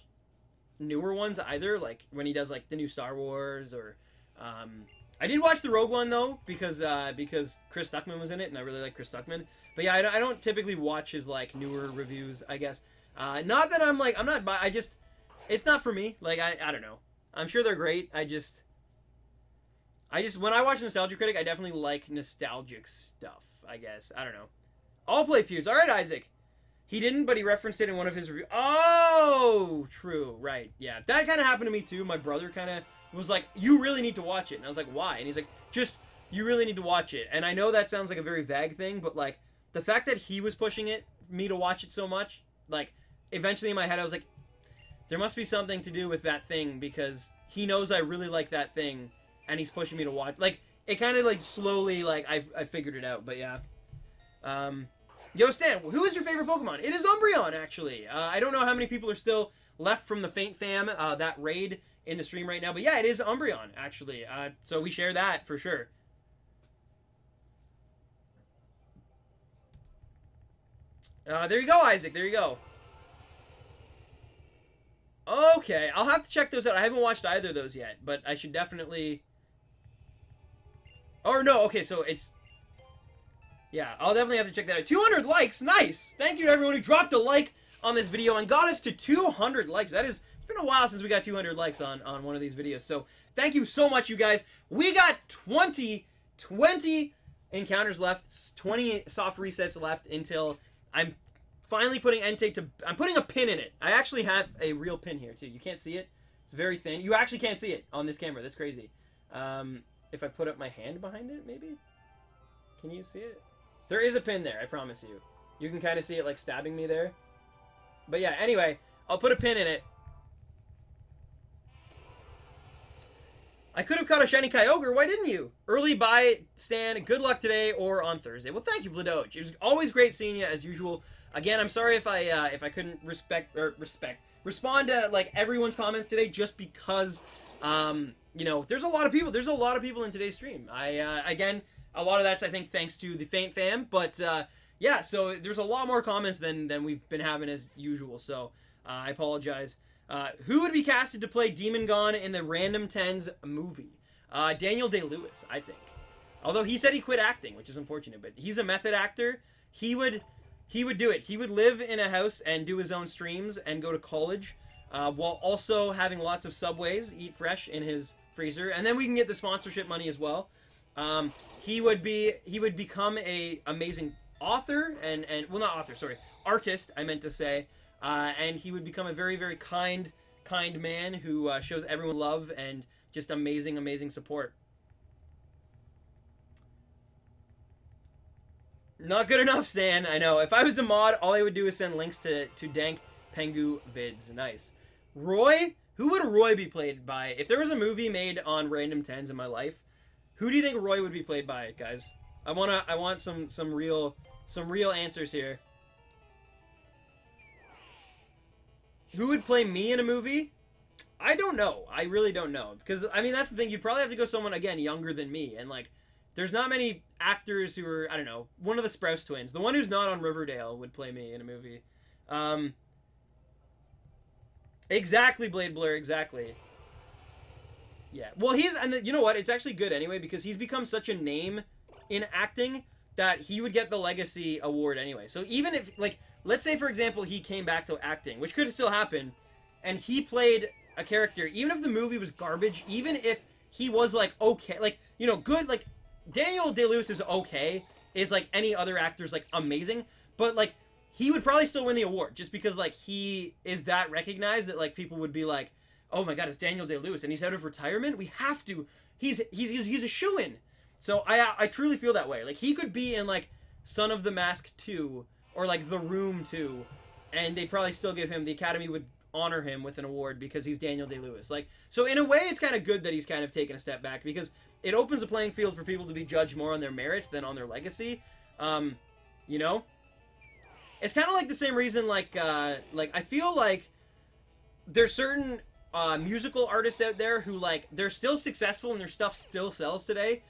newer ones either. Like when he does like the new Star Wars or, I did watch the Rogue One though because Chris Stuckman was in it and I really like Chris Stuckman. But yeah, I don't typically watch his like newer reviews. I guess. Not that I'm like I'm not. I just it's not for me. Like I don't know. I'm sure they're great. I just when I watch Nostalgia Critic, I definitely like nostalgic stuff, I guess. I don't know. I'll play Pewds. All right, Isaac. He didn't, but he referenced it in one of his reviews. Oh, true. Right. Yeah. That kind of happened to me, too. My brother kind of was like, you really need to watch it. And I was like, why? And he's like, just, you really need to watch it. And I know that sounds like a very vague thing, but, like, the fact that he was pushing me to watch it so much, like, eventually in my head, I was like, there must be something to do with that thing because he knows I really like that thing. And he's pushing me to watch. Like, it kind of, like, slowly, like, I figured it out. But, yeah. Yo, Stan, who is your favorite Pokemon? It is Umbreon, actually. I don't know how many people are still left from the Faint Fam, that raid in the stream right now. But, yeah, it is Umbreon, actually. So we share that, for sure. There you go, Isaac. There you go. Okay, I'll have to check those out. I haven't watched either of those yet. But I should definitely... Or no, okay, so it's... Yeah, I'll definitely have to check that out. 200 likes, nice! Thank you to everyone who dropped a like on this video and got us to 200 likes. That is, it's been a while since we got 200 likes on one of these videos. So, thank you so much, you guys. We got 20 encounters left, 20 soft resets left until I'm finally putting Entei to... I'm putting a pin in it. I actually have a real pin here, too. You can't see it. It's very thin. You actually can't see it on this camera. That's crazy. If I put up my hand behind it, maybe? Can you see it? There is a pin there, I promise you. You can kind of see it, like, stabbing me there. But yeah, anyway, I'll put a pin in it. I could have caught a shiny Kyogre, why didn't you? Early buy, Stan, good luck today or on Thursday. Well, thank you, Vladoge. It was always great seeing you, as usual. Again, I'm sorry if I couldn't respond to, like, everyone's comments today, just because, you know, there's a lot of people. There's a lot of people in today's stream. Again, a lot of that's, I think, thanks to the Faint Fam. But, yeah, so there's a lot more comments than we've been having as usual. So, I apologize. Who would be casted to play Demon Gone in the Random Tens movie? Daniel Day-Lewis, I think. Although he said he quit acting, which is unfortunate. But he's a method actor. He would do it. He would live in a house and do his own streams and go to college. While also having lots of Subways, eat fresh in his freezer, and then we can get the sponsorship money as well. He would become a amazing author and well, not author, sorry, artist, I meant to say, and he would become a very, very kind man who shows everyone love and just amazing support. Not good enough, Stan. I know. If I was a mod, all I would do is send links to dank Pengu vids. Nice. Roy? Who would Roy be played by? If there was a movie made on Random Tens in my life, who do you think Roy would be played by, guys? I want some real answers here. Who would play me in a movie? I don't know. I really don't know. Because, I mean, that's the thing. You'd probably have to go someone, again, younger than me. And, like, There's not many actors who are, I don't know, one of the Sprouse twins. The one who's not on Riverdale would play me in a movie. Exactly, Blade Blur, exactly. Yeah, well, you know what? It's actually good anyway, because he's become such a name in acting that he would get the Legacy Award anyway. So even if, like, let's say, for example, he came back to acting, which could still happen, and he played a character, even if the movie was garbage, even if he was, like, okay, like, you know, good, like, Daniel Day-Lewis is okay, is, like, any other actor's, like, amazing, but, like, he would probably still win the award, just because, like, he is that recognized that, like, people would be like, oh my god, it's Daniel Day-Lewis, and he's out of retirement? We have to. He's a shoo-in. So I truly feel that way. Like, he could be in, like, Son of the Mask 2, or, like, The Room 2, and they'd probably still give him, the Academy would honor him with an award because he's Daniel Day-Lewis. Like, so in a way, it's kind of good that he's kind of taken a step back, because it opens the playing field for people to be judged more on their merits than on their legacy. You know? It's kind of like the same reason, like, I feel like there's certain musical artists out there who, like, they're still successful and their stuff still sells today,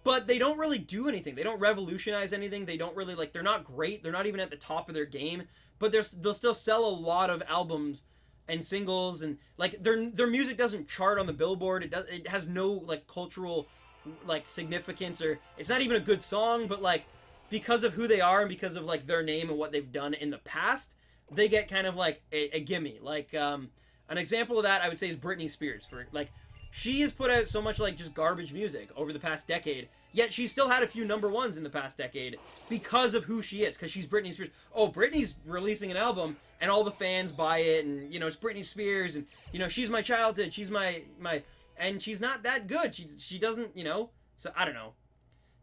but they don't really do anything. They don't revolutionize anything. They don't really, like, they're not great. They're not even at the top of their game, but they'll still sell a lot of albums and singles, and, like, their music doesn't chart on the Billboard. It has no, like, cultural, like, significance, or it's not even a good song, but, like, because of who they are and because of, like, their name and what they've done in the past, they get kind of, like, a gimme. Like, an example of that, I would say, is Britney Spears. For, like, she has put out so much, like, just garbage music over the past decade, yet she's still had a few #1s in the past decade because of who she is, because she's Britney Spears. Oh, Britney's releasing an album, and all the fans buy it, and, you know, it's Britney Spears, and, you know, she's my childhood, she's my, and she's not that good. She doesn't, you know, so, I don't know.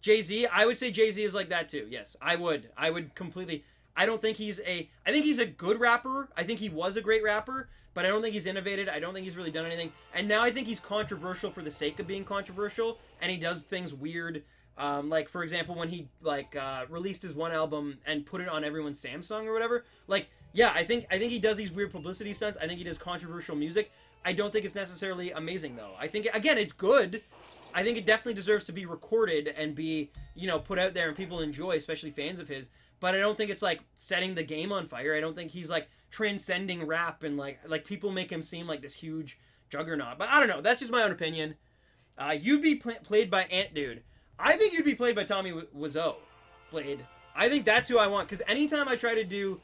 Jay-Z, I would say Jay-Z is like that too. Yes, I would completely. I don't think I think he's a good rapper. I think he was a great rapper, but I don't think he's innovated. I don't think he's really done anything. And now I think he's controversial for the sake of being controversial, and he does things weird. Like, for example, when he, like, released his one album and put it on everyone's Samsung or whatever. Like, yeah, I think he does these weird publicity stunts. I think he does controversial music. I don't think it's necessarily amazing, though. I think, again, it's good. I think it definitely deserves to be recorded and be, you know, put out there and people enjoy, especially fans of his. But I don't think it's, like, setting the game on fire. I don't think he's, like, transcending rap and, like people make him seem like this huge juggernaut. But I don't know. That's just my own opinion. You'd be played by Ant Dude. I think you'd be played by Tommy Wiseau. Played. I think that's who I want. Because anytime I try to do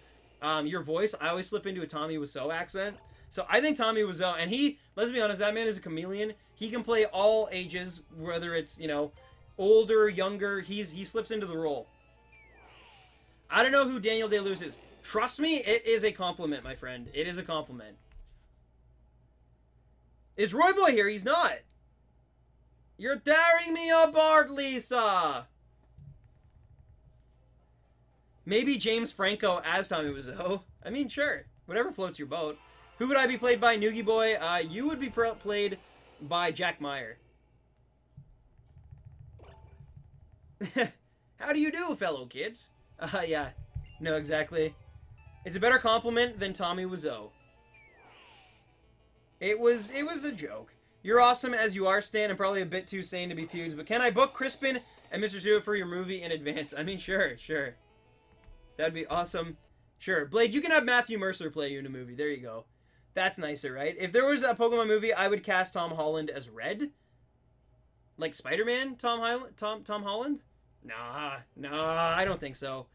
your voice, I always slip into a Tommy Wiseau accent. So I think Tommy Wiseau, and he, let's be honest, that man is a chameleon. He can play all ages, whether it's, you know, older, younger. He slips into the role. I don't know who Daniel Day-Lewis is. Trust me, it is a compliment, my friend. It is a compliment. Is Roy Boy here? He's not. You're tearing me apart, Lisa. Maybe James Franco as Tommy Wiseau. I mean, sure. Whatever floats your boat. Who would I be played by, Noogie Boy? You would be played by Jack Meyer. How do you do, fellow kids? Yeah. No, exactly. It's a better compliment than Tommy Wiseau. It was a joke. You're awesome as you are, Stan, and probably a bit too sane to be Pewds, but can I book Crispin and Mr. Stewart for your movie in advance? I mean, sure. That'd be awesome. Sure. Blade, you can have Matthew Mercer play you in a movie. There you go. That's nicer, right? If there was a Pokemon movie, I would cast Tom Holland as Red. Like Spider-Man Tom Holland? Nah, I don't think so.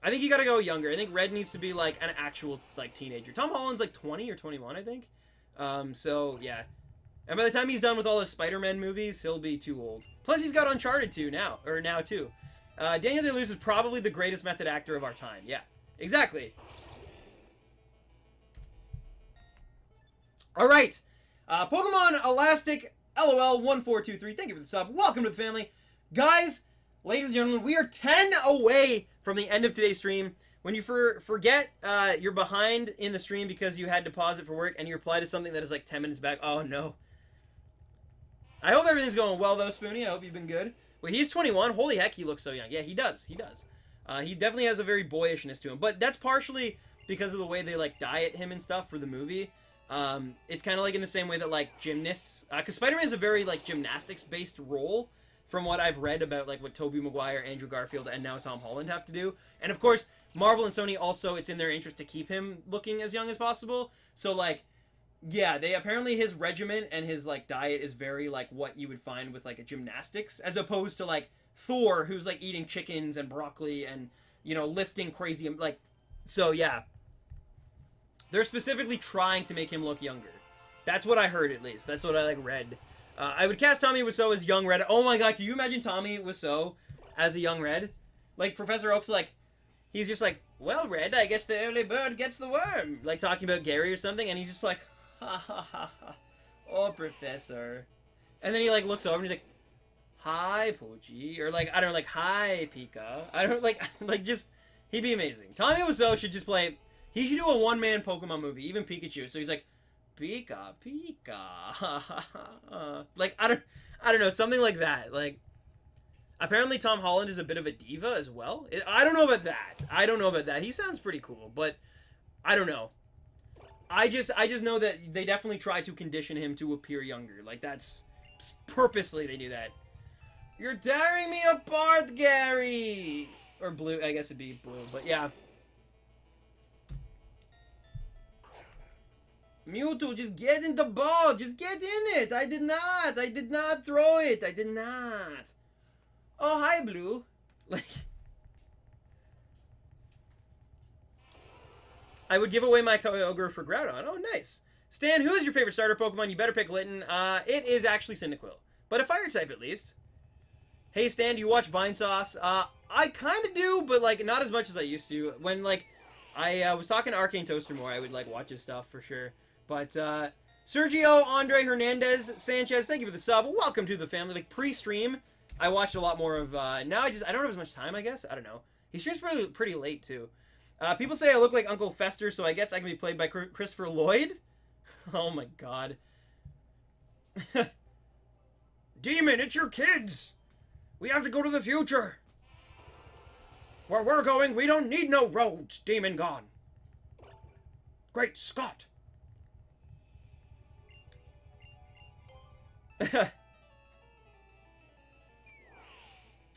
I think you gotta go younger. I think Red needs to be, like, an actual, like, teenager. Tom Holland's, like, 20 or 21, I think. So, yeah. And by the time he's done with all his Spider-Man movies, he'll be too old. Plus, he's got Uncharted 2 now. Or now, too. Daniel Day-Lewis is probably the greatest method actor of our time. Yeah, exactly. Alright. Pokemon Elastic LOL1423. Thank you for the sub. Welcome to the family. Guys, ladies and gentlemen, we are 10 away from the end of today's stream. When you forget you're behind in the stream because you had to pause it for work and you reply to something that is like 10 minutes back. Oh, no. I hope everything's going well, though, Spoonie. I hope you've been good. Wait, he's 21? Holy heck, he looks so young. Yeah, he does. He definitely has a very boyishness to him. But that's partially because of the way they, like, diet him and stuff for the movie. It's kind of like in the same way that, like, gymnasts... Because Spider-Man's a very, like, gymnastics-based role from what I've read about like what Tobey Maguire, Andrew Garfield, and now Tom Holland have to do. And of course, Marvel and Sony also, it's in their interest to keep him looking as young as possible. So like, yeah, they apparently his regimen and his like diet is very like what you would find with like a gymnastics, as opposed to like Thor, who's like eating chickens and broccoli and, you know, lifting crazy like. So yeah, they're specifically trying to make him look younger. That's what I heard, at least. That's what I like read. I would cast Tommy Wiseau as young Red. Oh my god, can you imagine Tommy Wiseau as a young Red? Like Professor Oak's like, he's just like, well, Red, I guess the early bird gets the worm. Like talking about Gary or something, and he's just like, ha ha ha ha. Oh, Professor. And then he like looks over and he's like, hi, Poochie. Or like, I don't know, like, hi, Pika. I don't like just, he'd be amazing. Tommy Wiseau should just play, he should do a one-man Pokemon movie, even Pikachu. So he's like, Pika, Pika. Like, I don't know, something like that. Like, apparently Tom Holland is a bit of a diva as well. I don't know about that. I don't know about that. He sounds pretty cool, but I don't know. I just know that they definitely try to condition him to appear younger. Like, that's purposely they do that. You're tearing me apart, Gary. Or Blue, I guess it'd be Blue, but yeah. Mewtwo, just get in the ball. Just get in it. I did not throw it. I did not. Oh, hi, Blue. Like, I would give away my Kyogre for Groudon. Oh, nice. Stan, who is your favorite starter Pokemon? You better pick Litten. It is actually Cyndaquil, but a fire type at least. Hey, Stan, do you watch Vinesauce? I kind of do, but like not as much as I used to. When like I was talking to Arcane Toaster more, I would like watch his stuff for sure. But Sergio Andre Hernandez Sanchez, thank you for the sub. Welcome to the family. Like pre-stream, I watched a lot more of. Now I don't have as much time. I guess I don't know. He streams pretty late too. People say I look like Uncle Fester, so I guess I can be played by Christopher Lloyd. Oh my god. Demon, it's your kids. We have to go to the future. Where we're going, we don't need no roads. Demon gone. Great Scott.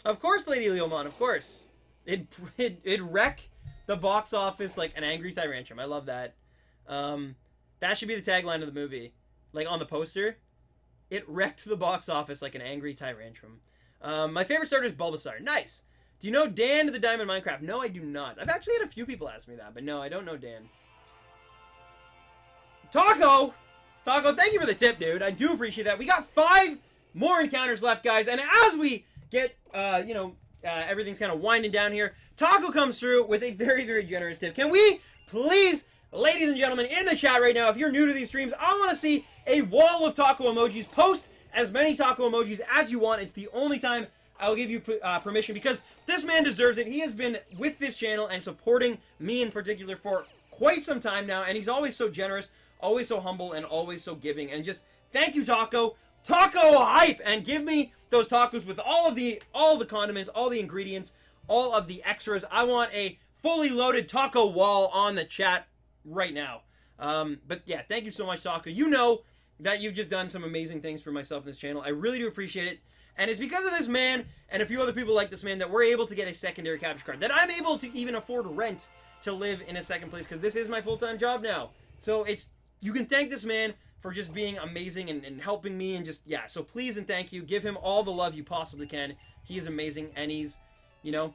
Of course, Lady Leomon, of course. It'd wreck the box office like an angry Tyrantrum. I love that. That should be the tagline of the movie. Like on the poster. It wrecked the box office like an angry Tyrantrum. My favorite starter is Bulbasaur. Nice. Do you know Dan the Diamond Minecraft? No, I do not. I've actually had a few people ask me that, but no, I don't know Dan. Taco! Taco, thank you for the tip, dude. I do appreciate that. We got 5 more encounters left, guys. And as we get, everything's kind of winding down here, Taco comes through with a very, very generous tip. Can we please, ladies and gentlemen, in the chat right now, if you're new to these streams, I want to see a wall of taco emojis. Post as many taco emojis as you want. It's the only time I'll give you permission, because this man deserves it. He has been with this channel and supporting me in particular for quite some time now, and he's always so generous, always so humble, and always so giving. And just thank you, Taco. Taco hype! And give me those tacos with all the condiments, all the ingredients, all of the extras. I want a fully loaded taco wall on the chat right now. But yeah, thank you so much, Taco. You know that you've just done some amazing things for myself in this channel. I really do appreciate it. And it's because of this man and a few other people like this man that we're able to get a secondary capture card, that I'm able to even afford rent to live in a second place, because this is my full-time job now. So you can thank this man for just being amazing and helping me, and just, yeah, so please and thank you. Give him all the love you possibly can. He is amazing, and he's, you know,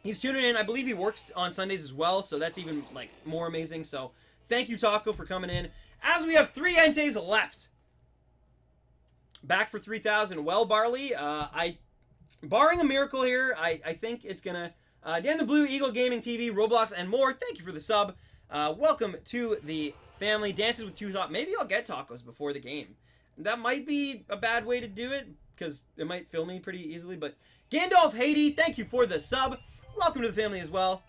he's tuning in. I believe he works on Sundays as well, so that's even, like, more amazing. So thank you, Taco, for coming in. As we have 3 Enteis left. Back for 3,000. Well, Barley, barring a miracle here, I think it's gonna, Dan the Blue, Eagle Gaming TV, Roblox, and more. Thank you for the sub. Welcome to the family. Dances with 2 Top. Maybe I'll get tacos before the game. That might be a bad way to do it, because it might fill me pretty easily, but Gandalf Haiti, thank you for the sub. Welcome to the family as well.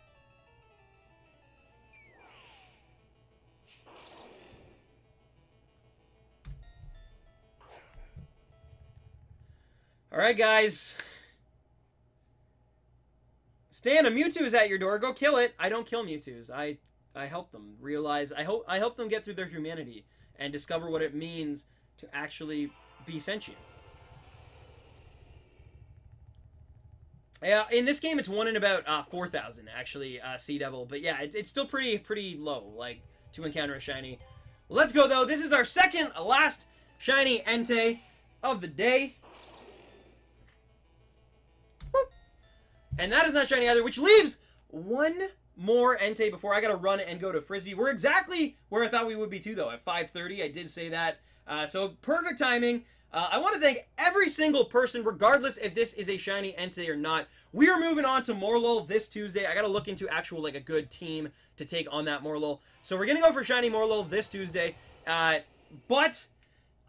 Alright, guys. Stan, a Mewtwo is at your door. Go kill it. I don't kill Mewtwo's. I help them realize. I help them get through their humanity and discover what it means to actually be sentient. Yeah, in this game, it's 1 in about 4,000, actually, Sea Devil. But yeah, it's still pretty low, like, to encounter a shiny. Let's go, though. This is our second last shiny Entei of the day. Whoop. And that is not shiny either, which leaves one more Entei before I gotta run and go to Frisbee. We're exactly where I thought we would be, too, though, at 5:30. I did say that. So, perfect timing. I want to thank every single person, regardless if this is a shiny Entei or not. We are moving on to Morlul this Tuesday. I got to look into actual, like, a good team to take on that Morlul. So we're going to go for shiny Morlul this Tuesday. But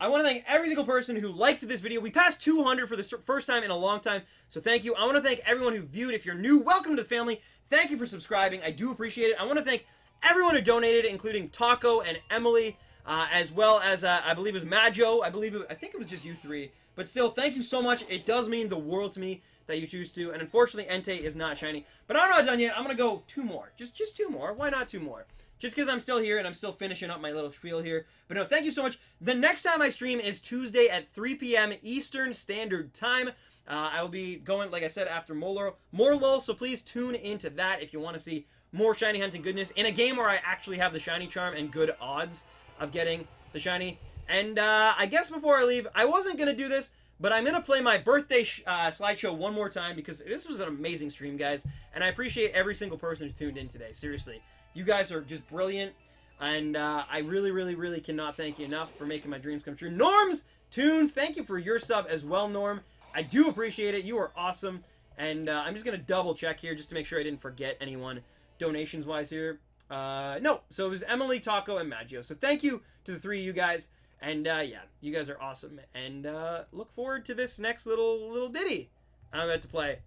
I want to thank every single person who liked this video. We passed 200 for the first time in a long time. So thank you. I want to thank everyone who viewed. If you're new, welcome to the family. Thank you for subscribing. I do appreciate it. I want to thank everyone who donated, including Taco and Emily. As well as, I believe it was Majo. I think it was just you three. But still, thank you so much. It does mean the world to me that you choose to. And unfortunately, Entei is not shiny. But I'm not done yet. I'm going to go 2 more. Just 2 more. Why not 2 more? Just because I'm still here and I'm still finishing up my little spiel here. But no, thank you so much. The next time I stream is Tuesday at 3 p.m. Eastern Standard Time. I will be going, like I said, after Morlul. So please tune into that if you want to see more shiny hunting goodness in a game where I actually have the shiny charm and good odds of getting the shiny. And I guess before I leave, I wasn't going to do this, but I'm going to play my birthday slideshow one more time because this was an amazing stream, guys. And I appreciate every single person who tuned in today. Seriously. You guys are just brilliant. And I really cannot thank you enough for making my dreams come true. Norms Tunes, thank you for your sub as well, Norm. I do appreciate it. You are awesome. And I'm just going to double check here just to make sure I didn't forget anyone donations-wise here. No, so it was Emily, Taco, and Maggio. So thank you to the 3 of you guys, and yeah, you guys are awesome, and look forward to this next little ditty I'm about to play.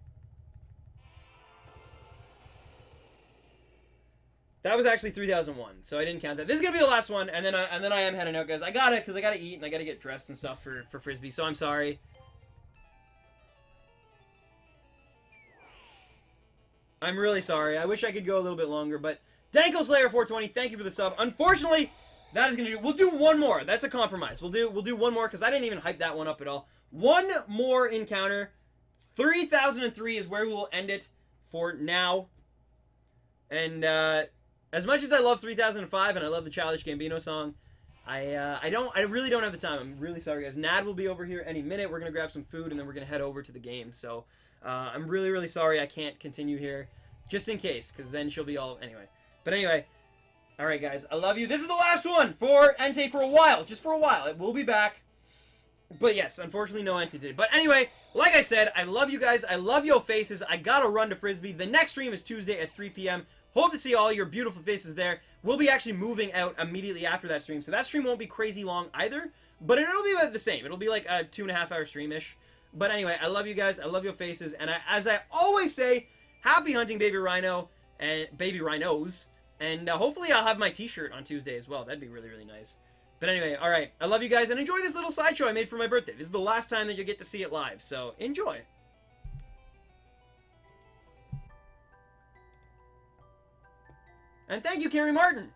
That was actually 3001, so I didn't count that. This is gonna be the last one, and then I am heading out, guys. I gotta eat and I gotta get dressed and stuff for Frisbee. So I'm sorry. I'm really sorry. I wish I could go a little bit longer, but Danko Slayer 420, thank you for the sub. Unfortunately, that is gonna do. We'll do one more. That's a compromise. We'll do one more because I didn't even hype that one up at all. One more encounter. 3003 is where we will end it for now. And as much as I love 3005 and I love the Childish Gambino song, I really don't have the time. I'm really sorry, guys. Nad will be over here any minute. We're gonna grab some food and then we're gonna head over to the game. So I'm really sorry I can't continue here, just in case, because then she'll be all anyway. But anyway, alright guys, I love you. This is the last one for Entei for a while. Just for a while. It will be back. But yes, unfortunately no Entei today. But anyway, like I said, I love you guys. I love your faces. I gotta run to Frisbee. The next stream is Tuesday at 3 p.m. Hope to see all your beautiful faces there. We'll be actually moving out immediately after that stream. So that stream won't be crazy long either. But it'll be about the same. It'll be like a 2.5-hour stream-ish. But anyway, I love you guys. I love your faces. And as I always say, happy hunting, baby rhino. And baby rhinos. And hopefully I'll have my t-shirt on Tuesday as well. That'd be really nice. But anyway, alright. I love you guys, and enjoy this little slideshow I made for my birthday. This is the last time that you'll get to see it live, so enjoy. And thank you, Carrie Martin.